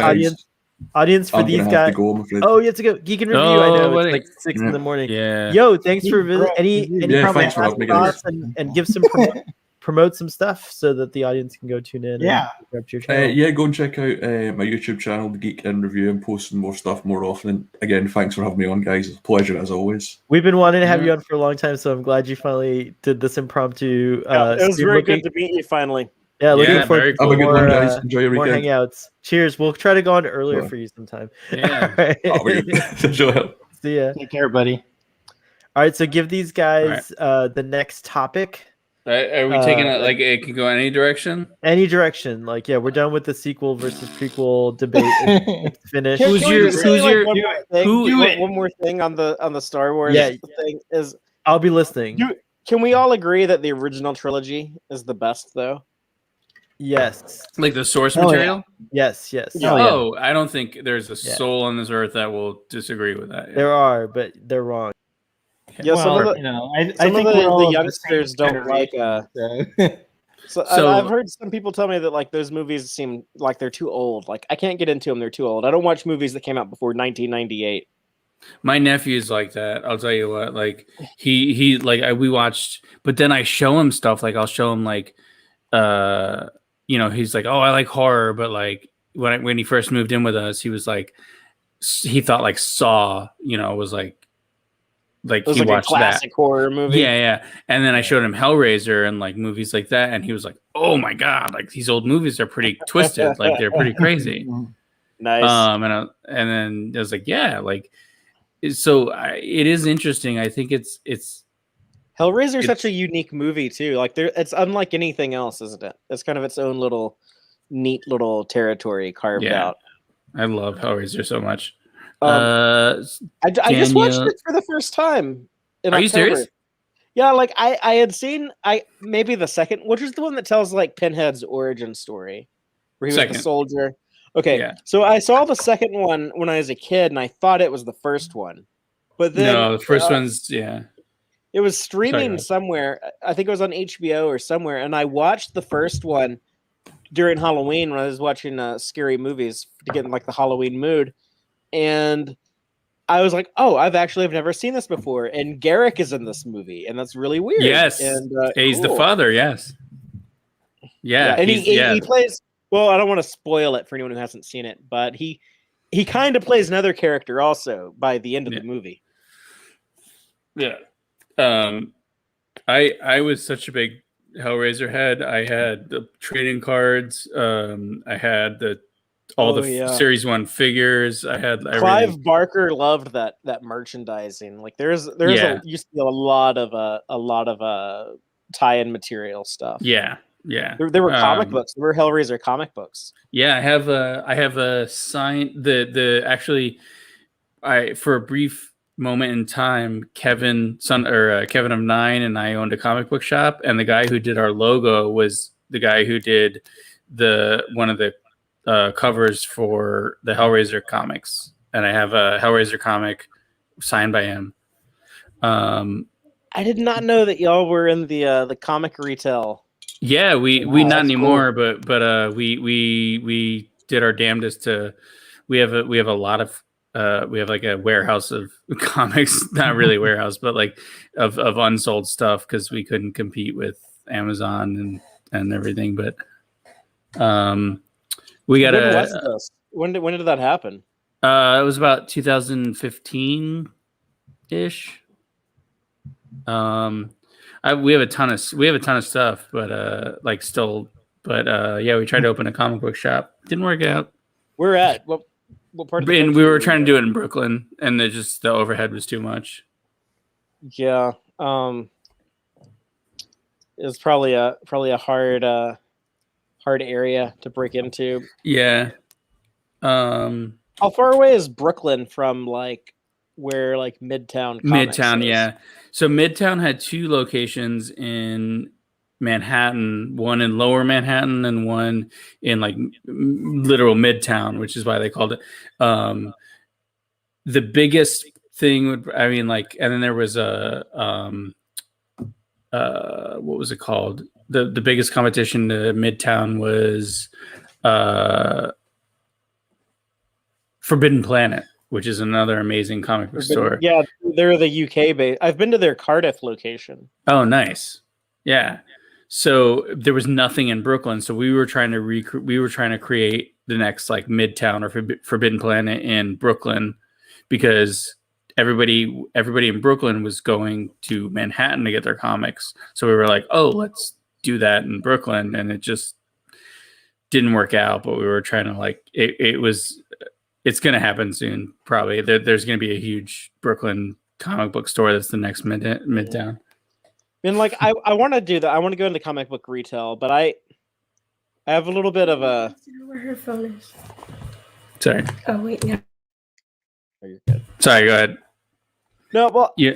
audience for these guys. Oh, you have to go. Geek and Review. I know it's like 6 in the morning. Yeah. Yo, thanks for any comments, thoughts, and give some promote some stuff so that the audience can go tune in. Yeah. And subscribe to your channel. Go and check out my YouTube channel, The Geek and Review. I'm posting more stuff more often. And again, thanks for having me on, guys. It's a pleasure as always. We've been wanting to have you on for a long time, so I'm glad you finally did this impromptu. It was very good to meet you finally. Yeah, looking forward to have a good more, one, guys. Enjoy your more weekend. hangouts. Cheers. We'll try to go on earlier for you sometime. Yeah. All right. Enjoy. See ya. Take care, buddy. All right, so give these guys the next topic. Are we taking it like it can go any direction? Any direction. Like, we're done with the sequel versus prequel debate. It's finished. One more thing on the Star Wars thing is I'll be listening. Can we all agree that the original trilogy is the best though? Yes. Like the source material? Yes. I don't think there's a soul on this earth that will disagree with that. There are, but they're wrong. Yeah, some of the youngsters don't like. So I've heard some people tell me that like those movies seem like they're too old. Like I can't get into them; they're too old. I don't watch movies that came out before 1998. My nephew's like that. I'll tell you what. Like he we watched, but then I show him stuff. Like I'll show him like, he's like, oh, I like horror, but like when he first moved in with us, he was like, he thought like Saw, was like he watched a classic horror movie. Yeah. And then I showed him Hellraiser and like movies like that, and he was like, "Oh my god! Like these old movies are pretty twisted. Like they're pretty crazy." Nice. And then I was like, "Yeah, like." So it is interesting. I think it's Hellraiser is such a unique movie too. Like it's unlike anything else, isn't it? It's kind of its own neat little territory carved out. Uh, I love Hellraiser so much. I just watched it for the first time. Are you serious? Yeah, like I had seen maybe the second, which is the one that tells like Pinhead's origin story, where he was the soldier. Okay, so I saw the second one when I was a kid, and I thought it was the first one, but then no, the first one's it was streaming somewhere. I think it was on HBO or somewhere, and I watched the first one during Halloween when I was watching scary movies to get in like the Halloween mood. And I was like, "Oh, I've never seen this before." And Garrick is in this movie, and that's really weird. Yes, and he's the father. Yes, and he plays. Well, I don't want to spoil it for anyone who hasn't seen it, but he kind of plays another character also by the end of the movie. Yeah, I was such a big Hellraiser head. I had the trading cards. I had all the Series 1 figures. I had Clive Barker loved that merchandising. Like used to be a lot of tie-in material stuff. Yeah. There were comic books. There were Hellraiser comic books. Yeah, I have a sign for a brief moment in time, Kevin of 9 and I owned a comic book shop, and the guy who did our logo was the guy who did one of the covers for the Hellraiser comics, and I have a Hellraiser comic signed by him. I did not know that y'all were in the comic retail. Yeah, we not anymore, cool. but we did our damnedest to. We have a lot of we have like a warehouse of comics, not really a warehouse, but like of unsold stuff because we couldn't compete with Amazon and everything. But we got when did that happen? It was about 2015 ish. We have a ton of stuff, but But yeah, we tried to open a comic book shop. Didn't work out. We're at what part of the And country we were are trying to in? do it in Brooklyn, and the overhead was too much. Yeah. It's probably a hard area to break into. Yeah. How far away is Brooklyn from like where like Midtown Comics Midtown, is? yeah. So Midtown had 2 locations in Manhattan, one in Lower Manhattan and one in like literal Midtown, which is why they called it. The biggest thing would, I mean, like, and then there was a what was it called? The biggest competition to Midtown was Forbidden Planet, which is another amazing comic book store. Yeah, they're the UK base. I've been to their Cardiff location. Oh, nice. Yeah. So there was nothing in Brooklyn, so we were trying to create the next like Midtown or Forbidden Planet in Brooklyn, because everybody in Brooklyn was going to Manhattan to get their comics. So we were like, oh, let's do that in Brooklyn, and it just didn't work out. But we were trying to like it's going to happen soon. Probably there's going to be a huge Brooklyn comic book store that's the next Midtown. And like I want to do that. I want to go into comic book retail, but I have a little bit of a. Where her phone is. Sorry. Oh wait, no. Oh, you're good. Sorry, go ahead. No, well, Yeah.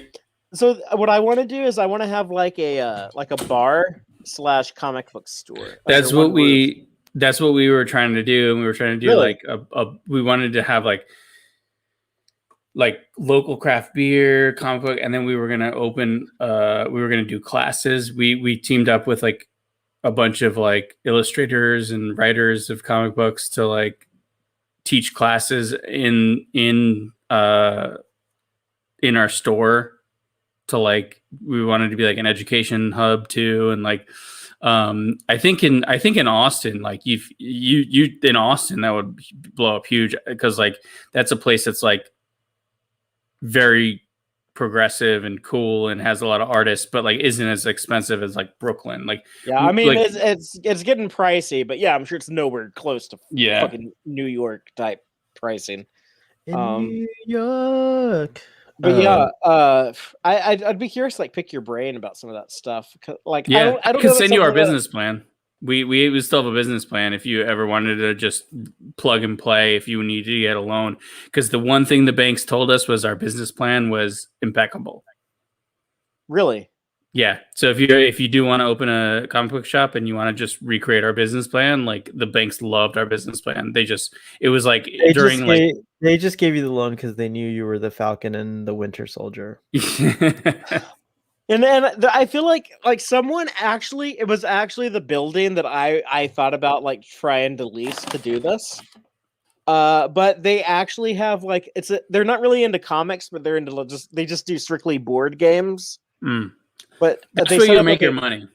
So what I want to do is I want to have like a bar / comic book store. That's what we were trying to do, and we were trying to do Really? like we wanted to have like local craft beer, comic book, and then we were gonna open we were gonna do classes. We teamed up with like a bunch of like illustrators and writers of comic books to like teach classes in our store. To like, we wanted to be like an education hub too, and like I think in Austin, like you in Austin, that would blow up huge, because like that's a place that's like very progressive and cool and has a lot of artists, but like isn't as expensive as like Brooklyn. Like, Yeah, I mean, like, it's getting pricey, but yeah, I'm sure it's nowhere close to Yeah. fucking New York type pricing. In New York. But yeah, I'd be curious to like pick your brain about some of that stuff. Like, yeah, I don't can know send you our something that- business plan. We still have a business plan if you ever wanted to just plug and play, if you needed to get a loan. Because the one thing the banks told us was our business plan was impeccable. Really? Yeah. So if you do want to open a comic book shop and you want to just recreate our business plan, like the banks loved our business plan. It was like They just gave you the loan because they knew you were the Falcon and the Winter Soldier. And then I feel like someone actually, it was actually the building that I thought about like trying to lease to do this. But they actually have like they're not really into comics, but they're into they just do strictly board games. Mm. But That's they where set you up make like your money.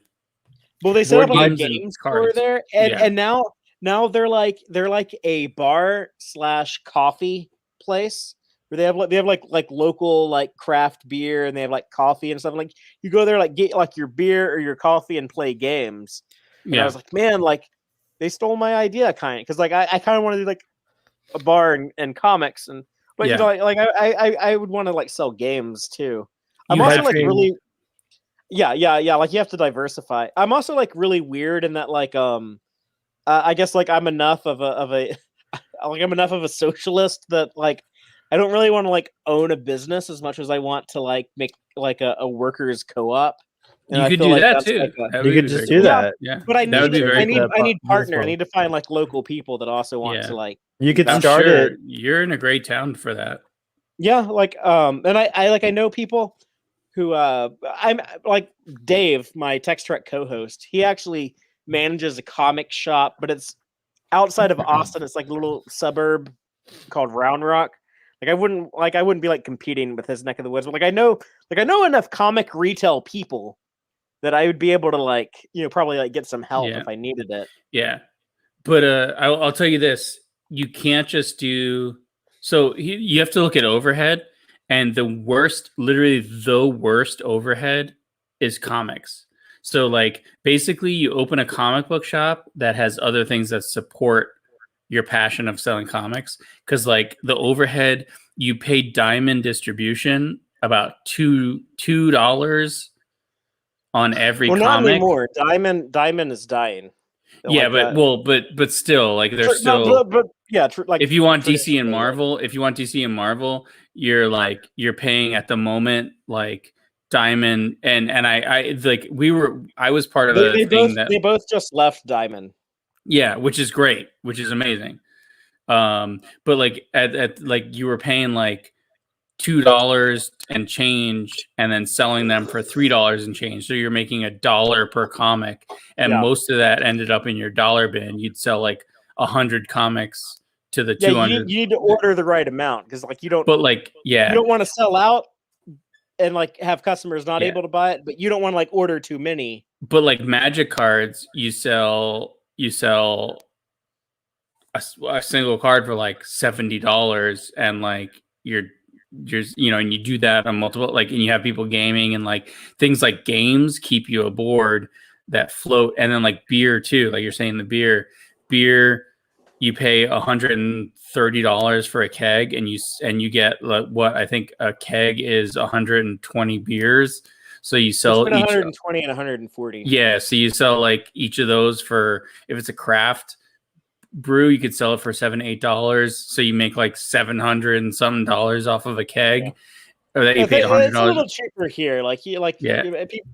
Well, they set Board up like a games and game store cards. there, Yeah. and now they're like a bar / coffee place where they have like local like craft beer, and they have like coffee and stuff. Like you go there, like get like your beer or your coffee and play games. And I Yeah. was like, man, like they stole my idea, kind of, because like I kind of want to do like a bar and comics, and but Yeah. you know like I would want to like sell games too. I'm You also have like to- really. Yeah. Like you have to diversify. I'm also like really weird in that like I guess like I'm enough of a like I'm enough of a socialist that like I don't really want to like own a business as much as I want to like make like a workers co-op. And You I could feel do like that that's too. like That would You be could just very do cool. that. Yeah. but I That would need be very I cool. need that I need business partner. I model. need to find like local people that also want Yeah. to like You could I'm start sure it. you're in a great town for that. yeah like and I know people who I'm like Dave, my Text Trek co-host. He actually manages a comic shop, but it's outside of Austin. It's like a little suburb called Round Rock. Like I wouldn't be like competing with his neck of the woods, but like I know enough comic retail people that I would be able to like, you know, probably like get some help Yeah. if I needed it. Yeah. But I'll tell you this. You can't just do... So you have to look at overhead. And literally the worst overhead is comics. So like basically you open a comic book shop that has other things that support your passion of selling comics. Cause like the overhead, you pay Diamond distribution about $2 on every Well, not comic. anymore. Diamond is dying. Yeah, Like, but still, like there's still like if you want DC and traditionally, Marvel, you're paying at the moment like Diamond and I like I was part of they the thing that they both just left Diamond. yeah, which is great, which is amazing. But like at like you were paying like $2 and change and then selling them for $3 and change. So you're making $1 per comic. And most of that ended up in your dollar bin. You'd sell like 100 comics to the 200. You need to order the right amount because like you don't you don't want to sell out and like have customers not able to buy it, but you don't want to like order too many. But like Magic cards, you sell a single card for like $70 and like you're and you do that on multiple and you have people gaming and like things like games keep you aboard that float, and then like beer too, like you're saying the beer you pay $130 for a keg and you get like, what I think a keg is 120 beers, so you sell 120 and 140. Yeah, so you sell like each of those for, if it's a craft brew, you could sell it for $7-8, so you make like $700 and something off of a keg. Or that you paid $100. It's a little cheaper here.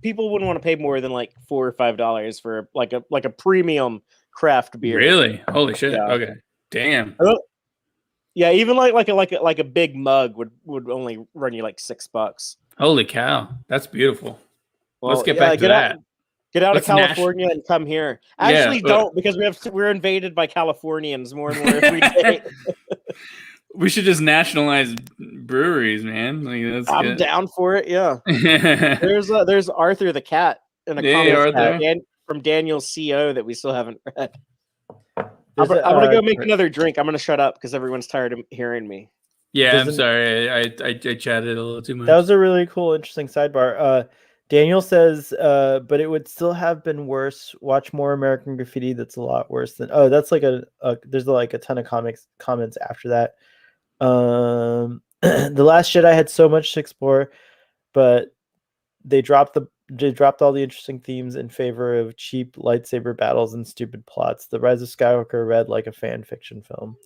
People wouldn't want to pay more than like $4 or $5 for like a premium craft beer. Really? Holy shit! Yeah. Okay, damn. Yeah, even like a big mug would only run you like $6. Holy cow, that's beautiful. Well, let's get back to that. Get out of California and come here. Actually, don't, because we're invaded by Californians more and more every day. We should just nationalize breweries, man. Like, I'm down for it. Yeah. There's Arthur the cat in a comic from Daniel's CO that we still haven't read. I'm gonna go make another drink. I'm gonna shut up because everyone's tired of hearing me. Yeah, I'm sorry. I chatted a little too much. That was a really cool, interesting sidebar. Daniel says, but it would still have been worse. Watch more American Graffiti. That's a lot worse than. Oh, that's like there's like a ton of comments after that. The Last Jedi had so much to explore, but they dropped all the interesting themes in favor of cheap lightsaber battles and stupid plots. The Rise of Skywalker read like a fan fiction film.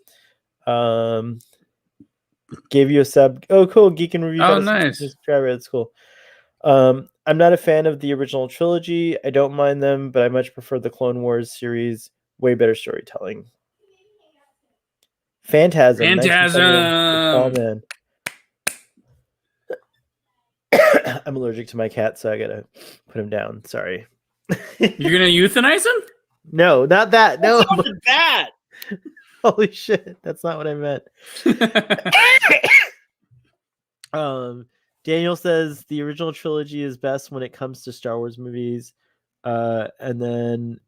Gave you a sub. Oh, cool. Geek and Review. Oh, nice. It's cool. I'm not a fan of the original trilogy. I don't mind them, but I much prefer the Clone Wars series. Way better storytelling. Phantasm. Oh, man. I'm allergic to my cat, so I gotta put him down. Sorry. You're gonna euthanize him? No, not that. No, that. Holy shit, that's not what I meant. Daniel says the original trilogy is best when it comes to Star Wars movies. And then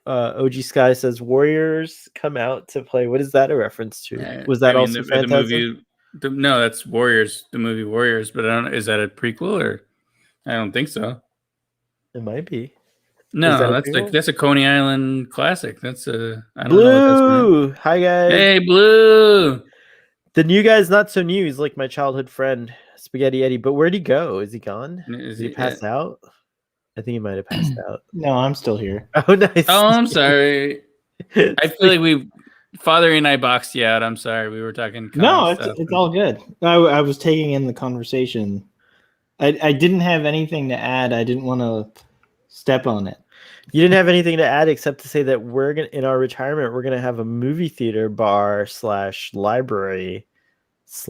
OG Sky says Warriors come out to play. What is that a reference to? Was that also Phantasm? The movie? No, that's Warriors, the movie Warriors. But I don't. Is that a prequel or? I don't think so. It might be. No, that's a Coney Island classic. That's a I don't Blue. know what that's. Hi guys. Hey Blue. The new guy's not so new. He's like my childhood friend, Spaghetti Eddie. But where'd he go? Is he gone? Is he passed out? I think he might have passed out. No, I'm still here. Oh, nice. Oh, I'm sorry. I feel like Father and I boxed you out. I'm sorry. We were talking. No, it's all good. I was taking in the conversation. I didn't have anything to add. I didn't want to step on it. You didn't have anything to add except to say that we're gonna, in our retirement, we're gonna have a movie theater bar / library /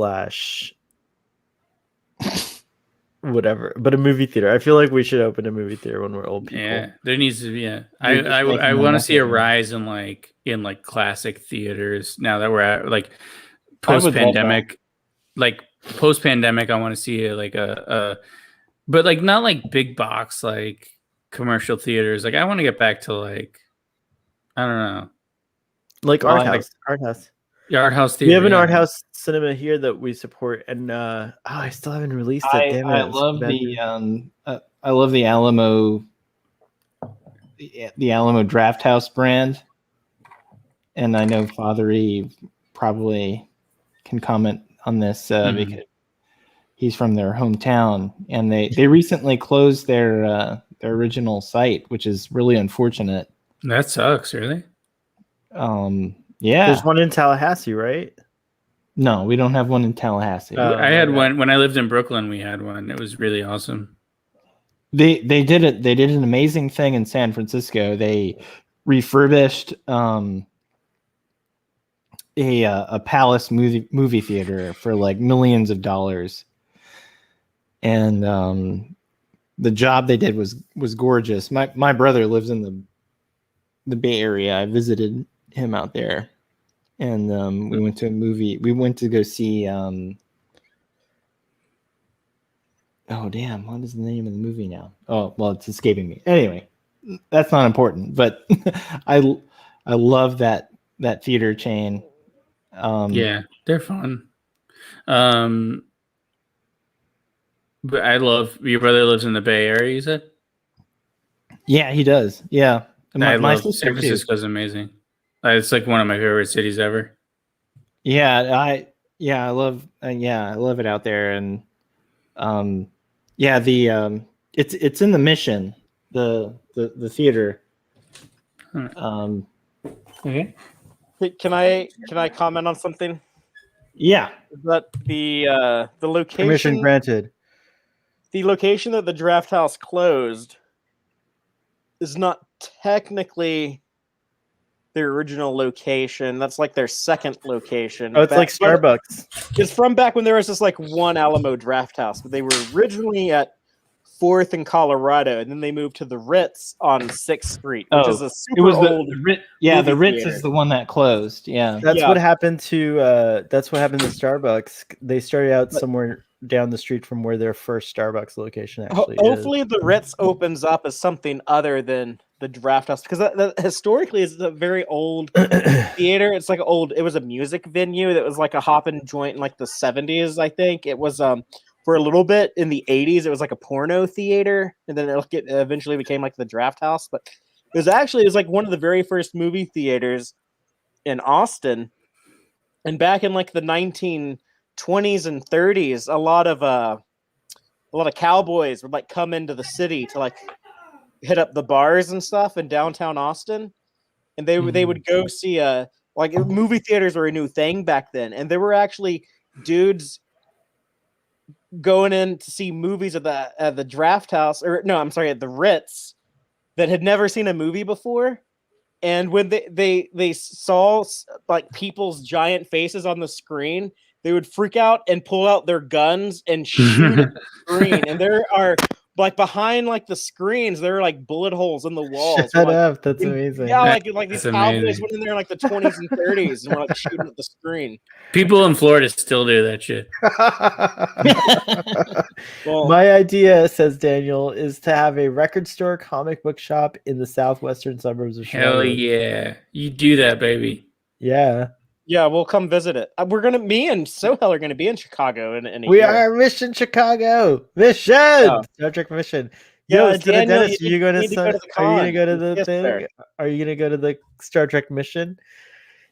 whatever, but a movie theater. I feel like we should open a movie theater when we're old people. Yeah, there needs to be. Yeah, I want to see a rise in classic theaters now that we're at like post pandemic. Like post pandemic, I want to see but like not like big box like commercial theaters. Like I want to get back to like I don't know, like art house. The art house theater. We have an art house cinema here that we support, and I still haven't released it. Damn it! I love the Alamo the Alamo Draft House brand, and I know Fathery probably can comment on this because he's from their hometown, and they recently closed their original site, which is really unfortunate. That sucks, really. Yeah. There's one in Tallahassee, right? No, we don't have one in Tallahassee. I had one when I lived in Brooklyn. We had one. It was really awesome. They did it. They did an amazing thing in San Francisco. They refurbished a Palace movie theater for like millions of dollars, and the job they did was gorgeous. My brother lives in the Bay Area. I visited him out there, and we went to a movie. We went to go see. Oh damn! What is the name of the movie now? Oh well, it's escaping me. Anyway, that's not important. But I love that theater chain. Yeah, they're fun. But I love your brother lives in the Bay Area. You said? Yeah, he does. Yeah, I love San Francisco's amazing. It's like one of my favorite cities ever. Yeah, I love it out there, and it's in the Mission, the theater. Okay. Can I comment on something? Yeah. That the location Permission granted. The location that the draft house closed is not technically their original location. That's like their second location. Oh, it's like Starbucks. It's from back when there was just like one Alamo draft house, but they were originally at 4th in Colorado, and then they moved to the Ritz on 6th Street, which is a super old. The Ritz is the one that closed. Yeah, that's what happened to Starbucks. They started out somewhere down the street from where their first Starbucks location actually hopefully the Ritz opens up as something other than the draft house, because that historically is a very old theater. It's like it was a music venue that was like a hopping joint in like the 70s. I think it was for a little bit in the 80s. It was like a porno theater, and then it eventually became like the draft house. But it was like one of the very first movie theaters in Austin. And back in like the 1920s and 30s, a lot of cowboys would like come into the city to like hit up the bars and stuff in downtown Austin, and they would go see like movie theaters were a new thing back then, and there were actually dudes going in to see movies at the draft house, or no, I'm sorry, at the Ritz, that had never seen a movie before. And when they saw like people's giant faces on the screen, they would freak out and pull out their guns and shoot at the screen. And there are like behind like the screens, there are like bullet holes in the walls. Shut up! That's amazing. Yeah, like these cowboys went in there in like the 20s and 30s and were like shooting at the screen. People in Florida still do that shit. Well, my idea, says Daniel, is to have a record store comic book shop in the southwestern suburbs of Chicago. Hell yeah, you do that, baby. Yeah. Yeah, we'll come visit it. Me and Sohel are gonna be in Chicago in a we year. are Mission Chicago. Mission! Star Trek Mission. Yo, Daniel, Dennis, are you going to the Are you gonna go to the thing? There. Are you gonna go to the Star Trek Mission?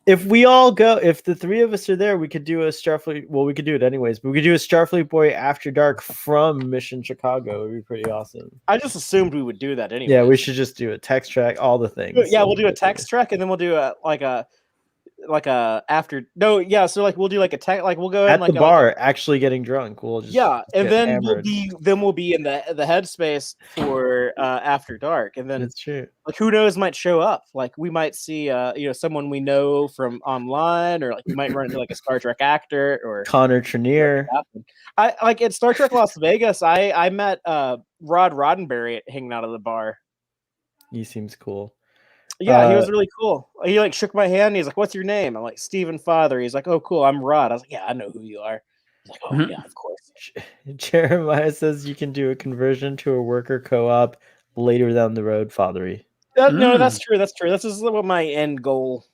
If we all go, if the three of us are there, we could do a Starfleet. Well, we could do it anyways, but we could do a Starfleet Boy After Dark from Mission Chicago. It would be pretty awesome. I just assumed we would do that anyway. Yeah, we should just do a text track, all the things. Yeah, we'll do a text track, and then we'll do so like we'll do like a tech, like we'll go at in like the bar actually getting drunk. We'll just and then hammered. we'll be in the headspace for After Dark, and then it's true. Like who knows might show up. Like we might see someone we know from online, or like we might run into like a Star Trek actor or Connor Trenier. I like at Star Trek Las Vegas. I met Rod Roddenberry hanging out at the bar. He seems cool. Yeah, he was really cool. He like shook my hand. And he's like, "What's your name?" I'm like, "Stephen Father." He's like, "Oh, cool. I'm Rod." I was like, "Yeah, I know who you are." He's like, "Oh, yeah, of course." Jeremiah says you can do a conversion to a worker co-op later down the road, Fathery. No, that's true. That's true. This is what my end goal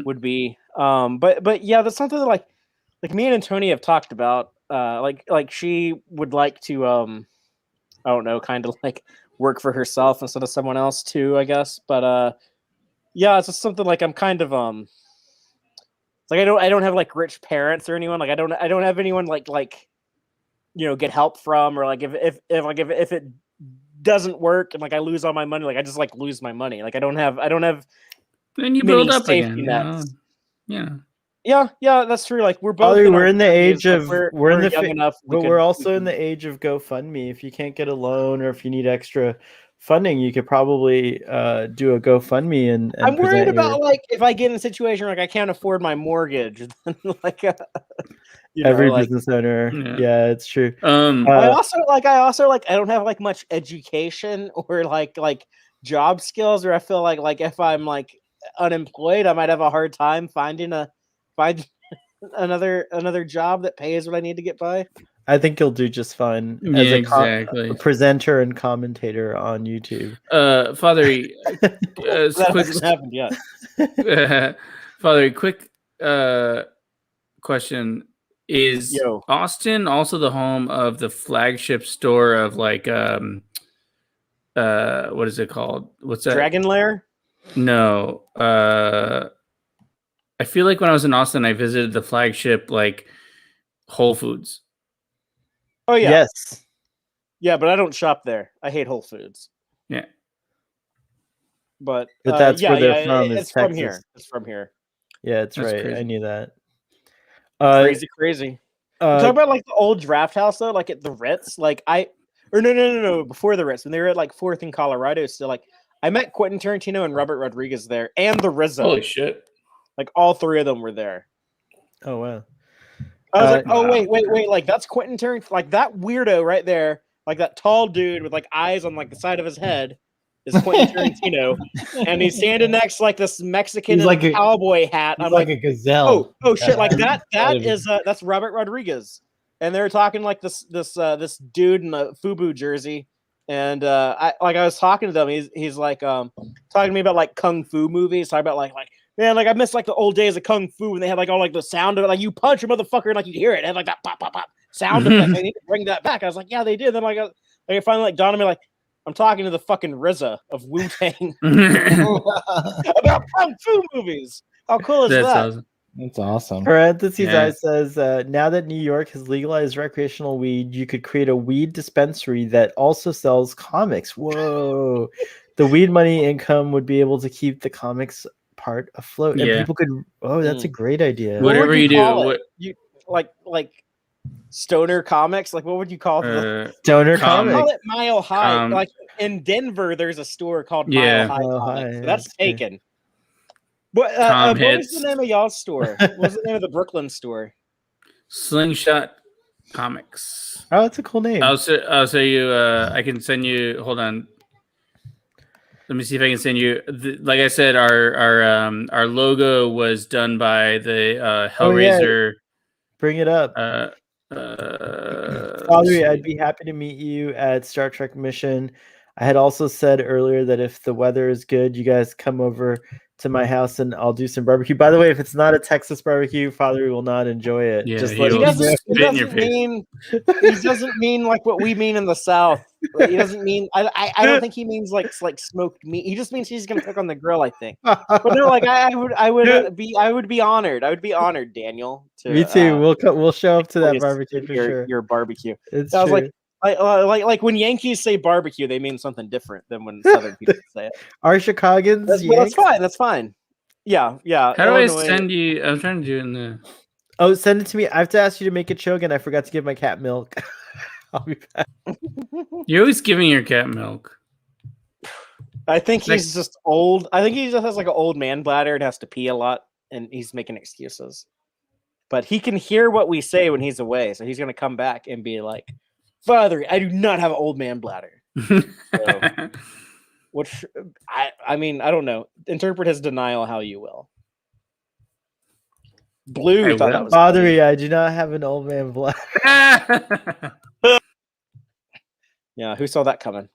would be. But yeah, that's something that like me and Tony have talked about. Like she would like to I don't know, kind of like work for herself instead of someone else too, I guess. But yeah, it's just something like I'm kind of it's like I don't have like rich parents or anyone. Like I don't have anyone like get help from, or like if it doesn't work and like I lose all my money, like I just like lose my money. Like I don't have Then you many build up safety again. nets. Yeah. Yeah, that's true. Like we're both We're in the age of we're young enough, but we're also in the age of GoFundMe. If you can't get a loan or if you need extra funding, you could probably do a GoFundMe and I'm worried present about like if I get in a situation like I can't afford my mortgage, then like every like, business owner. Yeah. Yeah, it's true. I also like I don't have like much education or like job skills, or I feel like if I'm like unemployed, I might have a hard time finding another job that pays what I need to get by. I think you'll do just fine as a presenter and commentator on YouTube. Father, that hasn't happened yet. Father, quick question. Is Austin also the home of the flagship store of like what is it called? What's that? Dragon Lair? No. I feel like when I was in Austin, I visited the flagship like Whole Foods. Oh yeah. Yes. Yeah, but I don't shop there. I hate Whole Foods. Yeah. But that's where they're from. It's Texas. from here. It's from here. Yeah, that's right. Crazy. I knew that. Crazy. Talk about like the old draft house though, like at the Ritz. Like no, before the Ritz, when they were at like 4th in Colorado, still like I met Quentin Tarantino and Robert Rodriguez there, and the Rizzo. Holy shit! Like all three of them were there. Oh wow! I was like, oh wait, like that's Quentin Tarantino, like that weirdo right there, like that tall dude with like eyes on like the side of his head is Quentin Tarantino, and he's standing next to like this Mexican in like a cowboy hat. I'm like a gazelle. Oh shit! Like that is that's Robert Rodriguez, and they're talking like this dude in a FUBU jersey, and I was talking to them. He's like talking to me about like kung fu movies, talking about like man, like I miss like the old days of kung fu when they had like all like the sound of it, like you punch a motherfucker and like you hear it, and like that pop pop pop sound effect. They need to bring that back. I was like, yeah, they did. Then like I finally like dawned on me like. I'm talking to the fucking RZA of Wu-Tang about kung fu movies. How cool is that? Awesome. That's awesome. Parentheses I says, now that New York has legalized recreational weed, you could create a weed dispensary that also sells comics. Whoa. The weed money income would be able to keep the comics part afloat. And people could, that's a great idea. Whatever you do. You like stoner comics, like what would you call it? Stoner comics. Call it Mile High. Like in Denver, there's a store called Mile High Comics. So that's taken. What was the name of y'all's store? What was the name of the Brooklyn store? Slingshot Comics. Oh, that's a cool name. I'll show you. I can send you. Hold on. Let me see if I can send you. Like I said, our logo was done by the Hellraiser. Bring it up. Valerie, I'd be happy to meet you at Star Trek Mission. I had also said earlier that if the weather is good, you guys come over to my house and I'll do some barbecue. By the way, if it's not a Texas barbecue, Father will not enjoy it. Yeah, just he doesn't mean like what we mean in the South. He doesn't mean I don't think he means like smoked meat. He just means he's gonna cook on the grill, I think. But no, like I would be honored. I would be honored, Daniel. Me too. We'll show up to that barbecue for sure. Your barbecue. It's I was true. like when Yankees say barbecue, they mean something different than when Southern people say it. Are Chicagoans? That's fine. That's fine. Yeah. How do I send you? I'm trying to do it in the. Oh, send it to me. I have to ask you to make a choke, and I forgot to give my cat milk. I'll be back. You're always giving your cat milk. I think he's just old. I think he just has like an old man bladder and has to pee a lot, and he's making excuses. But he can hear what we say when he's away, so he's gonna come back and be like, "Father, I do not have an old man bladder." So, which I mean, I don't know. Interpret his denial how you will. Blue thought that was Father, I do not have an old man bladder. Yeah, who saw that coming?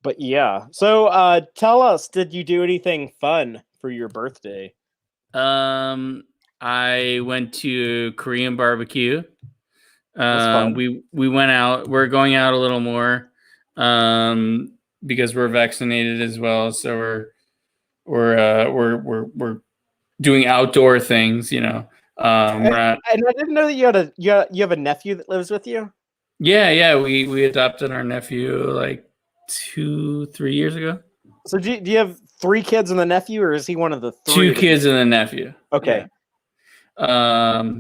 But yeah, so tell us, did you do anything fun for your birthday? I went to Korean barbecue. fun. We went out. We're going out a little more because we're vaccinated as well. So we're doing outdoor things. We're not. And I didn't know that you have a nephew that lives with you. Yeah. We adopted our nephew like 2-3 years ago. So do you have 3 kids and the nephew, or is he one of the 3? 2 kids and a nephew. Okay. Yeah.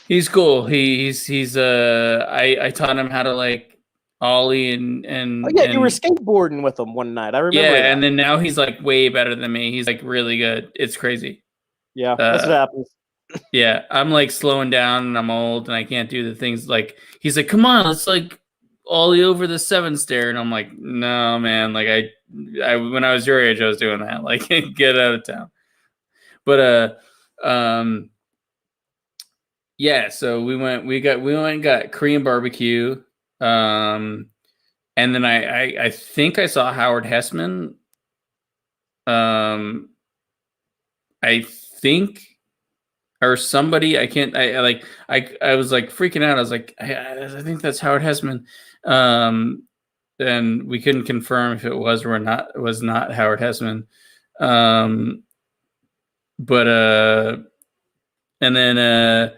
He's cool. He's I taught him how to like ollie and Oh yeah, you were skateboarding with him one night. I remember. yeah, that. and then now he's like way better than me. He's like really good. It's crazy. Yeah, that's what happens. Yeah, I'm like slowing down and I'm old and I can't do the things like he's like, come on, let's like ollie over the 7 stair, and I'm like, no man, like I when I was your age I was doing that. Like get out of town. But yeah, so we went and got Korean barbecue. And then I think I saw Howard Hessman. I think or somebody, I was like freaking out. I was like, I think that's Howard Hessman. And we couldn't confirm if it was or not. It was not Howard Hessman. But and then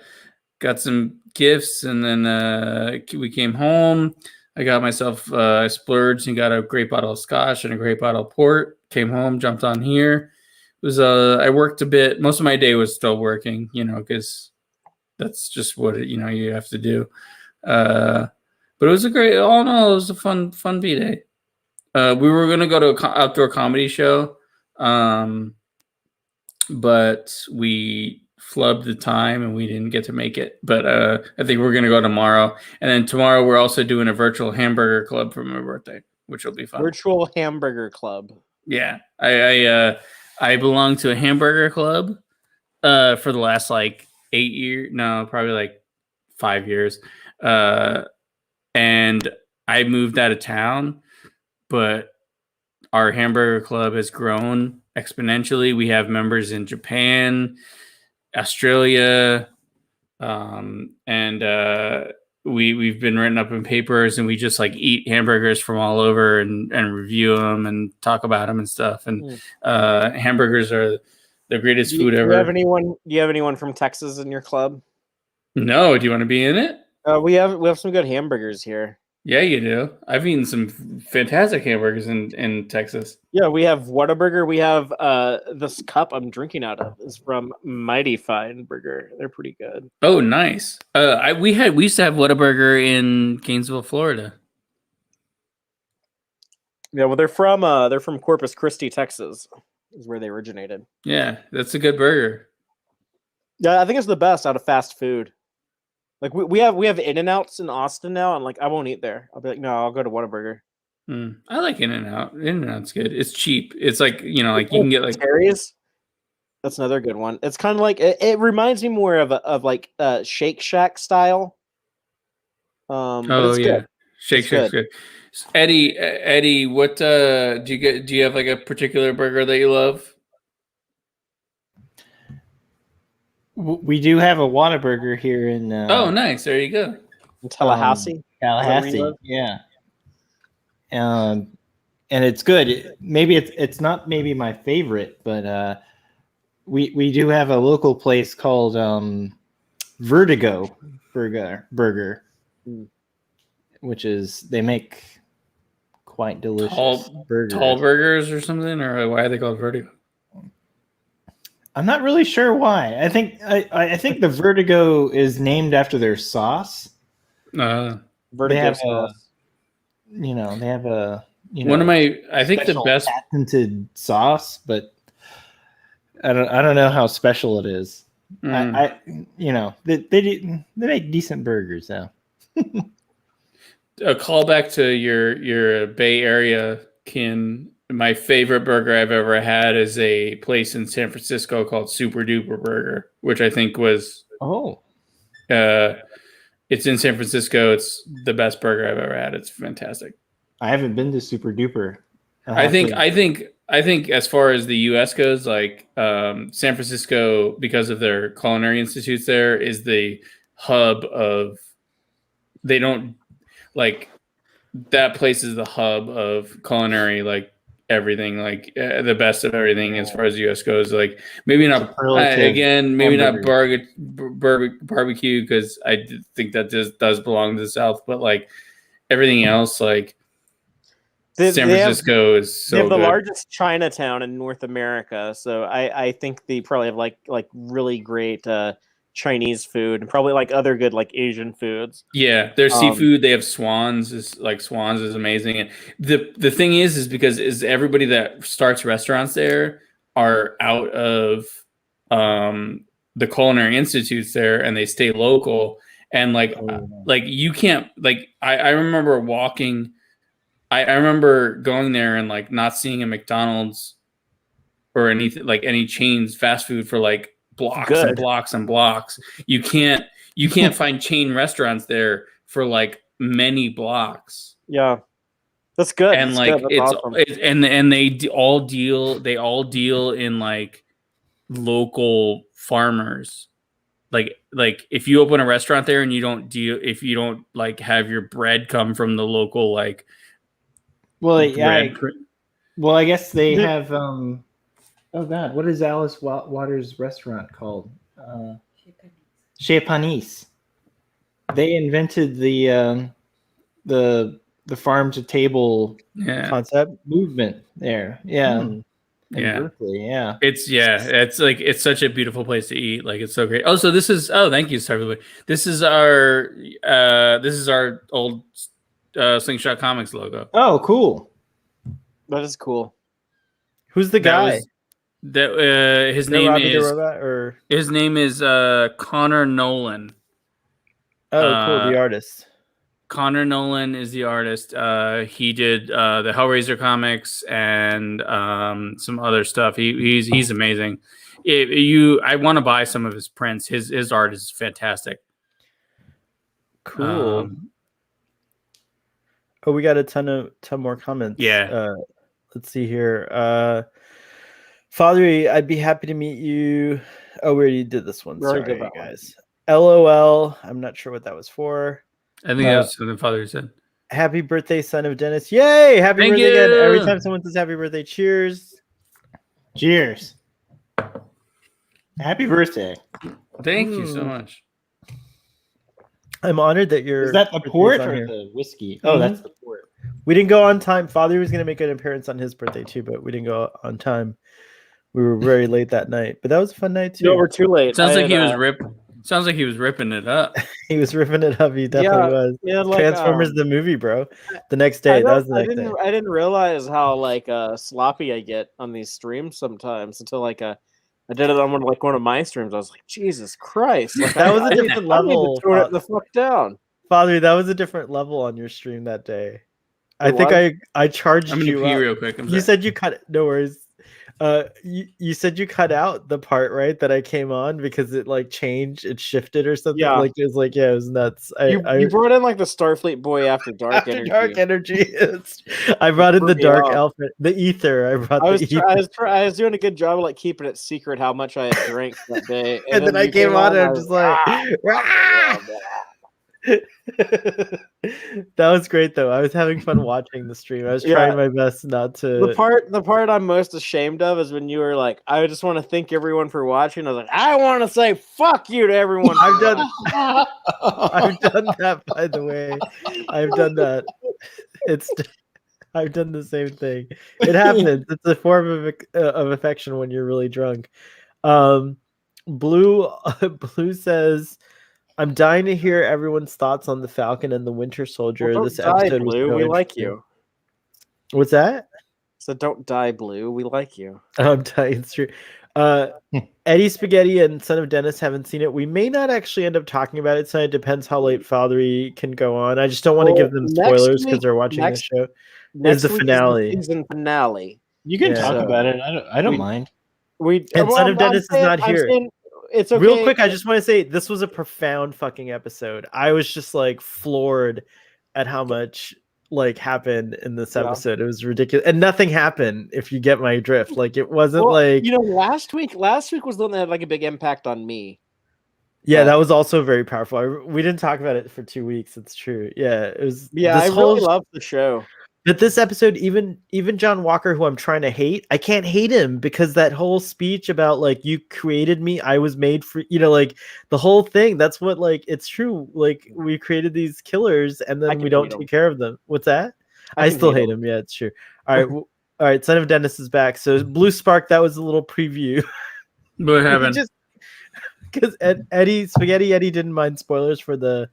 got some gifts, and then we came home. I got myself I splurged and got a great bottle of scotch and a great bottle of port. Came home, jumped on here. It was I worked a bit. Most of my day was still working, because that's just what you have to do. But it was all in all, it was a fun B-day. We were gonna go to an outdoor comedy show, but we flubbed the time and we didn't get to make it. But I think we're gonna go tomorrow, and then tomorrow we're also doing a virtual hamburger club for my birthday, which will be fun. Virtual hamburger club. Yeah, I belong to a hamburger club for the last like 8 years. No, probably like 5 years. And I moved out of town, but our hamburger club has grown exponentially. We have members in Japan, Australia, and we've been written up in papers, and we just like eat hamburgers from all over and review them and talk about them and stuff. And hamburgers are the greatest food ever. Do you have anyone from Texas in your club? No. Do you want to be in it? We have some good hamburgers here. Yeah, you do. I've eaten some fantastic hamburgers in Texas. Yeah, we have Whataburger. We have this cup I'm drinking out of is from Mighty Fine Burger. They're pretty good. Oh, nice. We used to have Whataburger in Gainesville, Florida. Yeah, well, they're from Corpus Christi, Texas, is where they originated. Yeah, that's a good burger. Yeah, I think it's the best out of fast food. Like we have In-N-Outs in Austin now, and like I won't eat there. I'll be like, no, I'll go to Whataburger. I like In-N-Out. In-N-Out's good. It's cheap. It's like like you can get like Terry's. That's another good one. It's kind of like it reminds me more of like Shake Shack style. Oh yeah, good. Shake Shack's good. Eddie, what do you have like a particular burger that you love? We do have a Whataburger here in. Oh, nice! There you go. In Tallahassee. Yeah. And it's good. It's not maybe my favorite, but we do have a local place called Vertigo Burger, which is they make quite delicious burgers. Tall burgers or something, or why are they called Vertigo? I'm not really sure why. I think the Vertigo is named after their sauce. Vertigo sauce. They have a one of my the best patented sauce, but I don't know how special it is. They make decent burgers though. A callback to your Bay Area kin. My favorite burger I've ever had is a place in San Francisco called Super Duper Burger, which I think was it's in San Francisco. It's the best burger I've ever had. It's fantastic. I haven't been to Super Duper. I think as far as the U.S. goes, like San Francisco, because of their culinary institutes, there is the hub of. They don't like that place is the hub of culinary, like everything, like the best of everything as far as US goes. Like maybe not again, maybe not barbecue because I think that does belong to the South, but like everything else, like San Francisco is so they have the good. largest Chinatown in North America, so I think they probably have like really great Chinese food and probably like other good like Asian foods. Yeah, their seafood. They have swans. Swans is amazing. And the thing is because everybody that starts restaurants there are out of the culinary institutes there, and they stay local. And like you can't like I remember walking. I remember going there and like not seeing a McDonald's or anything like any chains fast food for like blocks and blocks and blocks. You can't find chain restaurants there for like many blocks. Yeah, that's good. And that's like good. That's awesome. and they all deal in like local farmers. Like if you open a restaurant there and you don't like have your bread come from the local like I guess they have oh God, what is Alice Waters' restaurant called? Chez Panisse. They invented the farm to table concept movement there. Yeah. In Berkeley, it's such a beautiful place to eat. Like it's so great. Oh, so thank you, Starfleet. This is our old Slingshot Comics logo. Oh, cool. That is cool. Who's the guy? His name is Connor Nolan. Oh, cool. The artist. Connor Nolan is the artist. He did the Hellraiser comics and some other stuff. He's amazing. I want to buy some of his prints. His art is fantastic. Cool. We got a ton more comments. Yeah. Let's see here. Father, I'd be happy to meet you. Oh, we already did this one. Sorry, guys. LOL. I'm not sure what that was for. I think that was something Father said. Happy birthday, son of Dennis. Yay! Happy birthday again. Every time someone says happy birthday, cheers. Cheers. Happy birthday. Thank you so much. I'm honored that you're. Is that the port or the whiskey? Oh, that's the port. We didn't go on time. Father was going to make an appearance on his birthday too, but we didn't go on time. We were very late that night, but that was a fun night too. No, we're too late. Sounds like he was ripping it up. He was ripping it up. He definitely was. Yeah, like, Transformers the movie, bro. The next day. That was the next day. I didn't realize how like sloppy I get on these streams sometimes until like I did it on one of my streams. I was like, Jesus Christ! Like, that was a different level. Tone it the fuck down, Father. That was a different level on your stream that day. I think I charged you. I'm gonna pee real quick. You said you cut. No worries. You said you cut out the part right that I came on because it like changed, it shifted or something. Yeah, like it was nuts. You brought in like the Starfleet boy after dark energy. I brought in the dark elf, the ether. I was doing a good job of like keeping it secret how much I had drank that day, and then I came on and I'm just like. That was great though. I was having fun watching the stream. I was trying my best not to. The part I'm most ashamed of is when you were like, I just want to thank everyone for watching. I was like, I want to say fuck you to everyone. I've done that, by the way. I've done that. I've done the same thing. It happens. It's a form of affection when you're really drunk. Blue says, I'm dying to hear everyone's thoughts on the Falcon and the Winter Soldier. Well, this episode was Blue. We like you. What's that? So don't die, Blue. We like you. I'm dying. It's true. Eddie Spaghetti and Son of Dennis haven't seen it. We may not actually end up talking about it tonight. It depends how late Fathery can go on. I just don't want to give them spoilers because they're watching the show. Is the finale. Is the season finale. You can talk about it. I don't mind. Son of Dennis is not here. It's okay. Real quick, I just want to say this was a profound fucking episode. I was just like floored at how much like happened in this episode. It was ridiculous, and nothing happened. If you get my drift, like it wasn't like last week was the one that had like a big impact on me. Yeah, that was also very powerful. We didn't talk about it for 2 weeks. It's true. Yeah, it was. Yeah, I really love the show. But this episode, even John Walker, who I'm trying to hate, I can't hate him because that whole speech about like you created me, I was made for like the whole thing. That's what it's true. Like we created these killers and then we don't take care of them. What's that? I still hate him. Yeah, it's true. All right, all right. Son of Dennis is back. So Blue Spark, that was a little preview. What happened? Because Spaghetti Eddie didn't mind spoilers for the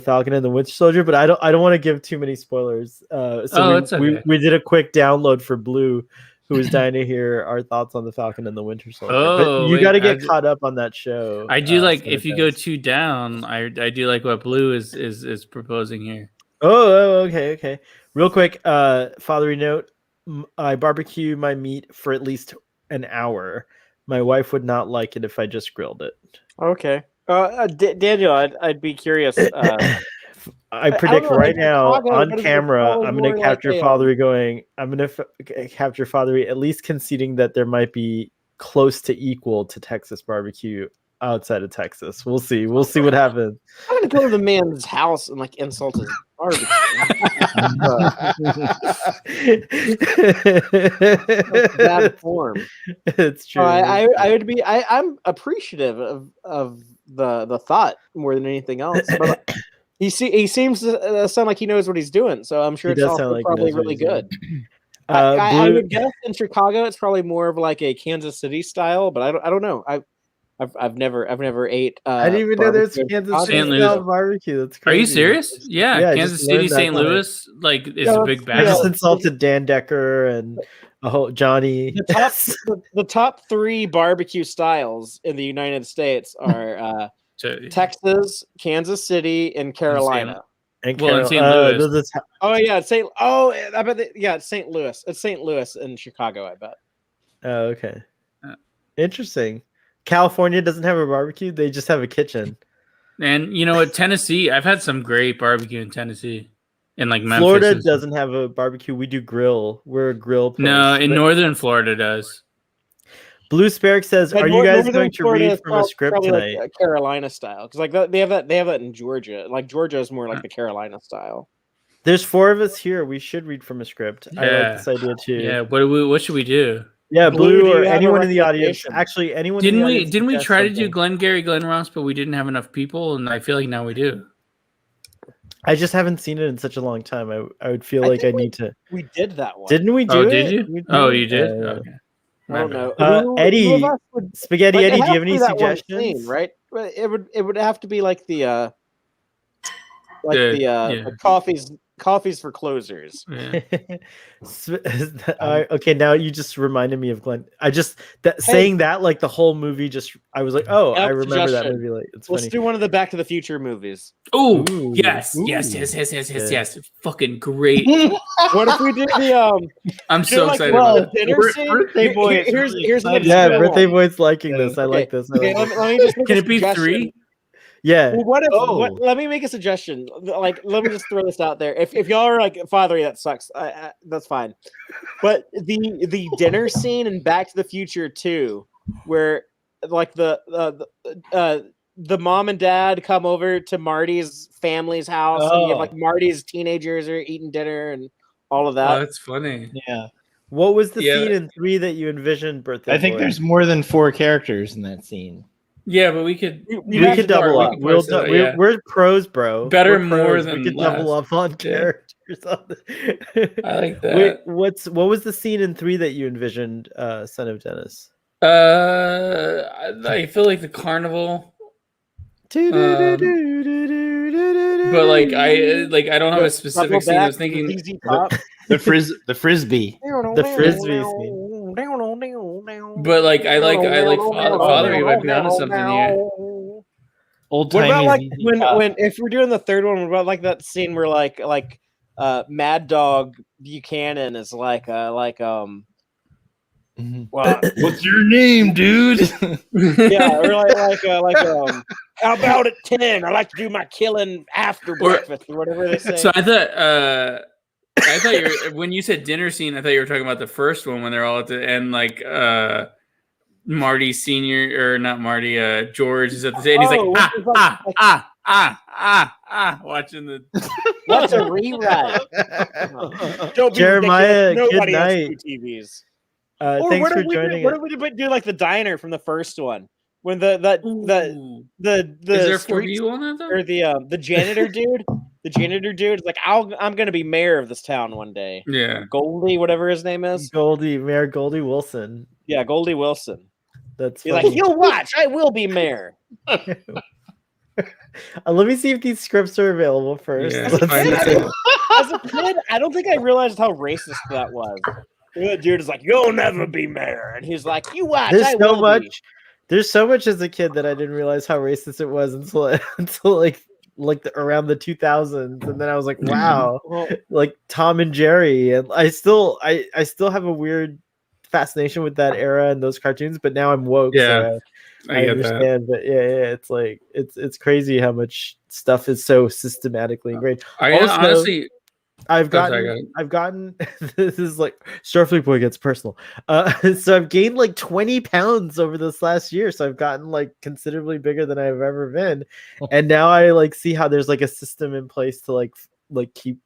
Falcon and the Winter Soldier, but I don't want to give too many spoilers. We did a quick download for Blue, who was dying to hear our thoughts on the Falcon and the Winter Soldier. But you got to get caught up on that show. I do if you go too down. I do like what Blue is proposing here. Oh, okay. Real quick, fatherly note: I barbecue my meat for at least an hour. My wife would not like it if I just grilled it. Okay. Daniel, I'd be curious. I predict right now on camera, I'm going to capture Fathery going. I'm going to capture Fathery at least conceding that there might be close to equal to Texas barbecue outside of Texas. We'll see. We'll see what happens. I'm going to go to the man's house and insult his barbecue. Bad form. It's true. I'm appreciative of the thought more than anything else. But he seems to sound like he knows what he's doing, so I'm sure it's also probably really good. I would guess in Chicago it's probably more of a Kansas City style, but I don't know. I've never ate. I didn't even know there's Kansas City style barbecue. That's crazy. Are you serious? Yeah, Kansas City, St. Louis, is a big battle. I just insulted Dan Decker and Johnny. The top 3 barbecue styles in the United States are Texas, Kansas City, and Carolina. And St. Louis. It's St. I bet. It's St. Louis. It's St. Louis and Chicago. I bet. Oh, okay. Interesting. California doesn't have a barbecue; they just have a kitchen. And you know what? Tennessee, I've had some great barbecue in Tennessee, in Memphis. Florida doesn't have a barbecue. We do grill. We're a grill place. No, in northern Florida does. Blue Sparrow says, "Are you guys going to read from a script tonight?" A Carolina style, because they have that in Georgia. Georgia is more the Carolina style. There's 4 of us here. We should read from a script. I like this idea too. Yeah. What should we do? Yeah, Blue or anyone in the audience. Actually, anyone. Didn't we try to do Glengarry Glen Ross, but we didn't have enough people, and I feel like now we do. I just haven't seen it in such a long time. I would feel like I need to. We did that one. Didn't we do it? Did you? You did. Okay. I don't know. Eddie, Spaghetti Eddie, do you have any suggestions? Scene, right? It would have to be the coffees for closers. Yeah. Okay, now you just reminded me of Glenn. Saying that the whole movie I was like, oh, I remember that movie. Let's do one of the Back to the Future movies. Oh, yes. Fucking great. What if we did the I'm so excited about dinner scene? Birthday Boy. Here's Birthday Boy's liking this. I like this. Okay, let me just Can it be 3? Yeah. Well, let me make a suggestion. Let me just throw this out there. If y'all are Fathery, that sucks. That's fine. But the dinner scene in Back to the Future 2, where the mom and dad come over to Marty's family's house, and you have Marty's teenagers are eating dinner and all of that. Oh, that's funny. Yeah. What was the scene in 3 that you envisioned, Birthday Boy? I think there's more than 4 characters in that scene. Yeah, but we could double up. We're pros, bro. Better we're more pros. than we could less. double up on characters. I like that. Wait, what was the scene in 3 that you envisioned, Son of Dennis? I feel like the carnival. But I don't have a specific scene. I was thinking the frisbee. The frisbee scene. But I like Father. You might be onto something here. Old what about timey when if we're doing the third one? What about that scene where Mad Dog Buchanan is what's your name, dude? Yeah, or how about at 10? I like to do my killing after breakfast or whatever they say. So I thought when you said dinner scene, I thought you were talking about the first one when they're all at the end, Marty Senior or not Marty, George is at the and he's Oh, watching the. What's a rewrite? Don't be Jeremiah, ridiculous. good Nobody has night. two TVs. Thanks for joining. What did we do like the diner from the first one? When the Is there street 4U on that though? or the janitor dude, is like, I'm gonna be mayor of this town one day. Yeah, Goldie, whatever his name is. Mayor Goldie Wilson. Yeah, Goldie Wilson. That's He's funny. like, you'll watch. I will be mayor. Let me see if these scripts are available first. Yeah, Let's find see. it. As a kid, I don't think I realized how racist that was. The dude is like, you'll never be mayor, and he's like, you watch. There's I so will much. be. There's so much as a kid that I didn't realize how racist it was until around the 2000s, and then I was like, wow, Well, like Tom and Jerry, and I still have a weird fascination with that era and those cartoons, but now I'm woke, Yeah, so I I get understand. But yeah, it's like it's crazy how much stuff is so systematically ingrained. I Also, honestly, I've sorry, gotten this is like Starfleet boy gets personal. So I've gained like 20 pounds over this last year. So I've gotten like considerably bigger than I've ever been. And now I like see how there's like a system in place to like keep,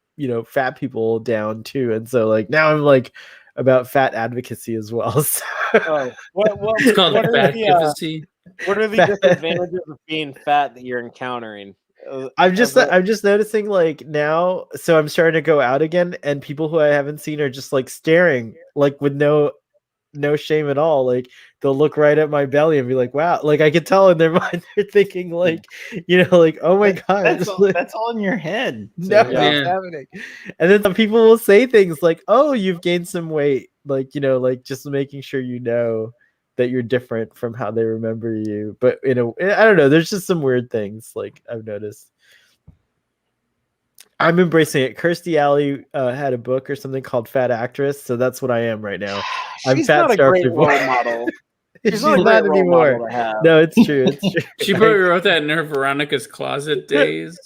fat people down too. And so like now I'm like about fat advocacy as well. So it's called what are fat the, advocacy. what are the disadvantages of being fat that you're encountering? I'm just noticing like now, so I'm starting to go out again, and people who I haven't seen are just like staring, like with no shame at all. Like they'll look right at my belly and be like, "Wow!" Like I could tell in their mind they're thinking like, like, "Oh my god, That's all in your head." No, So, it's happening." And then some people will say things like, "Oh, you've gained some weight," like like just making sure that you're different from how they remember you. But I don't know, there's just some weird things like I've noticed. I'm embracing it. Kirstie Alley had a book or something called Fat Actress, so that's what I am right now. I'm She's fat not a great Starfleet role model. She's not anymore. No, it's true. It's true. She probably wrote that in her Veronica's Closet days.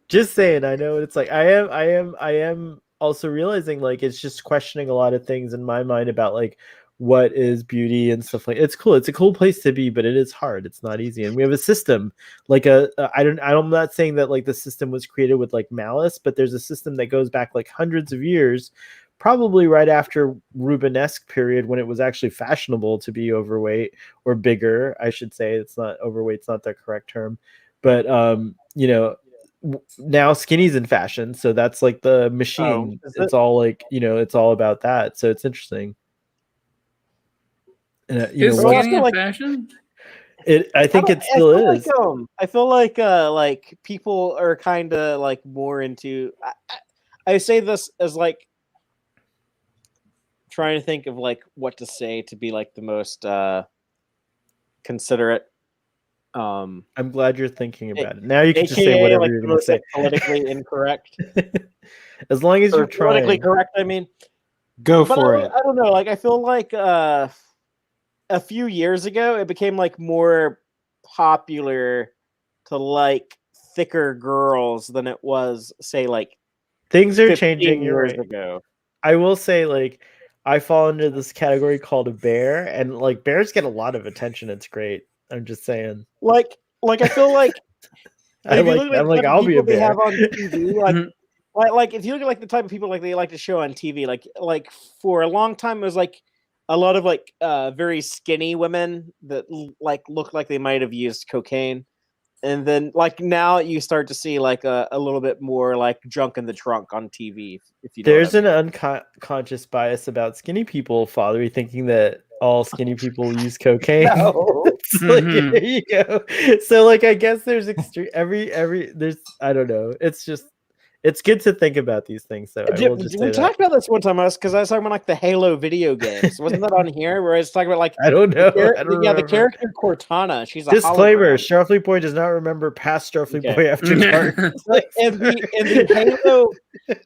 Just saying, I know what it's like. I am also realizing like it's just questioning a lot of things in my mind about like what is beauty and stuff like. It's cool. It's a cool place to be, but it is hard. It's not easy. And we have a system like I'm not saying that like the system was created with like malice, but there's a system that goes back like hundreds of years, probably right after Rubenesque period when it was actually fashionable to be overweight or bigger. I should say it's not overweight. It's not the correct term, but now skinny's in fashion, so that's like the machine. It's all like it's all about that. So it's interesting. And Is skinny in fashion? I think it still is. I feel like people are kind of like more into. I say this as like trying to think of like what to say to be like the most considerate. I'm glad you're thinking about it. Now you can just say whatever you're going to say. Politically incorrect. As long as you're trying. Politically correct, I mean. Go for it. I don't know. Like I feel like a few years ago, it became like more popular to like thicker girls than it was, say, like things are changing years ago. I will say, like, I fall into this category called a bear, and like bears get a lot of attention. It's great. I'm just saying. Like I feel like I'm like I'll be a bear. They have on TV, like if you look at like the type of people like they like to show on TV, like for a long time it was like a lot of like very skinny women that like look like they might have used cocaine, and then like now you start to see like a little bit more like junk in the trunk on TV. If you there's an unconscious bias about skinny people, Father, thinking that all skinny people use cocaine. No. Like, there you go. So like I guess there's extreme there's I don't know. It's good to think about these things. So we talked about this one time because I was talking about like the Halo video games. Wasn't that on here where I was talking about like I don't know. The character Cortana. She's a disclaimer. hologram. Starfleet Boy does not remember past Starfleet Boy after dark. in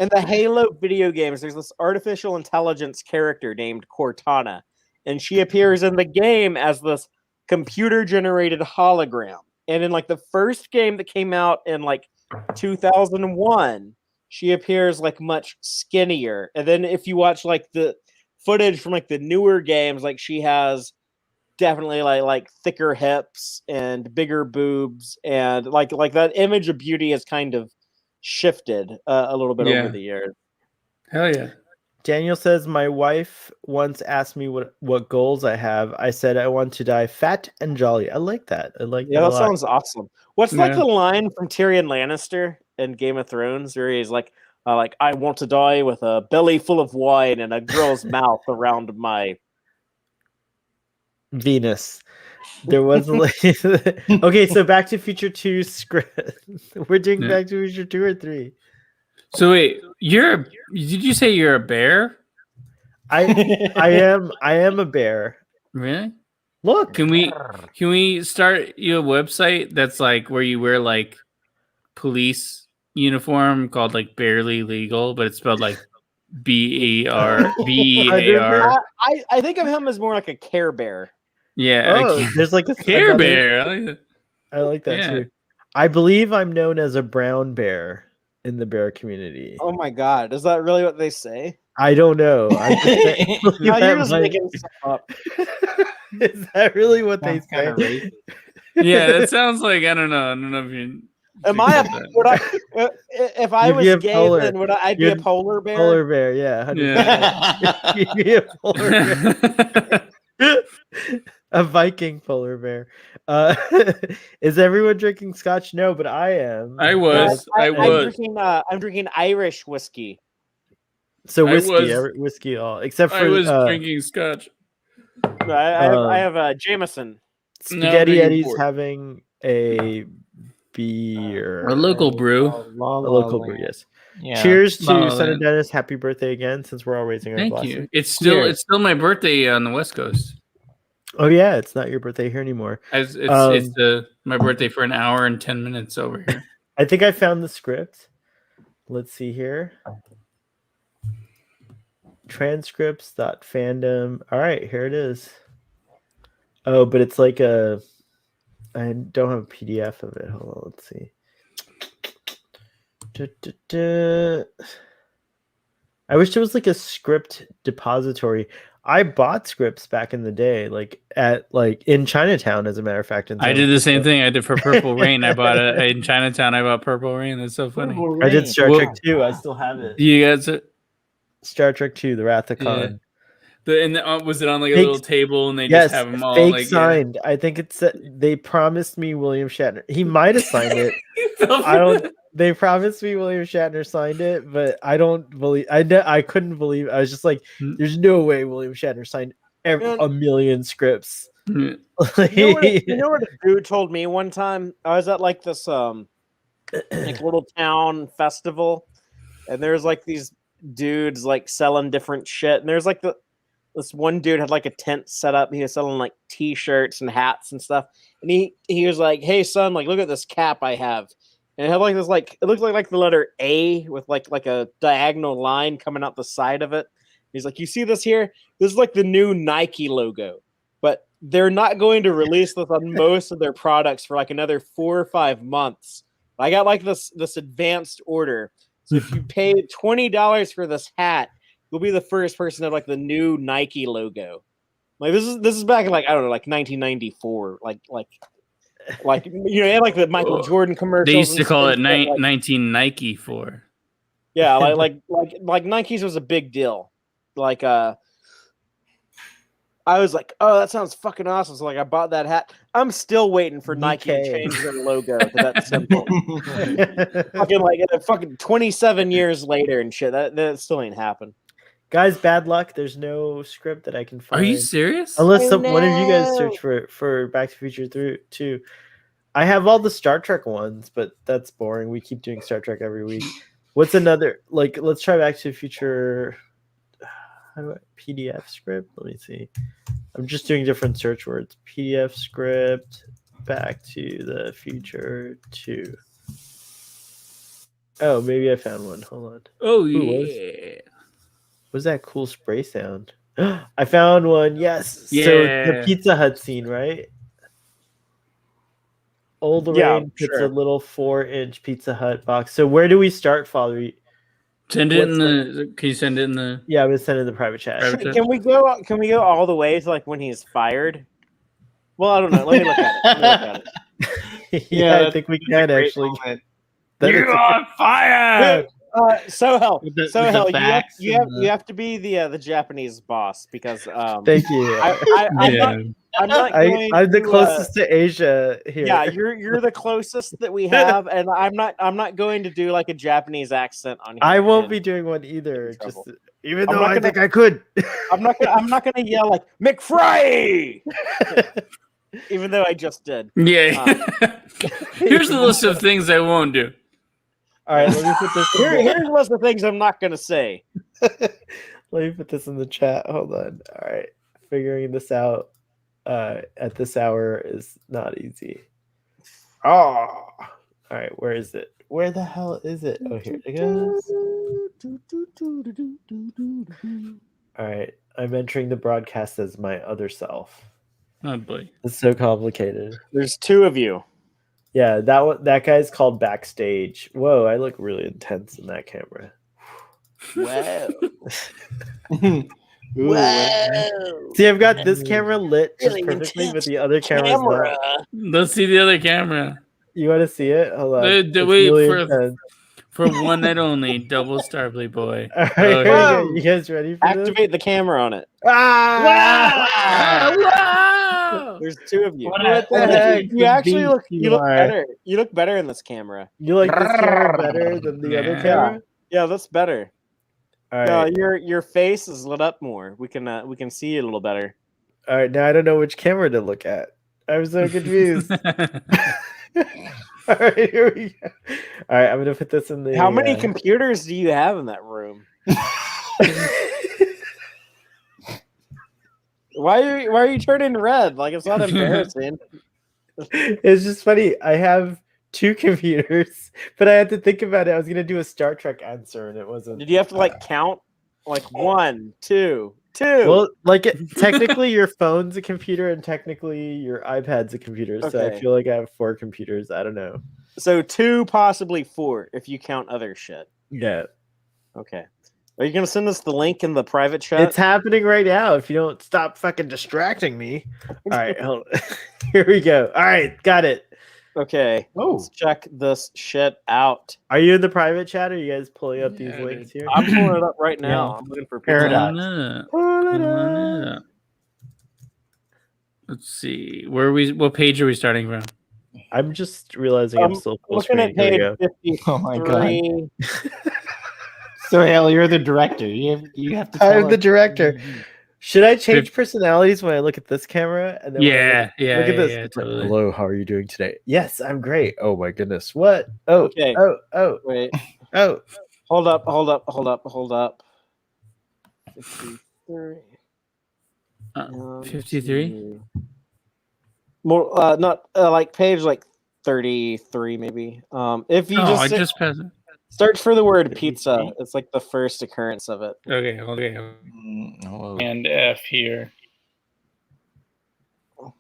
the Halo video games, there's this artificial intelligence character named Cortana, and she appears in the game as this computer generated hologram. And in like the first game that came out in like 2001, she appears like much skinnier. And then if you watch like the footage from like the newer games, like she has definitely like thicker hips and bigger boobs, and like that image of beauty has kind of shifted a little bit over the years. Hell yeah. Daniel says, my wife once asked me what goals I have. I said I want to die fat and jolly. I like that. I like that a That lot. sounds awesome. What's like the line from Tyrion Lannister in Game of Thrones where he's like I want to die with a belly full of wine and a girl's mouth around my Venus. There was okay, so Back to Future 2 script. We're doing Back to Future 2 or 3. So wait, did you say you're a bear? I am a bear. Really? Look. Can we start you a website that's like where you wear like police uniform called like Barely Legal, but it's spelled like BEAR. I think of him as more like a Care Bear. Yeah. There's like a Care Bear. I like that too. I believe I'm known as a brown bear in the bear community. Oh my god, is that really what they say? I don't know. You're just making stuff up. Is that really what they say? Yeah, that sounds like I don't know if you. Am I if I was gay, polar. then I'd be a polar bear? Polar bear, yeah. 100%. You'd be a polar bear. A Viking polar bear. Is everyone drinking scotch? No, but I am. I was. I'm drinking Irish whiskey. So whiskey all except for I was drinking scotch. I have Jameson. Spaghetti Eddie's having a beer. A local brew. A local brew, yes. Yeah. Cheers to Son of Dennis. Happy birthday again, since we're all raising our glasses. Thank you. It's still my birthday on the West Coast. Oh yeah, it's not your birthday here anymore. It's my birthday for an hour and 10 minutes over here. I think I found the script. Let's see here. Transcripts.fandom. All right, here it is. Oh, but it's like I don't have a PDF of it. Hold on, let's see. I wish there was like a script depository. I bought scripts back in the day, in Chinatown, as a matter of fact. I did the same thing. I did for Purple Rain. I bought it in Chinatown. I bought Purple Rain. That's so funny. I did Star Trek 2. I still have it. You guys? Star Trek 2, The Wrath of Khan. Was it on like a little table and they just have them all fake signed? Yeah. I think it's they promised me William Shatner. He might have signed it. I don't. They promised me William Shatner signed it, but I don't believe. I couldn't believe. I was just like, "There's no way William Shatner signed a million scripts." You know what a dude told me one time? I was at like this like little town festival, and there's like these dudes like selling different shit, and there's like this one dude had like a tent set up. He was selling like t-shirts and hats and stuff, and he was like, "Hey son, like look at this cap I have." And it had like this, like it looked like the letter A with like a diagonal line coming out the side of it. He's like, "You see this here? This is like the new Nike logo, but they're not going to release this on most of their products for like another 4 or 5 months. I got like this advanced order, so if you pay $20 for this hat, you'll be the first person to have like the new Nike logo." Like this is back in like, I don't know, like 1994, like you know, like the Michael Jordan commercials. They used to call it 19 Nike for. Yeah, like Nike's was a big deal. Like I was like, "Oh, that sounds fucking awesome." So like I bought that hat. I'm still waiting for Nike to change their logo to that symbol. fucking 27 years later and shit. That still ain't happened. Guys, bad luck. There's no script that I can find. Are you serious? Unless one of you guys search for Back to the Future 2. I have all the Star Trek ones, but that's boring. We keep doing Star Trek every week. What's another? Like, let's try Back to the Future. PDF script? Let me see. I'm just doing different search words. PDF script, Back to the Future 2. Oh, maybe I found one. Hold on. Oh, yeah. What's that cool spray sound? I found one. Yes. Yeah. So the Pizza Hut scene, right? Old Lorraine puts a little 4-inch Pizza Hut box. So where do we start, Father? Send it in the. Can you send it in the? Yeah, I was sending the private chat. Private chat? Can we go? Can we go all the way to like when he's fired? Well, I don't know. Let me look at it. Yeah, I that's- think we that's a can great actually. moment. That You is a- are fired. So hell, With the- so with the hell, facts you and have to be the Japanese boss because Thank you. I'm not going I'm the to, closest to Asia here. Yeah, you're the closest that we have, and I'm not going to do like a Japanese accent on here. I won't be doing one either. in trouble. Just even I'm though not I gonna- think I could. I'm not gonna yell like McFry, even though I just did. Yeah. Here's the list of things I won't do. All right, let me put this. Here's a list of things I'm not gonna say. Let me put this in the chat. Hold on. All right, figuring this out at this hour is not easy. Oh, all right. Where is it? Where the hell is it? Oh, here it goes. All right, I'm entering the broadcast as my other self. Oh boy. It's so complicated. There's two of you. Yeah, that guy's called backstage. Whoa, I look really intense in that camera. Wow. Ooh, See, I've got this camera lit just Really perfectly, but intense the other camera's not. Let's see the other camera. You want to see it? Hold on. Wait, It's wait really for- intense. For one night only, double Starfleet boy. All right, Oh, here we here go. You guys ready for this? Activate the camera on it. Ah! There's two of you. What the Oh, heck? you actually look are. better. You look better in this camera. You like this camera better than the other Yeah. camera? Yeah, that's better. All right. No, your face is lit up more. We can see you a little better. All right. Now I don't know which camera to look at. I'm so confused. All right, here we go. All right, I'm gonna put this in the. How many computers do you have in that room? Why are you turning red? Like it's not embarrassing. It's just funny. I have two computers, but I had to think about it. I was gonna do a Star Trek answer, and it wasn't. Did you have to like count? Like 1, 2, 2. Well, like technically, your phone's a computer, and technically, your iPad's a computer. So I Okay. feel like I have 4 computers. I don't know. So 2, possibly 4, if you count other shit. Yeah, Okay. Are you gonna send us the link in the private chat? it's happening right now. If you don't stop fucking distracting me. All right, hold on. Here we go. All right, got it. Okay. Oh, Let's check this shit out. Are you in the private chat? Or are you guys pulling up these Yeah, links here? I'm pulling it up right now. Yeah. I'm looking for Paradox. Pull it Come up. on up. Let's see. Where are we? What page are we starting from? I'm just realizing I'm I'm still full looking screen. at Here we page go. 53. Oh my God. So Hale, you're the director. You have to. I'm tell the us- director. Should I change personalities when I look at this camera? And then when I Yeah, yeah. look at this. Yeah, It's like, totally. hello, how are you doing today? Yes, I'm great. Oh my goodness. What? Oh, Okay. oh. Wait. Oh. Hold up. 53. 53? More not like page like 33 maybe. If you Oh, just I say- just pressed it. search for the word pizza, it's like the first occurrence of it. Okay. Oh, And F here.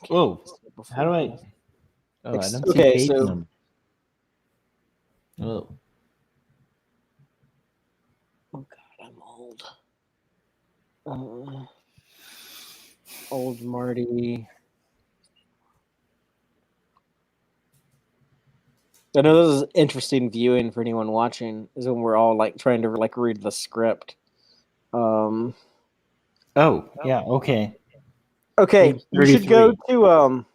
whoa. How do I? Oh, I don't see Okay, page so- number. Oh. Oh god, I'm old. Old Marty. I know this is interesting viewing for anyone watching, is when we're all like trying to like read the script. Oh, yeah. Okay. Okay, Page we should go 33. to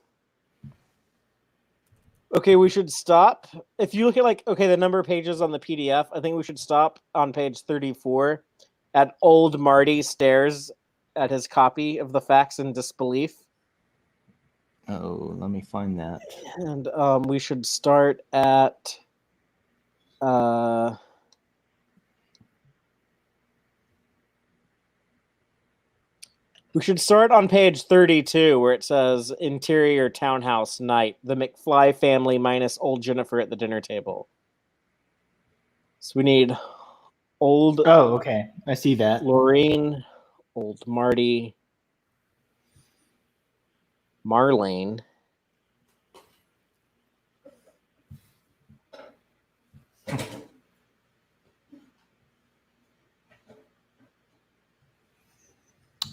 Okay, we should stop. If you look at like the number of pages on the PDF, I think we should stop on page 34 at old Marty stares at his copy of the Facts in Disbelief. Oh, let me find that. And we should start at we should start on page 32 where it says interior townhouse night, the McFly family minus old Jennifer at the dinner table. So we need old Oh, okay. I see that. Lorraine, old Marty, Marlene,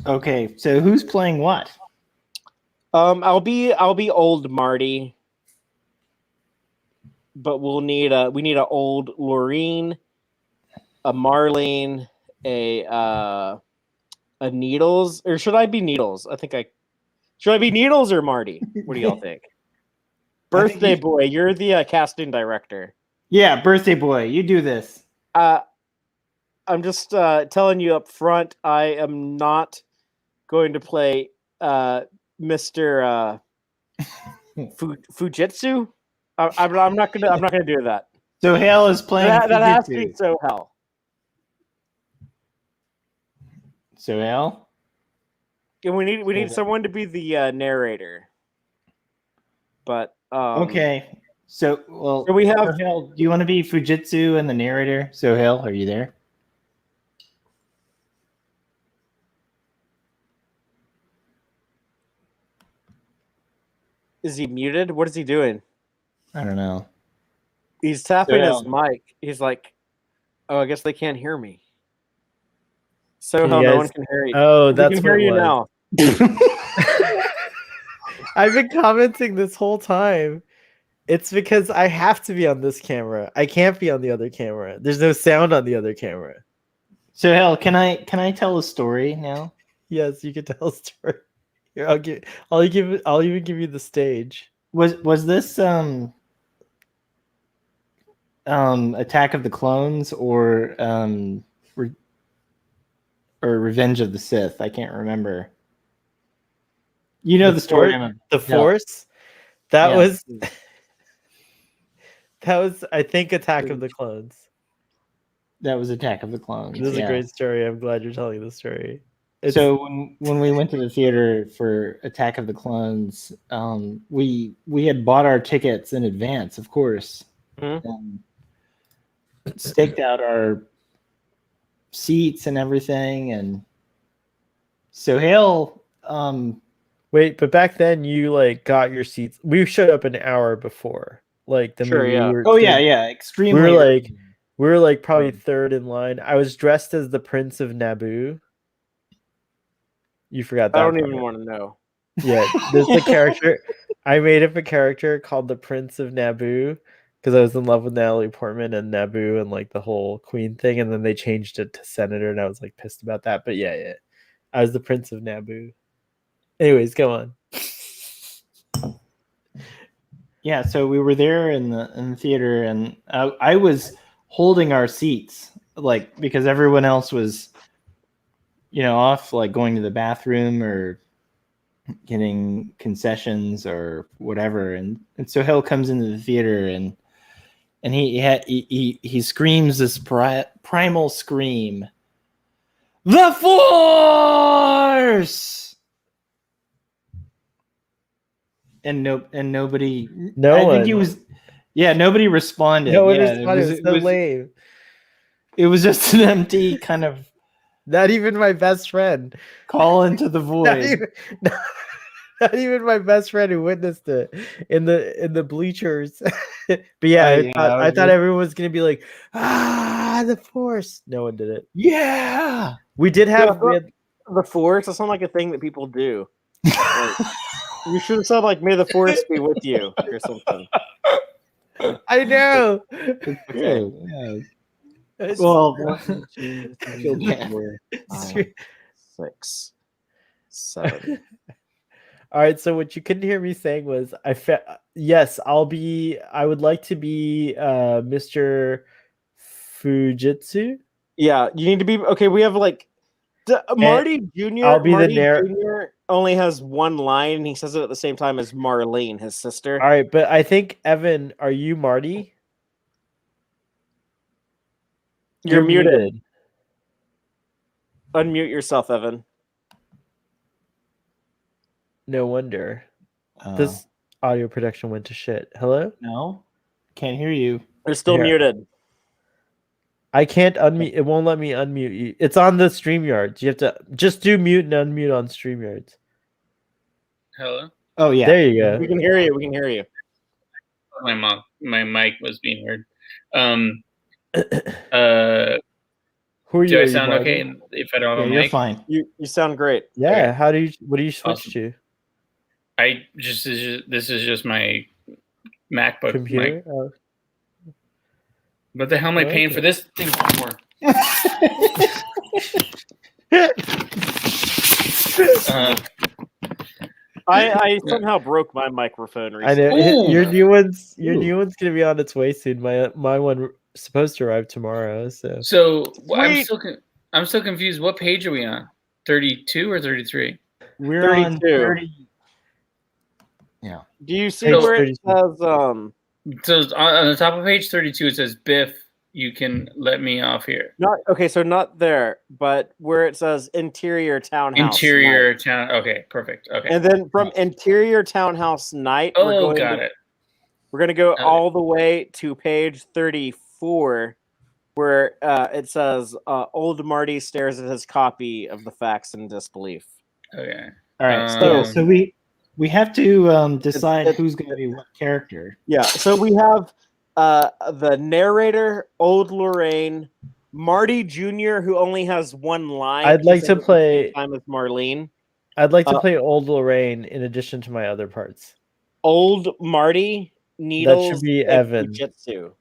Okay, so who's playing what? I'll be old Marty, but we need a old Lorene, a Marlene, a Needles, or should I be Needles? Should I be Needles or Marty? What do y'all think? Birthday boy, you're the casting director. Yeah, birthday boy, you do this. I'm just telling you up front, I am not going to play Mr. Fujitsu. I'm not gonna do that. So Hale is playing. That has to be so Hell. So Hale. And we need someone to be the narrator. But okay. So so we have. So Hale, do you want to be Fujitsu and the narrator? So Hale, are you there? Is he muted? What is he doing? I don't know. He's tapping his mic. He's like, "Oh, I guess they can't hear me." So no one can hear you. Oh, that's we can hear you now. I've been commenting this whole time. It's because I have to be on this camera. I can't be on the other camera. There's no sound on the other camera. So Hale, can I tell a story now? Yes, you can tell a story. Here, I'll even give you the stage. Was this Attack of the Clones or Revenge of the Sith? I can't remember. You know the story. The Force? That was I think Attack of the Clones. That was Attack of the Clones. This is a great story. I'm glad you're telling the story. So when we went to the theater for Attack of the Clones, we had bought our tickets in advance, of course. Mm-hmm. Staked out our seats and everything, and so Hale. Wait, but back then you got your seats. We showed up an hour before, the movie. Yeah, extremely. We were probably third in line. I was dressed as the Prince of Naboo. You forgot that. I don't even want to know. Yeah, there's a character. I made up a character called the Prince of Naboo because I was in love with Natalie Portman and Naboo and the whole Queen thing, and then they changed it to Senator, and I was pissed about that. But yeah, I was the Prince of Naboo. Anyways, go on. Yeah, so we were there in the theater, and I was holding our seats because everyone else was off going to the bathroom or getting concessions or whatever, and so Hale comes into the theater and he screams this primal scream, "The Force!" And nobody. Nobody responded. No one responded. It was so lame. It was just an empty kind of. Not even my best friend. Call into the void. Not even my best friend who witnessed it in the bleachers. But yeah, I thought everyone was gonna be like, the Force. No one did it. Yeah, we did have the Force. That sounds like a thing that people do. You should have said "May the Force be with you" or something. I know. Okay. Well, 6, 7. All right. So what you couldn't hear me saying was, yes, I would like to be Mr. Fujitsu. Yeah, you need to be okay. We have Marty Jr. I'll be Marty the narrator. Jr. only has one line, and he says it at the same time as Marlene, his sister. All right, but I think Evan, are you Marty? You're muted. Unmute yourself, Evan. No wonder. This audio production went to shit. Hello? No, can't hear you. You're still muted. I can't unmute. It won't let me unmute you. It's on the StreamYards. You have to just do mute and unmute on StreamYards. Hello? Oh, yeah. There you go. We can hear you. We can hear you. My mic was being weird. Who are you? Do I Are you sound Marty? okay if I don't Yeah, have a you're mic? fine. You sound great. Yeah. Okay. What do you switch Awesome. to? This is just my MacBook Computer? mic. Oh. What the hell am I paying Okay. for this thing for? I somehow broke my microphone I recently. know Ooh. your new one's gonna be on its way soon. My one supposed to arrive tomorrow. So So Sweet. I'm still confused. What page are we on? 32 or 33? We're on 32. 30. Yeah. Do you see Page where it 32. says So on the top of page 32, it says Biff. You can let me off here. not okay, so not there, but where it says interior townhouse. Interior night. town. Okay, perfect. Okay. And then from interior townhouse night, Oh, got it. we're gonna go Okay. all the way to page 34, where it says old Marty stares at his copy of the Facts in Disbelief. Okay. All right. So we have to decide who's going to be what character. Yeah, so we have the narrator, old Lorraine, Marty Jr., who only has one line. I'd like He's to in at the play- same time as Marlene. I'd like to play old Lorraine in addition to my other parts. Old Marty, Needles, should be and Evan. Fujitsu.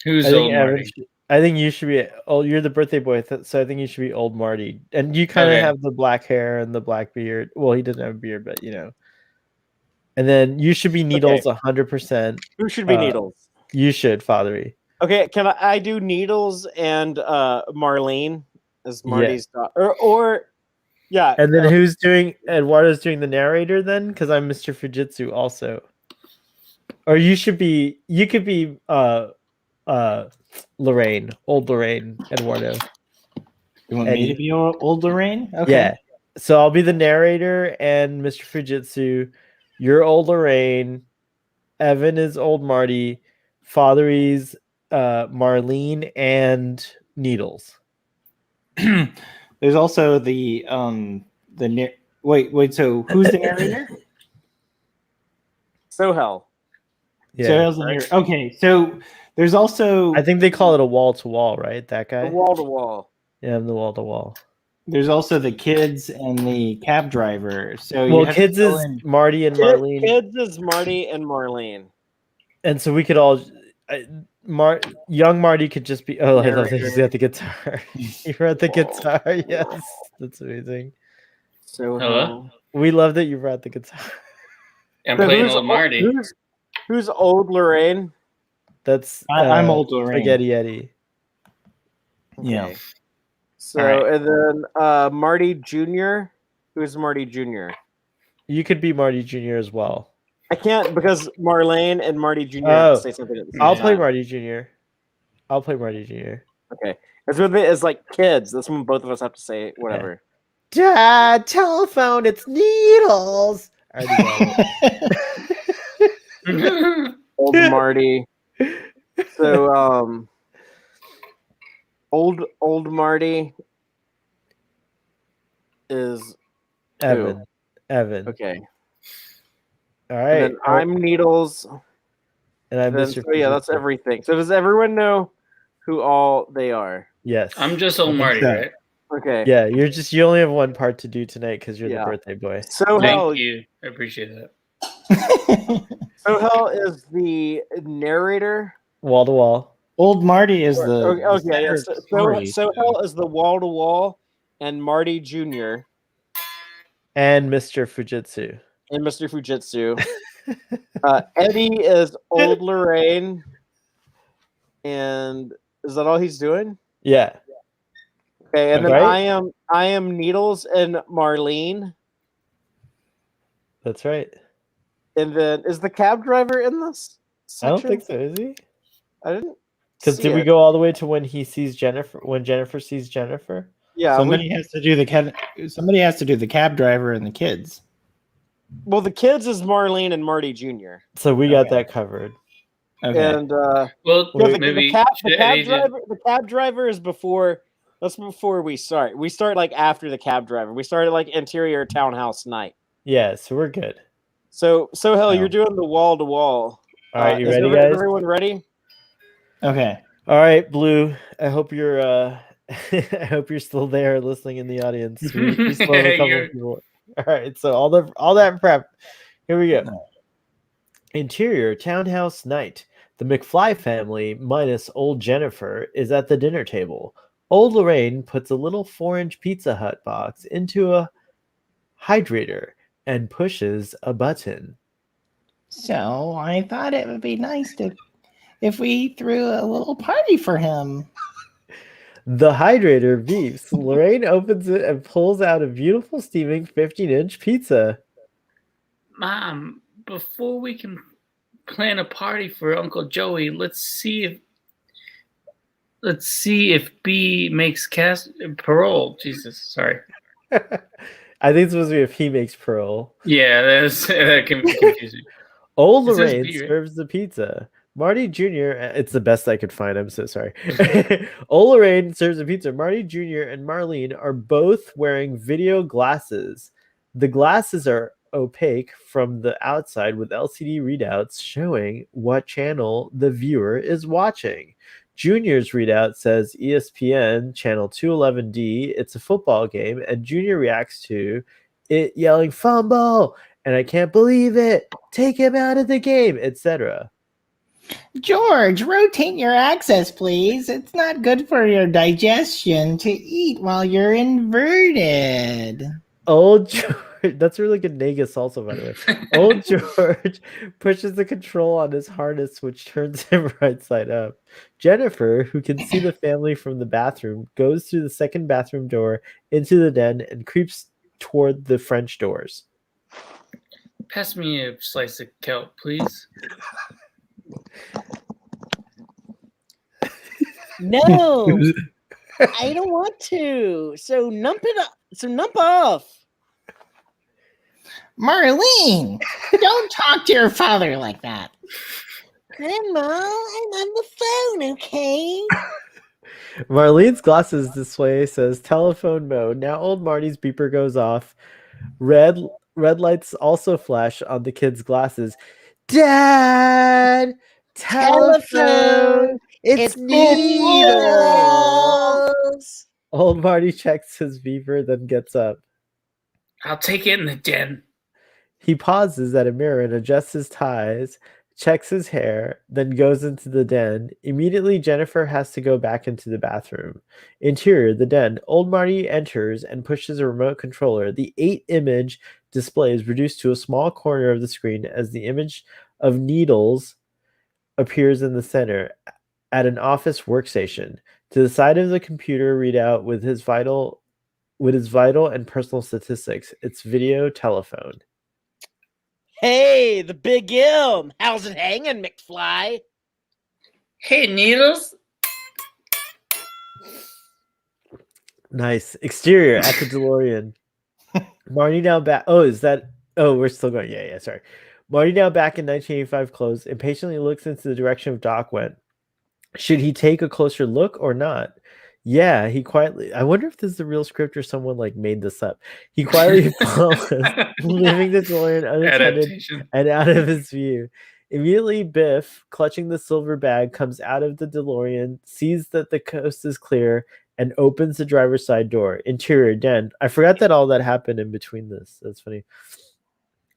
Who's I think old Evan Marty? I think you should be. Oh, you're the birthday boy, so I think you should be old Marty. And you kind of Okay. have the black hair and the black beard. Well, he doesn't have a beard, but you know. And then you should be Needles 100%. Who should be Needles? You should, Fathery. Okay, can I do Needles and Marlene as Marty's daughter? Or yeah. And then who's doing? Eduardo's doing the narrator then, because I'm Mr. Fujitsu also. Or you should be. You could be Lorraine, old Lorraine, Eduardo. You want me to be old Lorraine? Okay. Yeah. So I'll be the narrator and Mr. Fujitsu. You're old Lorraine. Evan is old Marty. Fathery's Marlene and Needles. There's also the wait. So who's the narrator? Sohel. Yeah. Sohel's the narrator. Okay. So there's also. I think they call it a wall to wall, right? That guy. Wall to wall. Yeah, I'm the wall to wall. There's also the kids and the cab driver. So well, kids is Marty and Marlene. Kids is Marty and Marlene. And so we could all, young Marty could just be. Oh, I love that he's at the guitar. You're at the guitar. Yes, that's amazing. So hello. We love that you brought the guitar. I'm playing old Marty. Who's old Lorraine? That's I'm old Lorraine. Spaghetti Eddie. Okay. Yeah. So and then Marty Jr. Who's Marty Jr.? You could be Marty Jr. as well. I can't because Marlene and Marty Jr. have to say something at the same I'll time. play Marty Jr. I'll play Marty Jr. Okay. That's what it is like kids. That's when both of us have to say whatever. Dad, telephone, it's Needles. I already got it. Old Marty. So old Marty is Evan. who? Evan. Okay. All right. And then I'm Needles. And I'm Mr. So yeah, that's everything. So does everyone know who all they are? Yes. I'm just old Marty, right? Okay. Yeah, you only have one part to do tonight because you're the birthday boy. So thank you. I appreciate that. Sohel is the narrator. Wall to wall. Old Marty is the. Okay, yeah. Sohel is the wall to wall, and Marty Jr. And Mr. Fujitsu. And Mr. Fujitsu. Eddie is old Lorraine. And is that all he's doing? Yeah. Okay, and then I am Needles and Marlene. That's right. And then is the cab driver in this section? I don't think so, is he? I didn't. Because did we go all the way to when he sees Jennifer? When Jennifer sees Jennifer? Yeah. Somebody has to do the cab driver and the kids. Well, the kids is Marlene and Marty Jr. So we got that covered. Okay. And maybe the cab driver is before. That's before we start. We start like after the cab driver. We started like interior townhouse night. Yeah, so we're good. So you're doing the wall to wall. All right, you ready, guys? Everyone ready? Okay. All right, Blue. I hope you're I hope you're still there listening in the audience. We still have a couple of people. All right, so all that prep. Here we go. Interior townhouse night. The McFly family, minus old Jennifer, is at the dinner table. Old Lorraine puts a little 4-inch Pizza Hut box into a hydrator and pushes a button. So I thought it would be nice if we threw a little party for him. The hydrator beeps. Lorraine opens it and pulls out a beautiful steaming 15-inch pizza. Mom, before we can plan a party for Uncle Joey, let's see if B makes parole. Jesus, sorry. I think it's supposed to be if he makes parole. Yeah, that can be confusing. Old It says Lorraine B, right? serves the pizza. Marty Jr. It's the best I could find. I'm so sorry. Old Lorraine serves the pizza. Marty Jr. and Marlene are both wearing video glasses. The glasses are opaque from the outside with LCD readouts showing what channel the viewer is watching. Junior's readout says ESPN channel 211D. It's a football game, and Junior reacts to it yelling fumble, and I can't believe it. Take him out of the game, etc. George, rotate your axis, please. It's not good for your digestion to eat while you're inverted. Old George, that's a really good Negus also, by the way. Old George pushes the control on his harness, which turns him right side up. Jennifer, who can see the family from the bathroom, goes through the second bathroom door into the den and creeps toward the French doors. Pass me a slice of kelp, please. No, I don't want to. So nump it up. So nump off. Marlene, don't talk to your father like that. Grandma, I'm on the phone, okay? Marlene's glasses display says telephone mode. Now old Marty's beeper goes off. Red lights also flash on the kid's glasses. Dad! Telephone! It's Needles! Old Marty checks his beeper, then gets up. I'll take it in the den. He pauses at a mirror and adjusts his ties, checks his hair, then goes into the den. Immediately, Jennifer has to go back into the bathroom. Interior, the den. Old Marty enters and pushes a remote controller. The 8-image display is reduced to a small corner of the screen as the image of Needles appears in the center at an office workstation. To the side of the computer readout with his vital and personal statistics. It's video telephone. Hey, the Big M. How's it hanging, McFly? Hey, Needles. Nice. Exterior at the DeLorean. Marty now back. Oh, we're still going. Yeah, sorry. Marty now back in 1985 clothes impatiently looks into the direction of Doc went. Should he take a closer look or not? Yeah, he quietly. I wonder if this is the real script or someone like made this up. He quietly follows, leaving the DeLorean unattended and out of his view. Immediately, Biff, clutching the silver bag, comes out of the DeLorean, sees that the coast is clear, and opens the driver's side door. Interior den. I forgot that all that happened in between this. That's funny.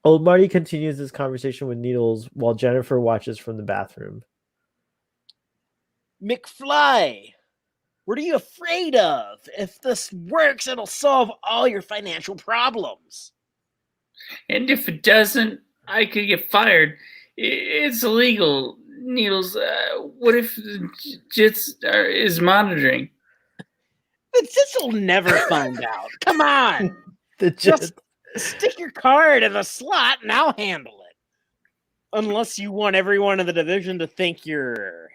Old Marty continues his conversation with Needles while Jennifer watches from the bathroom. McFly, what are you afraid of? If this works, it'll solve all your financial problems. And if it doesn't, I could get fired. It's illegal. Needles, what if the JITS is monitoring? The JITS will never find out. Come on. Just stick your card in the slot and I'll handle it. Unless you want everyone in the division to think you're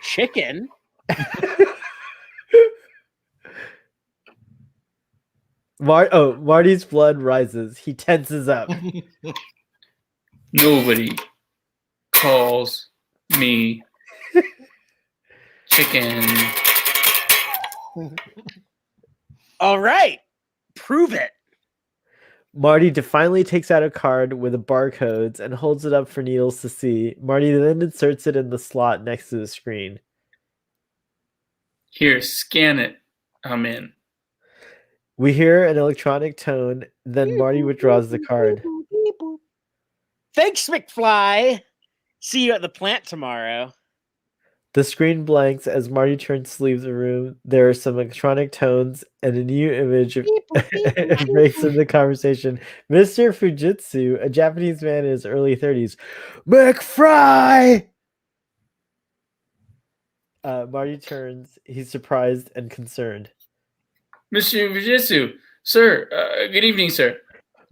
chicken. Marty's blood rises. He tenses up. Nobody calls me chicken. All right. Prove it. Marty defiantly takes out a card with the barcodes and holds it up for Needles to see. Marty then inserts it in the slot next to the screen. Here, scan it. I'm in. We hear an electronic tone, then Marty withdraws the card. Thanks, McFly. See you at the plant tomorrow. The screen blanks as Marty turns to leave the room. There are some electronic tones and a new image breaks in the conversation. Mr. Fujitsu, a Japanese man in his early 30s. McFry! Marty turns. He's surprised and concerned. Mr. Fujitsu, sir, good evening, sir.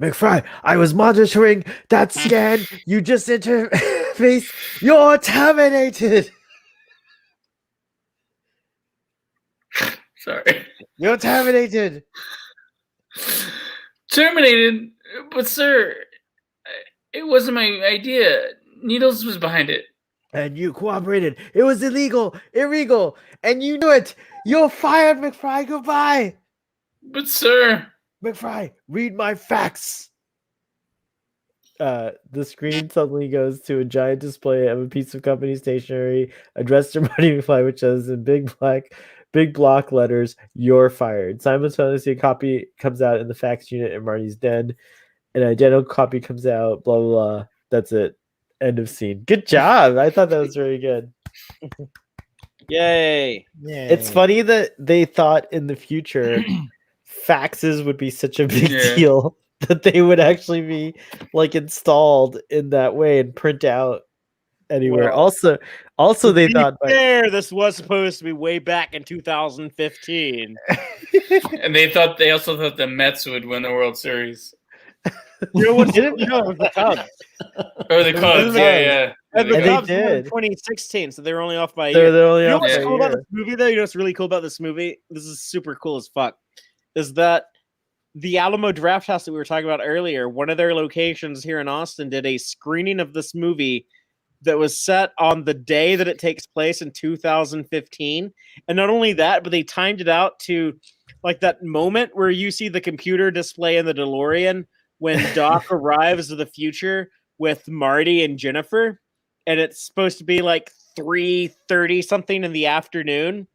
McFry, I was monitoring that scan. You just interfaced. You're terminated. Sorry. You're terminated. Terminated? But, sir, it wasn't my idea. Needles was behind it. And you cooperated. It was illegal, and you knew it. You're fired, McFry. Goodbye. But, sir... McFry, read my facts. The screen suddenly goes to a giant display of a piece of company stationery addressed to Marty McFly, which says in big block letters, "You're fired." Simultaneously, a copy comes out in the fax unit in Marty's den. An identical copy comes out. Blah blah blah. That's it. End of scene. Good job. I thought that was really good. Yay! It's funny that they thought in the future faxes would be such a big deal that they would actually be like installed in that way and print out anywhere. Well, also they thought this was supposed to be way back in 2015. And they also thought the Mets would win the World Series. You know what? It was the Cubs. Or the Cubs, yeah. And the And Cubs they won in did. 2016, so they were only off by a year. They're only You know off what's by a cool about year. this movie, though? You know what's really cool about this movie? This is super cool as fuck. Is that the Alamo Draft House that we were talking about earlier, one of their locations here in Austin did a screening of this movie that was set on the day that it takes place in 2015. And not only that, but they timed it out to like that moment where you see the computer display in the DeLorean when Doc arrives to the future with Marty and Jennifer. And it's supposed to be like 3:30 something in the afternoon.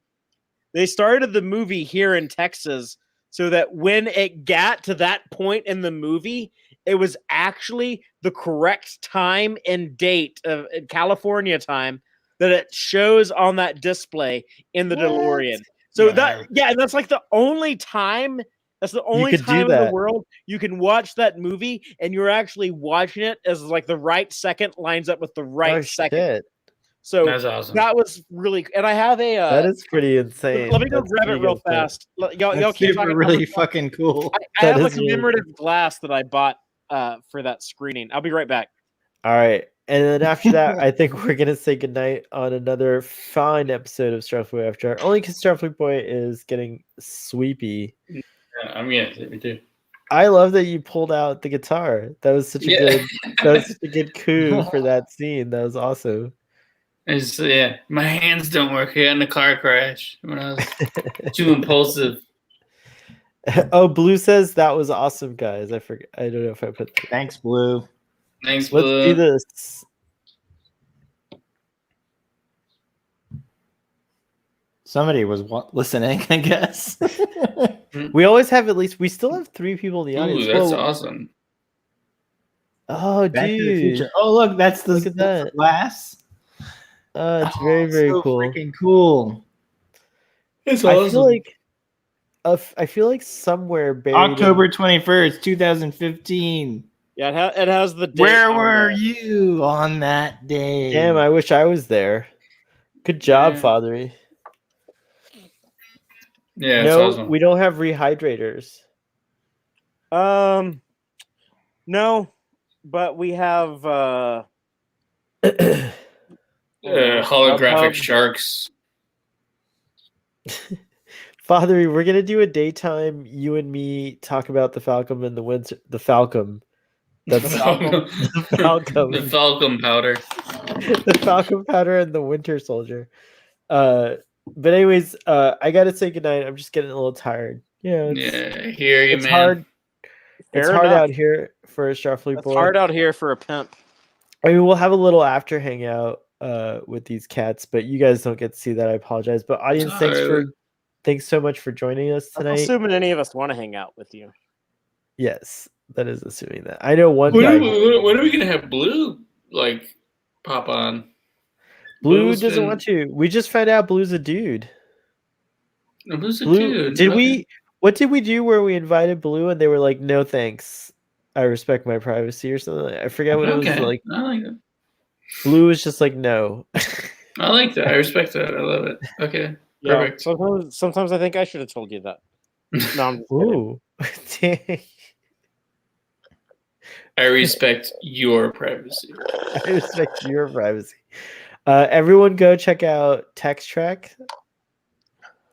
They started the movie here in Texas so that when it got to that point in the movie, it was actually the correct time and date of California time that it shows on that display in the DeLorean. So and that's like the only time. That's the only could do time in that. the world you can watch that movie, and you're actually watching it as like the right second lines up with the right second. Shit. So That's awesome. that was really, and I have a. That is pretty insane. Let me go That's grab it pretty real good stuff. fast. Y'all That's keep super talking. really fucking cool. I That have a is really commemorative glass that I bought for that screening. I'll be right back. All right. And then after that, I think we're going to say goodnight on another fine episode of Starfleet Boy After Dark. Only because Starfleet Boy is getting sweepy. Yeah, I'm gonna me too. I love that you pulled out the guitar. That was such a good coup for that scene. That was awesome. It's, my hands don't work. I got in a car crash when I was too impulsive. Oh, Blue says that was awesome, guys. I forget. I don't know if I put. Thanks, Blue. Thanks, Let's Blue. do this. Somebody was listening, I guess. We always have at least. We still have 3 people in the audience. Ooh, that's Whoa. awesome. Oh, Back to the dude. Future. Oh, look, that's the, Look at that's the that. glass. It's very, very so cool. freaking cool. It's I feel like somewhere buried October 21st, 2015. Yeah, it has the date. Where on were there. you on that day? Damn, I wish I was there. Good job, Yeah. Fathery. Yeah, it's No, awesome. we don't have rehydrators. No, but we have Holographic sharks. Fathery, we're gonna do a daytime. You and me talk about the Falcon and the winter. The Falcon. That's the Falcon. The Falcon powder. The Falcon powder and the Winter Soldier. But anyways, I gotta say goodnight. I'm just getting a little tired. Yeah, Yeah, hear you, it's man. hard. It's Fair hard enough. out here for a Starfleet It's boy. hard out here for a pimp. I mean, we'll have a little after hangout with these cats, but you guys don't get to see that. I apologize. But audience, thanks so much for joining us I'm tonight. assuming any of us want to hang out with you. Yes, that is assuming that. I know one When guy. are we gonna have Blue like pop on? Blue Blue's doesn't been- want to. We just found out Blue's a dude. No, Blue's a Blue, dude. did Okay. we? What did we do where we invited Blue and they were like, "No thanks, I respect my privacy" or something? I forget what it was Okay, like. I like that. Blue was just like, "No." I like that. I respect that. I love it. Okay, Yeah, perfect. sometimes I think I should have told you that. No, I'm just kidding. Ooh, dang. I respect your privacy. I respect your privacy. Everyone, go check out Text Track.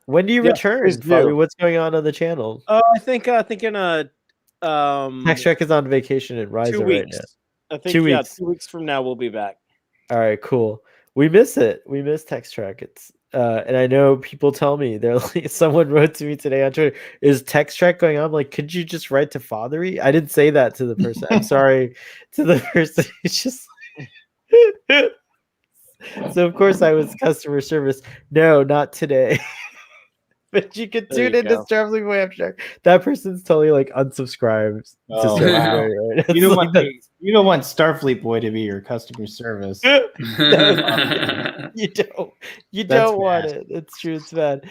When do you Yeah, return, please do. Fabi? What's going on the channel? I think in a Text Track is on vacation in 2 Riza right weeks. now. I think 2 weeks. 2 weeks from now we'll be back. All right, cool. We miss it. We miss Text Track. It's and I know people tell me they're like, someone wrote to me today on Twitter, "Is Text Track going on?" I'm like, could you just write to Fathery? I didn't say that to the person. I'm sorry to the person. It's just so of course I was customer service. No, not today. But you can There tune you into go. Starfleet Way After Dark. That person's totally like unsubscribed to Oh, Starfleet wow. Way, right? You don't It's want you don't want Starfleet Boy to be your customer service. No, you don't. You That's don't want bad. it. It's true. It's bad.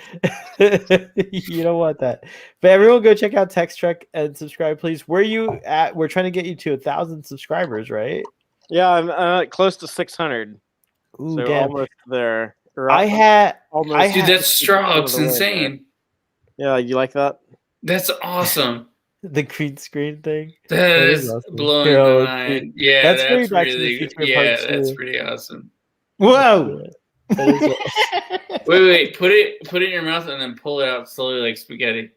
You don't want that. But everyone, go check out Text Trek and subscribe, please. Where are you at? We're trying to get you to 1,000 subscribers, right? Yeah, I'm close to 600. Ooh, So damn! almost there. Or I had. almost. I Dude, had that's strong. It's the way there. insane. Yeah, you like that? That's awesome. the green screen thing. That is is awesome. blowing Here, my let's mind. see. Yeah, That's that's, going back to the really future yeah, part that's two. pretty awesome. Whoa! That is Wait, put it in your mouth and then pull it out slowly like spaghetti.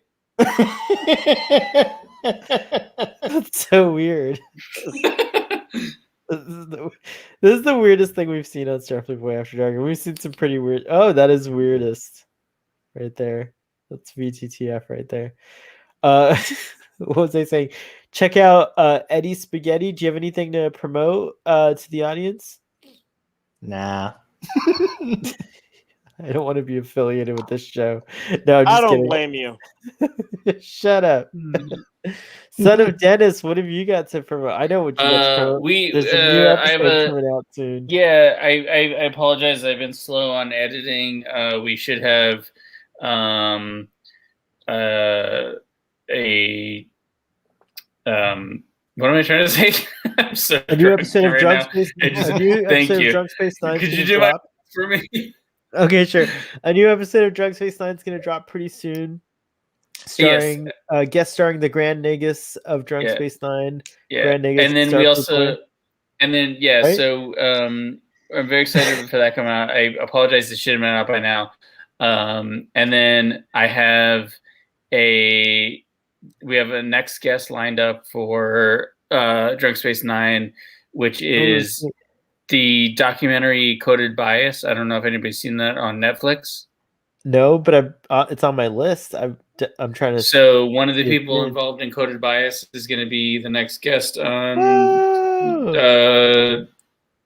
That's so weird. This is the weirdest thing we've seen on Starfleet Way After Dark. And we've seen some pretty weird. Oh, that is weirdest. Right there. That's VTTF right there. What was I saying? Check out Eddie Spaghetti. Do you have anything to promote to the audience? Nah. I don't want to be affiliated with this show. No, I'm just I don't kidding. blame you. Shut up. Son of Dennis, what have you got to promote? I know what you got to promote. There's a new episode coming out soon. Yeah, I apologize. I've been slow on editing. We should have what am I trying to say? I'm so A new episode of right Drunk now. Space. I just- A new thank episode you. of Drunk Space 9. Could you do my for me? Okay, sure. A new episode of Drunk Space 9 is going to drop pretty soon. Starring guest starring the Grand Nagus of Drunk Space 9. Yeah, Grand Nagus and then Starfleet we also, Boy. and then Right? so I'm very excited for that coming out. I apologize, it should have been out by now. And then I have we have a next guest lined up for Drunk Space 9, which is the documentary Coded Bias. I don't know if anybody's seen that on Netflix. No, but it's on my list. I'm trying to. So one of the see it people here. involved in Coded Bias is going to be the next guest on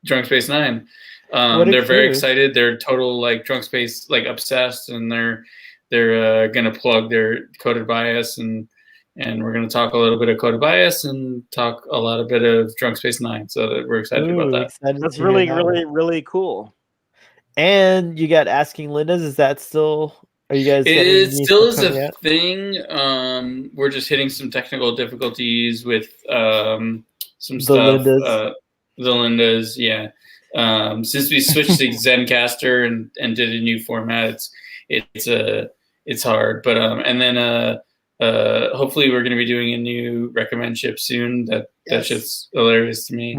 Drunk Space 9. They're very excited. They're total like Drunk Space like obsessed, and they're going to plug their Coded Bias, and we're going to talk a little bit of Coded Bias and talk a lot of bit of Drunk Space 9. So that we're excited about that. That's really, really, really cool. And you got Asking Linda's. Is that still? Are you guys? It still is coming a out? thing. We're just hitting some technical difficulties with some stuff. The Lindas, yeah. Since we switched to Zencaster and did a new format, it's hard. But and then hopefully we're going to be doing a new recommend ship soon. That shit's hilarious to me.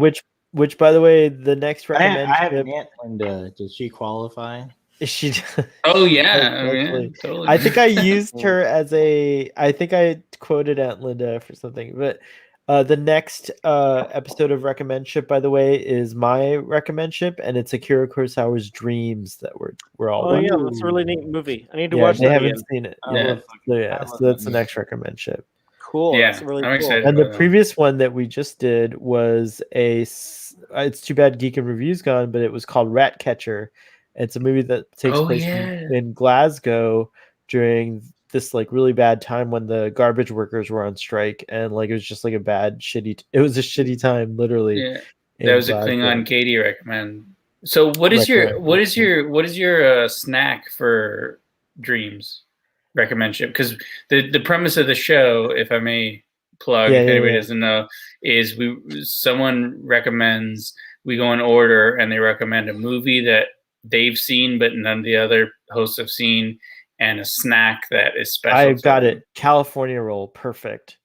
Which, by the way, the next recommend I have ship. an Aunt Linda. Does she qualify? Is she? Oh yeah, totally. I think I used her as a. I think I quoted Aunt Linda for something, but the next episode of Recommend Ship, by the way, is my recommend ship, and it's Akira Kurosawa's Dreams that we're all. Oh yeah, that's a really neat movie. I need to watch They that haven't again. seen it. Yeah. So that's the next recommend ship. Cool. Yeah, That's really I'm cool. excited. And the previous one that we just did was it's too bad Geek and Review's gone, but it was called Ratcatcher. It's a movie that takes place in Glasgow during this like really bad time when the garbage workers were on strike, and like it was just like a shitty time, literally. Yeah, that was Glasgow. a Klingon Katie recommend. So what is your snack for dreams recommendship? Because the premise of the show, if I may plug, if anybody doesn't know, is someone recommends, we go in order, and they recommend a movie that they've seen but none of the other hosts have seen, and a snack that is special. I've got it. California roll, perfect.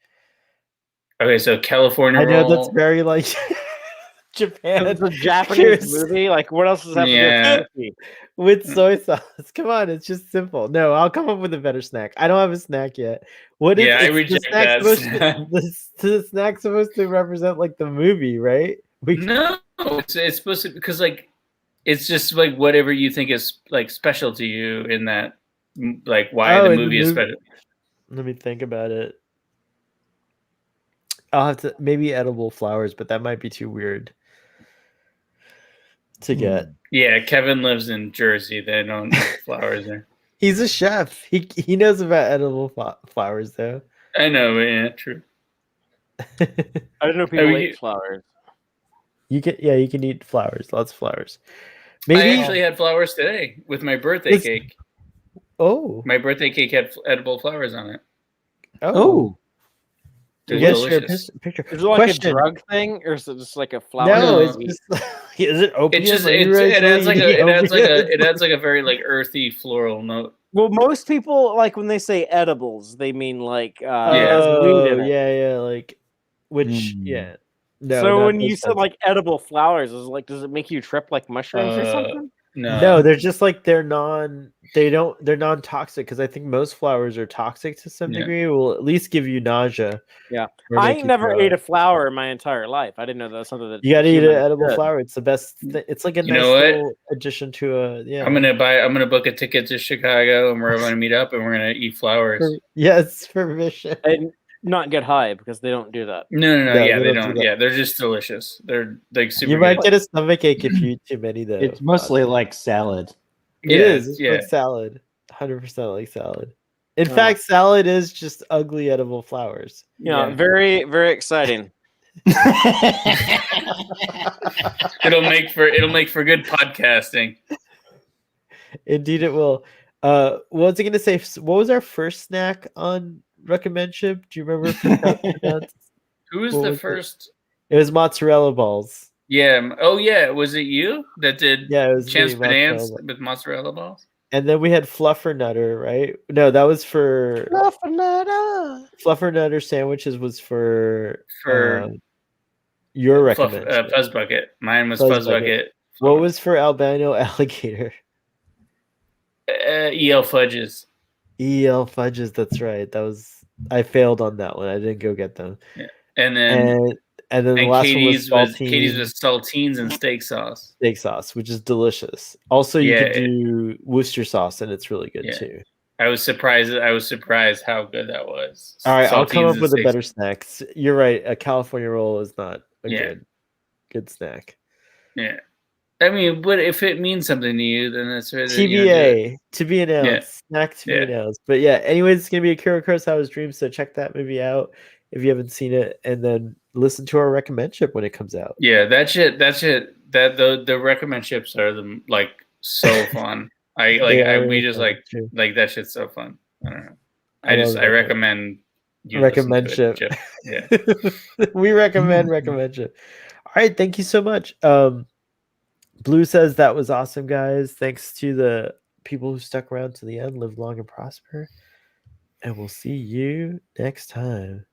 Okay, so California roll. I know that's very like Japan. It's a Japanese movie. Like, what else does that have to do with soy sauce? Come on, it's just simple. No, I'll come up with a better snack. I don't have a snack yet. What is? I reject that. The snack's supposed to represent like the movie, right? No, it's supposed to, because like it's just like whatever you think is like special to you in that, like why the movie is special. Let me think about it. I'll have to maybe edible flowers, but that might be too weird to get. Yeah, Kevin lives in Jersey. They don't eat flowers there. He's a chef. He knows about edible flowers though. I know, but yeah, true. I don't know if people eat flowers. You can eat flowers. Lots of flowers. Maybe I actually had flowers today with my birthday cake. Oh, my birthday cake had edible flowers on it. Oh. Yes, picture. Is it like a drug thing, or is it just like a flower? No, it's just. Is it opium? It adds like a very like earthy floral note. Well, most people like when they say edibles, they mean like like which No. So when you said like edible flowers, is like, does it make you trip like mushrooms or something? No, they're just like they're non-toxic, because I think most flowers are toxic to some degree. Will at least give you nausea. Yeah, I ain't never ate a flower in my entire life. I didn't know that was something that you got to eat an edible flower. It's the best. It's like a nice little addition to a. Yeah, I'm gonna book a ticket to Chicago, and we're gonna meet up, and we're gonna eat flowers. Yes, for mission. And not get high, because they don't do that. No. Yeah, they don't. Yeah, they're just delicious. They're like super. You might get a stomach ache if you eat too many, though. It's mostly like salad. It is. It's like salad. 100% like salad. In fact, salad is just ugly edible flowers. Yeah, very, very exciting. It'll make for good podcasting. Indeed, it will. What was I going to say? What was our first snack on recommendship? Do you remember? Who was the first? It was mozzarella balls. Yeah. Oh, yeah. Was it you that did? Yeah, it was Chance Bananas with mozzarella balls. And then we had Fluffernutter, right? No, that was for Fluffernutter. Fluffernutter sandwiches was for your recommendation. Fuzz Bucket. Mine was Fuzz Bucket. What was for albino alligator? EL Fudges. EL Fudges. That's right. I failed on that one. I didn't go get them. Yeah. And then the last Katie's one was Katie's was saltines and steak sauce. Steak sauce, which is delicious. Also, you could do Worcester sauce, and it's really good too. I was surprised how good that was. All right, I'll come up with a better snack. You're right. A California roll is not a good snack. Yeah. I mean, but if it means something to you, then that's really TBA to be announced. Snack to be announced. But yeah, anyways, it's gonna be Akira Kurosawa's Dream. So check that movie out if you haven't seen it, and then listen to our recommendship when it comes out. Yeah, that shit. The recommend-ships are so fun. We just like that shit's so fun. I don't know. I recommend you recommendship. Yeah. We recommend recommendship. All right, thank you so much. Blue says that was awesome, guys. Thanks to the people who stuck around to the end. Live long and prosper. And we'll see you next time.